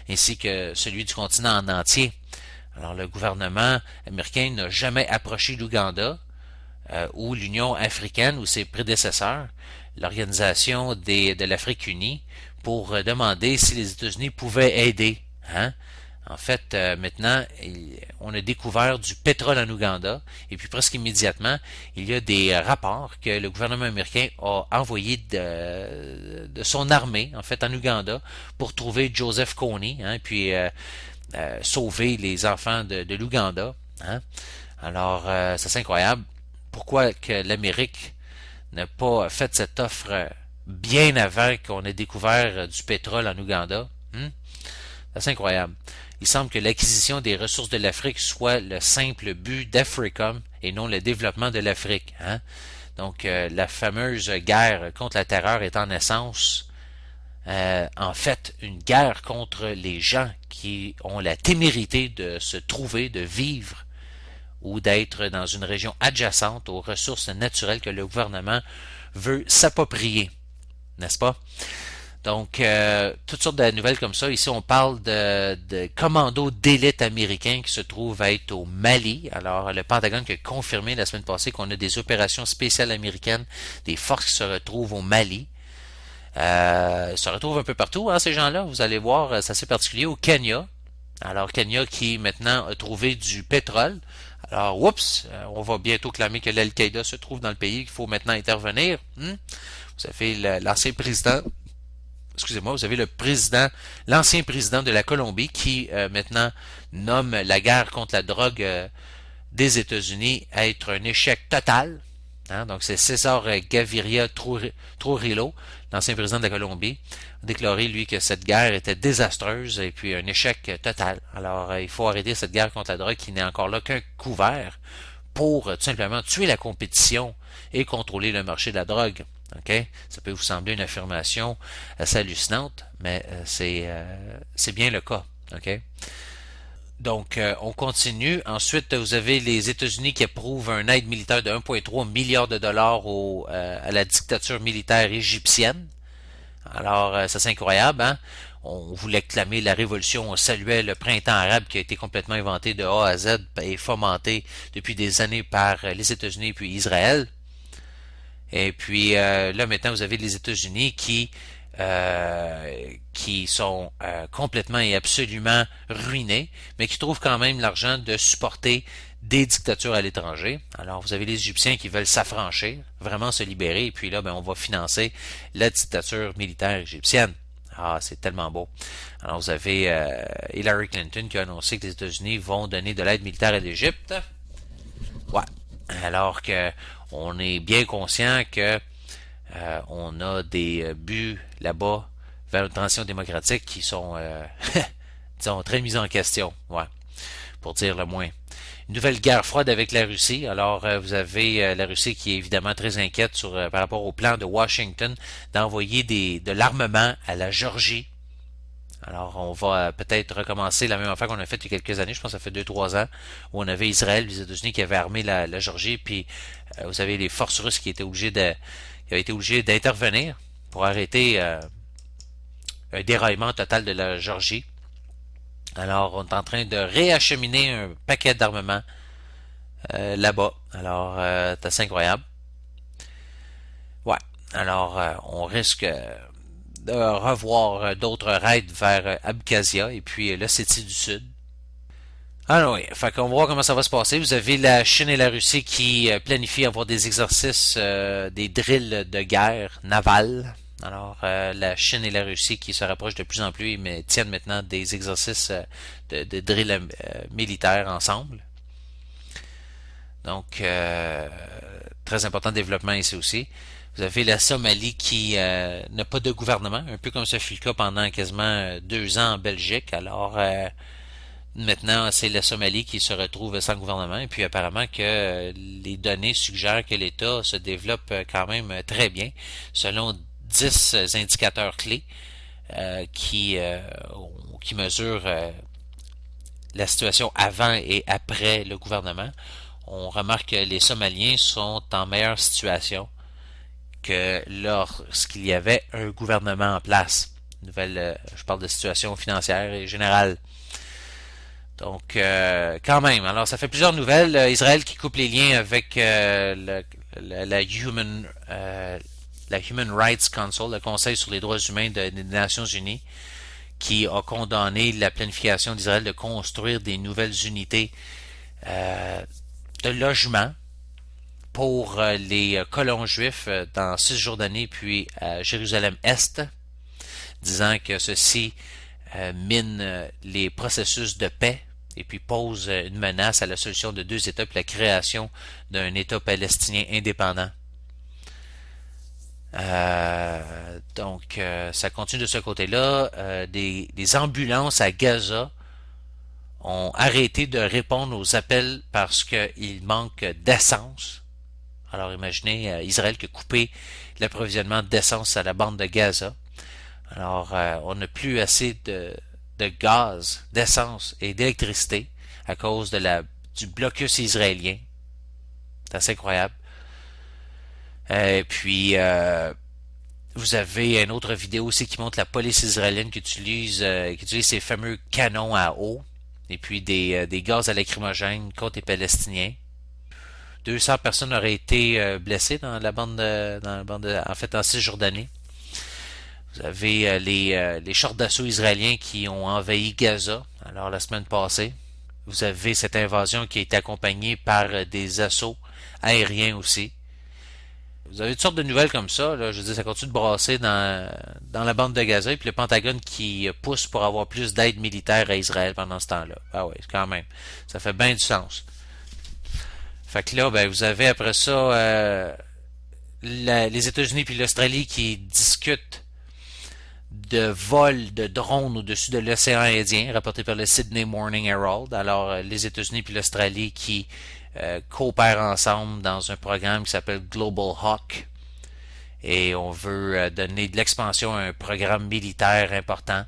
ainsi que celui du continent en entier. Alors, le gouvernement américain n'a jamais approché l'Ouganda ou l'Union africaine ou ses prédécesseurs, l'organisation de l'Afrique unie, pour demander si les États-Unis pouvaient aider, hein, En fait, maintenant, on a découvert du pétrole en Ouganda et puis presque immédiatement, il y a des rapports que le gouvernement américain a envoyé de son armée, en fait, en Ouganda, pour trouver Joseph Kony, hein, puis sauver les enfants de l'Ouganda. Hein. Alors, ça c'est incroyable. Pourquoi que l'Amérique n'a pas fait cette offre bien avant qu'on ait découvert du pétrole en Ouganda? C'est incroyable. Il semble que l'acquisition des ressources de l'Afrique soit le simple but d'Africom et non le développement de l'Afrique. Hein? Donc, la fameuse guerre contre la terreur est en essence, en fait, une guerre contre les gens qui ont la témérité de se trouver, de vivre ou d'être dans une région adjacente aux ressources naturelles que le gouvernement veut s'approprier. N'est-ce pas? Donc, toutes sortes de nouvelles comme ça. Ici, on parle de commandos d'élite américains qui se trouvent à être au Mali. Alors, le Pentagone qui a confirmé la semaine passée qu'on a des opérations spéciales américaines, des forces qui se retrouvent au Mali. Se retrouvent un peu partout, hein, ces gens-là. Vous allez voir, c'est assez particulier. Au Kenya. Alors, Kenya qui maintenant a trouvé du pétrole. Alors, oups, on va bientôt clamer que l'Al-Qaïda se trouve dans le pays, qu'il faut maintenant intervenir. Vous avez l'ancien président, excusez-moi, vous avez l'ancien président de la Colombie qui maintenant nomme la guerre contre la drogue des États-Unis à être un échec total. Hein, donc c'est César Gaviria Trujillo, l'ancien président de la Colombie, a déclaré lui que cette guerre était désastreuse et puis un échec total. Alors il faut arrêter cette guerre contre la drogue qui n'est encore là qu'un couvert pour tout simplement tuer la compétition et contrôler le marché de la drogue. Okay? Ça peut vous sembler une affirmation assez hallucinante, mais c'est bien le cas. Okay? Donc, on continue. Ensuite, vous avez les États-Unis qui approuvent un aide militaire de 1,3 milliard de dollars à la dictature militaire égyptienne. Alors, ça c'est incroyable, hein? On voulait clamer la révolution, on saluait le printemps arabe qui a été complètement inventé de A à Z et fomenté depuis des années par les États-Unis et puis Israël. Et puis là maintenant vous avez les États-Unis qui sont complètement et absolument ruinés, mais qui trouvent quand même l'argent de supporter des dictatures à l'étranger. Alors vous avez les Égyptiens qui veulent s'affranchir, vraiment se libérer, et puis là on va financer la dictature militaire égyptienne. Ah, c'est tellement beau. Alors vous avez Hillary Clinton qui a annoncé que les États-Unis vont donner de l'aide militaire à l'Égypte. Ouais. Alors que on est bien conscient que on a des buts là-bas vers une transition démocratique qui sont disons, très mis en question, ouais, pour dire le moins. Une nouvelle guerre froide avec la Russie. Alors, vous avez la Russie qui est évidemment très inquiète par rapport au plan de Washington d'envoyer de l'armement à la Géorgie. Alors, on va peut-être recommencer la même affaire qu'on a faite il y a quelques années, je pense que ça fait 2-3 ans, où on avait Israël, les États-Unis qui avaient armé la Géorgie, puis vous avez les forces russes qui avaient été obligées d'intervenir pour arrêter un déraillement total de la Géorgie. Alors, on est en train de réacheminer un paquet d'armements là-bas. Alors, c'est assez incroyable. Ouais. Alors, on risque de revoir d'autres raids vers Abkhazia et puis l'Ossétie du Sud. Alors oui, fait qu'on va voir comment ça va se passer. Vous avez la Chine et la Russie qui planifient avoir des exercices, des drills de guerre navale. Alors, la Chine et la Russie qui se rapprochent de plus en plus, mais tiennent maintenant des exercices de drill militaires ensemble. Donc, très important développement ici aussi. Vous avez la Somalie qui n'a pas de gouvernement, un peu comme ce fut le cas pendant quasiment 2 ans en Belgique. Alors, maintenant, c'est la Somalie qui se retrouve sans gouvernement. Et puis, apparemment que les données suggèrent que l'État se développe quand même très bien, selon 10 indicateurs clés qui mesurent la situation avant et après le gouvernement. On remarque que les Somaliens sont en meilleure situation que lorsqu'il y avait un gouvernement en place. Je parle de situation financière et générale. Donc, quand même. Alors, ça fait plusieurs nouvelles. Israël qui coupe les liens avec la Human Rights Council, le Conseil sur les droits humains des Nations Unies, qui a condamné la planification d'Israël de construire des nouvelles unités de logement pour les colons juifs dans Cisjordanie puis à Jérusalem-Est, disant que ceci mine les processus de paix et puis pose une menace à la solution de deux États puis la création d'un État palestinien indépendant. Donc, ça continue de ce côté-là. Des ambulances à Gaza ont arrêté de répondre aux appels parce qu'il manque d'essence. Alors, imaginez Israël qui a coupé l'approvisionnement d'essence à la bande de Gaza. Alors, on n'a plus assez de gaz, d'essence et d'électricité à cause du blocus israélien. C'est assez incroyable. Et puis, vous avez une autre vidéo aussi qui montre la police israélienne qui utilise ces fameux canons à eau et puis des gaz à lacrymogène contre les Palestiniens. 200 personnes auraient été blessées dans la bande en fait en Cisjordanie. Vous avez les chars d'assaut israéliens qui ont envahi Gaza, alors la semaine passée. Vous avez cette invasion qui a été accompagnée par des assauts aériens aussi. Vous avez toutes sortes de nouvelles comme ça, là. Je veux dire, ça continue de brasser dans la bande de Gaza, et puis le Pentagone qui pousse pour avoir plus d'aide militaire à Israël pendant ce temps-là. Ah oui, quand même. Ça fait bien du sens. Fait que là, ben, vous avez après ça les États-Unis puis l'Australie qui discutent de vols de drones au-dessus de l'océan Indien, rapporté par le Sydney Morning Herald. Alors, les États-Unis puis l'Australie qui coopèrent ensemble dans un programme qui s'appelle Global Hawk. Et on veut donner de l'expansion à un programme militaire important,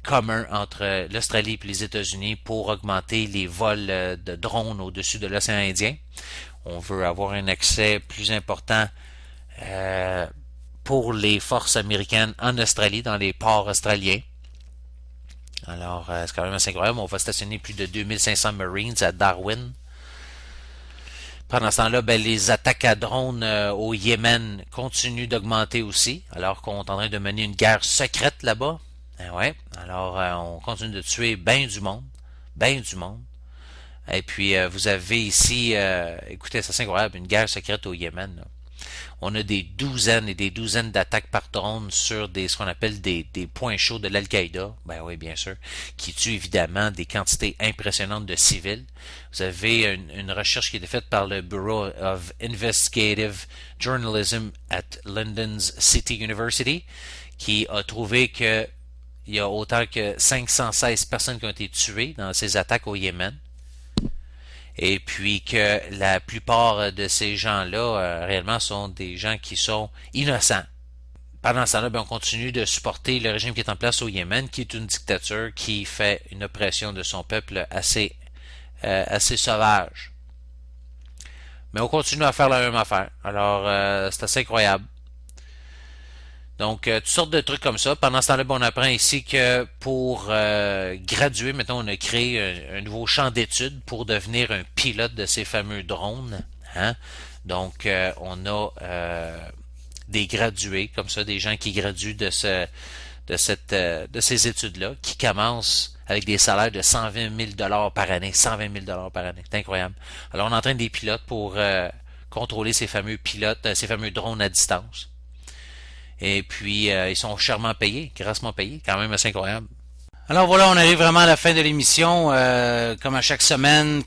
commun entre l'Australie et les États-Unis pour augmenter les vols de drones au-dessus de l'océan Indien. On veut avoir un accès plus important pour les forces américaines en Australie, dans les ports australiens. Alors, c'est quand même assez incroyable. On va stationner plus de 2500 Marines à Darwin. Pendant ce temps-là, ben, les attaques à drones au Yémen continuent d'augmenter aussi, alors qu'on est en train de mener une guerre secrète là-bas. Ouais. Alors, on continue de tuer bien du monde. Bien du monde. Et puis, vous avez ici, écoutez, c'est incroyable, une guerre secrète au Yémen, là. On a des douzaines et des douzaines d'attaques par drone sur ce qu'on appelle des points chauds de l'Al-Qaïda. Ben oui, bien sûr. Qui tuent évidemment des quantités impressionnantes de civils. Vous avez une recherche qui a été faite par le Bureau of Investigative Journalism at London's City University, qui a trouvé que il y a autant que 516 personnes qui ont été tuées dans ces attaques au Yémen. Et puis que la plupart de ces gens-là, réellement, sont des gens qui sont innocents. Pendant ce temps-là, ben, on continue de supporter le régime qui est en place au Yémen, qui est une dictature qui fait une oppression de son peuple assez sauvage. Mais on continue à faire la même affaire. Alors, c'est assez incroyable. Donc, toutes sortes de trucs comme ça. Pendant ce temps-là, on apprend ici que pour graduer, maintenant, on a créé un nouveau champ d'études pour devenir un pilote de ces fameux drones. Hein? Donc, on a des gradués, comme ça, des gens qui graduent de ces études-là, qui commencent avec des salaires de 120 000 par année. 120 000 par année. C'est incroyable. Alors, on entraîne des pilotes pour contrôler ces fameux drones à distance. Et puis, ils sont chèrement payés, grassement payés, quand même assez incroyable. Alors voilà, on arrive vraiment à la fin de l'émission. Comme à chaque semaine,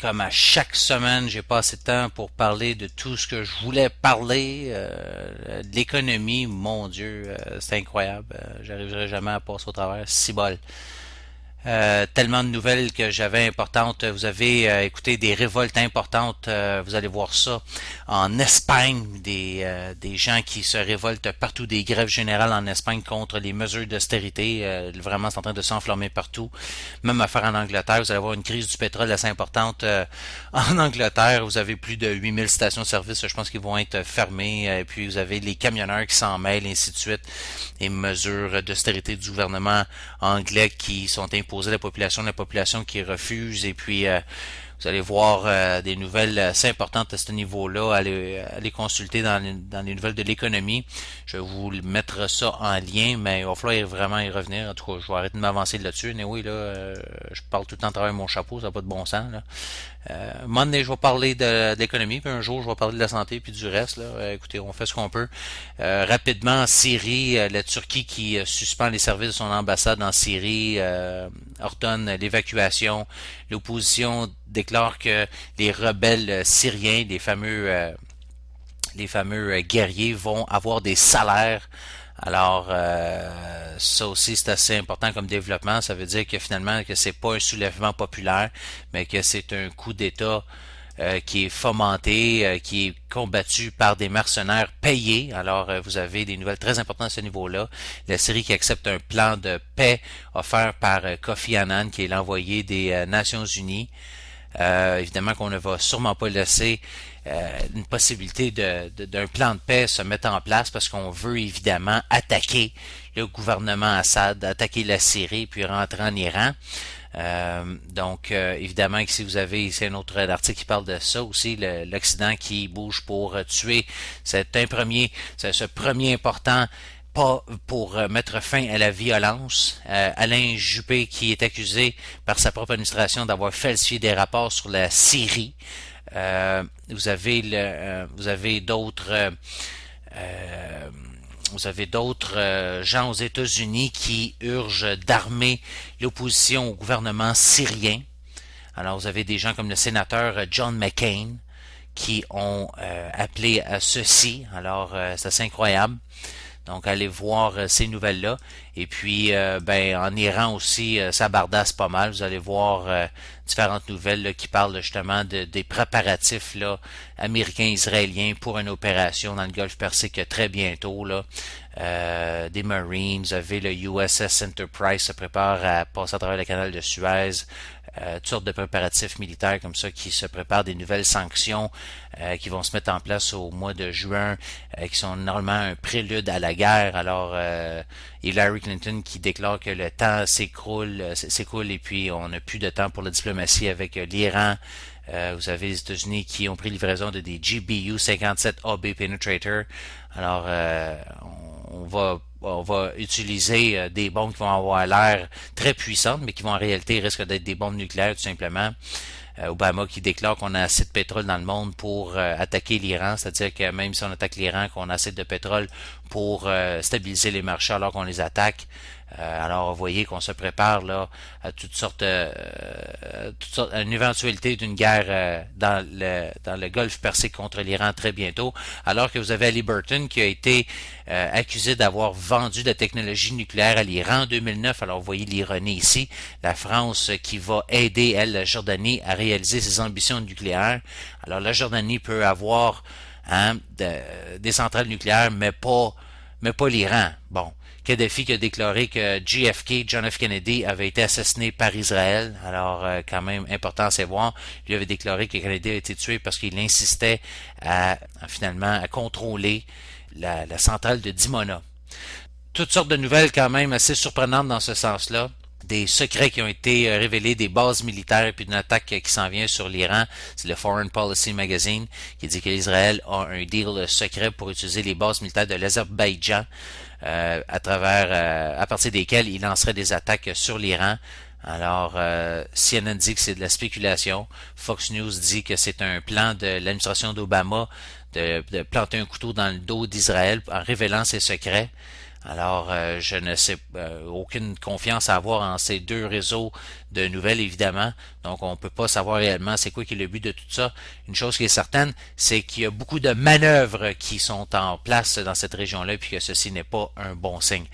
j'ai pas assez de temps pour parler de tout ce que je voulais parler. De l'économie, mon Dieu, c'est incroyable. J'arriverai jamais à passer au travers. Si bol. Tellement de nouvelles que j'avais importantes. Vous avez écouté des révoltes importantes. Vous allez voir ça en Espagne, des gens qui se révoltent partout, des grèves générales en Espagne contre les mesures d'austérité. Vraiment, c'est en train de s'enflammer partout. Même affaire en Angleterre. Vous allez voir une crise du pétrole assez importante en Angleterre. Vous avez plus de 8000 stations-service, je pense, qui vont être fermées. Et puis, vous avez les camionneurs qui s'en mêlent, et ainsi de suite. Les mesures d'austérité du gouvernement anglais qui sont imposées à la population qui refuse. Et puis, Vous allez voir des nouvelles assez importantes à ce niveau-là. Allez consulter dans les nouvelles de l'économie. Je vais vous mettre ça en lien, mais il va falloir vraiment y revenir. En tout cas, je vais arrêter de m'avancer là-dessus. Mais oui, là, je parle tout le temps à travers mon chapeau, ça n'a pas de bon sens. Là. Un moment donné, je vais parler de l'économie, puis un jour, je vais parler de la santé, puis du reste. Là. Écoutez, on fait ce qu'on peut. Rapidement, en Syrie, la Turquie qui suspend les services de son ambassade en Syrie ordonne l'évacuation. L'opposition déclare que les rebelles syriens, les fameux guerriers, vont avoir des salaires. Alors, ça aussi, c'est assez important comme développement. Ça veut dire que finalement, que c'est pas un soulèvement populaire, mais que c'est un coup d'État qui est fomenté, qui est combattu par des mercenaires payés. Alors, vous avez des nouvelles très importantes à ce niveau-là. La Syrie qui accepte un plan de paix offert par Kofi Annan, qui est l'envoyé des Nations Unies. Évidemment qu'on ne va sûrement pas laisser une possibilité d'un plan de paix se mettre en place parce qu'on veut évidemment attaquer le gouvernement Assad, attaquer la Syrie puis rentrer en Iran. Donc, évidemment, ici vous avez ici un autre article qui parle de ça aussi, l'Occident qui bouge pour tuer ce premier important pas pour mettre fin à la violence. Alain Juppé qui est accusé par sa propre administration d'avoir falsifié des rapports sur la Syrie. Vous avez d'autres gens aux États-Unis qui urgent d'armer l'opposition au gouvernement syrien. Alors vous avez des gens comme le sénateur John McCain qui ont appelé à ceci. Alors c'est assez incroyable. Donc, allez voir ces nouvelles-là. Et puis, en Iran aussi, ça bardasse pas mal. Vous allez voir différentes nouvelles là, qui parlent justement des préparatifs là, américains, israéliens pour une opération dans le Golfe Persique très bientôt. Là. Des Marines, vous avez le USS Enterprise se prépare à passer à travers le canal de Suez. Toutes sortes de préparatifs militaires comme ça qui se préparent, des nouvelles sanctions qui vont se mettre en place au mois de juin, qui sont normalement un prélude à la guerre. Alors, Hillary Clinton qui déclare que le temps s'écoule et puis on n'a plus de temps pour la diplomatie avec l'Iran. Vous avez les États-Unis qui ont pris livraison de des GBU 57AB Penetrator. Alors, on va utiliser des bombes qui vont avoir l'air très puissantes, mais qui vont en réalité risquent d'être des bombes nucléaires tout simplement. Obama qui déclare qu'on a assez de pétrole dans le monde pour attaquer l'Iran, c'est-à-dire que même si on attaque l'Iran, qu'on a assez de pétrole pour stabiliser les marchés alors qu'on les attaque. Alors, vous voyez qu'on se prépare là à toutes sortes à une éventualité d'une guerre dans le Golfe Persique contre l'Iran très bientôt, alors que vous avez Halliburton qui a été accusé d'avoir vendu de la technologie nucléaire à l'Iran en 2009. Alors, vous voyez l'ironie ici, la France qui va aider, elle, la Jordanie à réaliser ses ambitions nucléaires. Alors, la Jordanie peut avoir des centrales nucléaires, mais pas l'Iran. Bon. Kadhafi qui a déclaré que JFK, John F. Kennedy, avait été assassiné par Israël. Alors, quand même important à savoir. Lui avait déclaré que Kennedy a été tué parce qu'il insistait finalement à contrôler la centrale de Dimona. Toutes sortes de nouvelles quand même assez surprenantes dans ce sens-là. Des secrets qui ont été révélés, des bases militaires et puis d'une attaque qui s'en vient sur l'Iran. C'est le Foreign Policy Magazine qui dit que l'Israël a un deal secret pour utiliser les bases militaires de l'Azerbaïdjan à partir desquelles il lancerait des attaques sur l'Iran. Alors, CNN dit que c'est de la spéculation. Fox News dit que c'est un plan de l'administration d'Obama de planter un couteau dans le dos d'Israël en révélant ses secrets. Alors, je ne sais aucune confiance à avoir en ces deux réseaux de nouvelles, évidemment. Donc, on ne peut pas savoir réellement c'est quoi qui est le but de tout ça. Une chose qui est certaine, c'est qu'il y a beaucoup de manœuvres qui sont en place dans cette région-là, puis que ceci n'est pas un bon signe.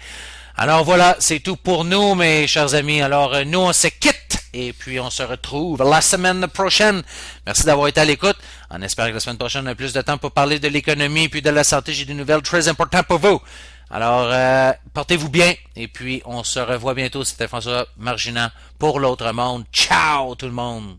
Alors voilà, c'est tout pour nous, mes chers amis. Alors, nous, on se quitte et puis on se retrouve la semaine prochaine. Merci d'avoir été à l'écoute. En espérant que la semaine prochaine, on a plus de temps pour parler de l'économie et puis de la santé. J'ai des nouvelles très importantes pour vous. Alors, portez-vous bien et puis on se revoit bientôt. C'était François Marginant pour l'autre monde. Ciao tout le monde!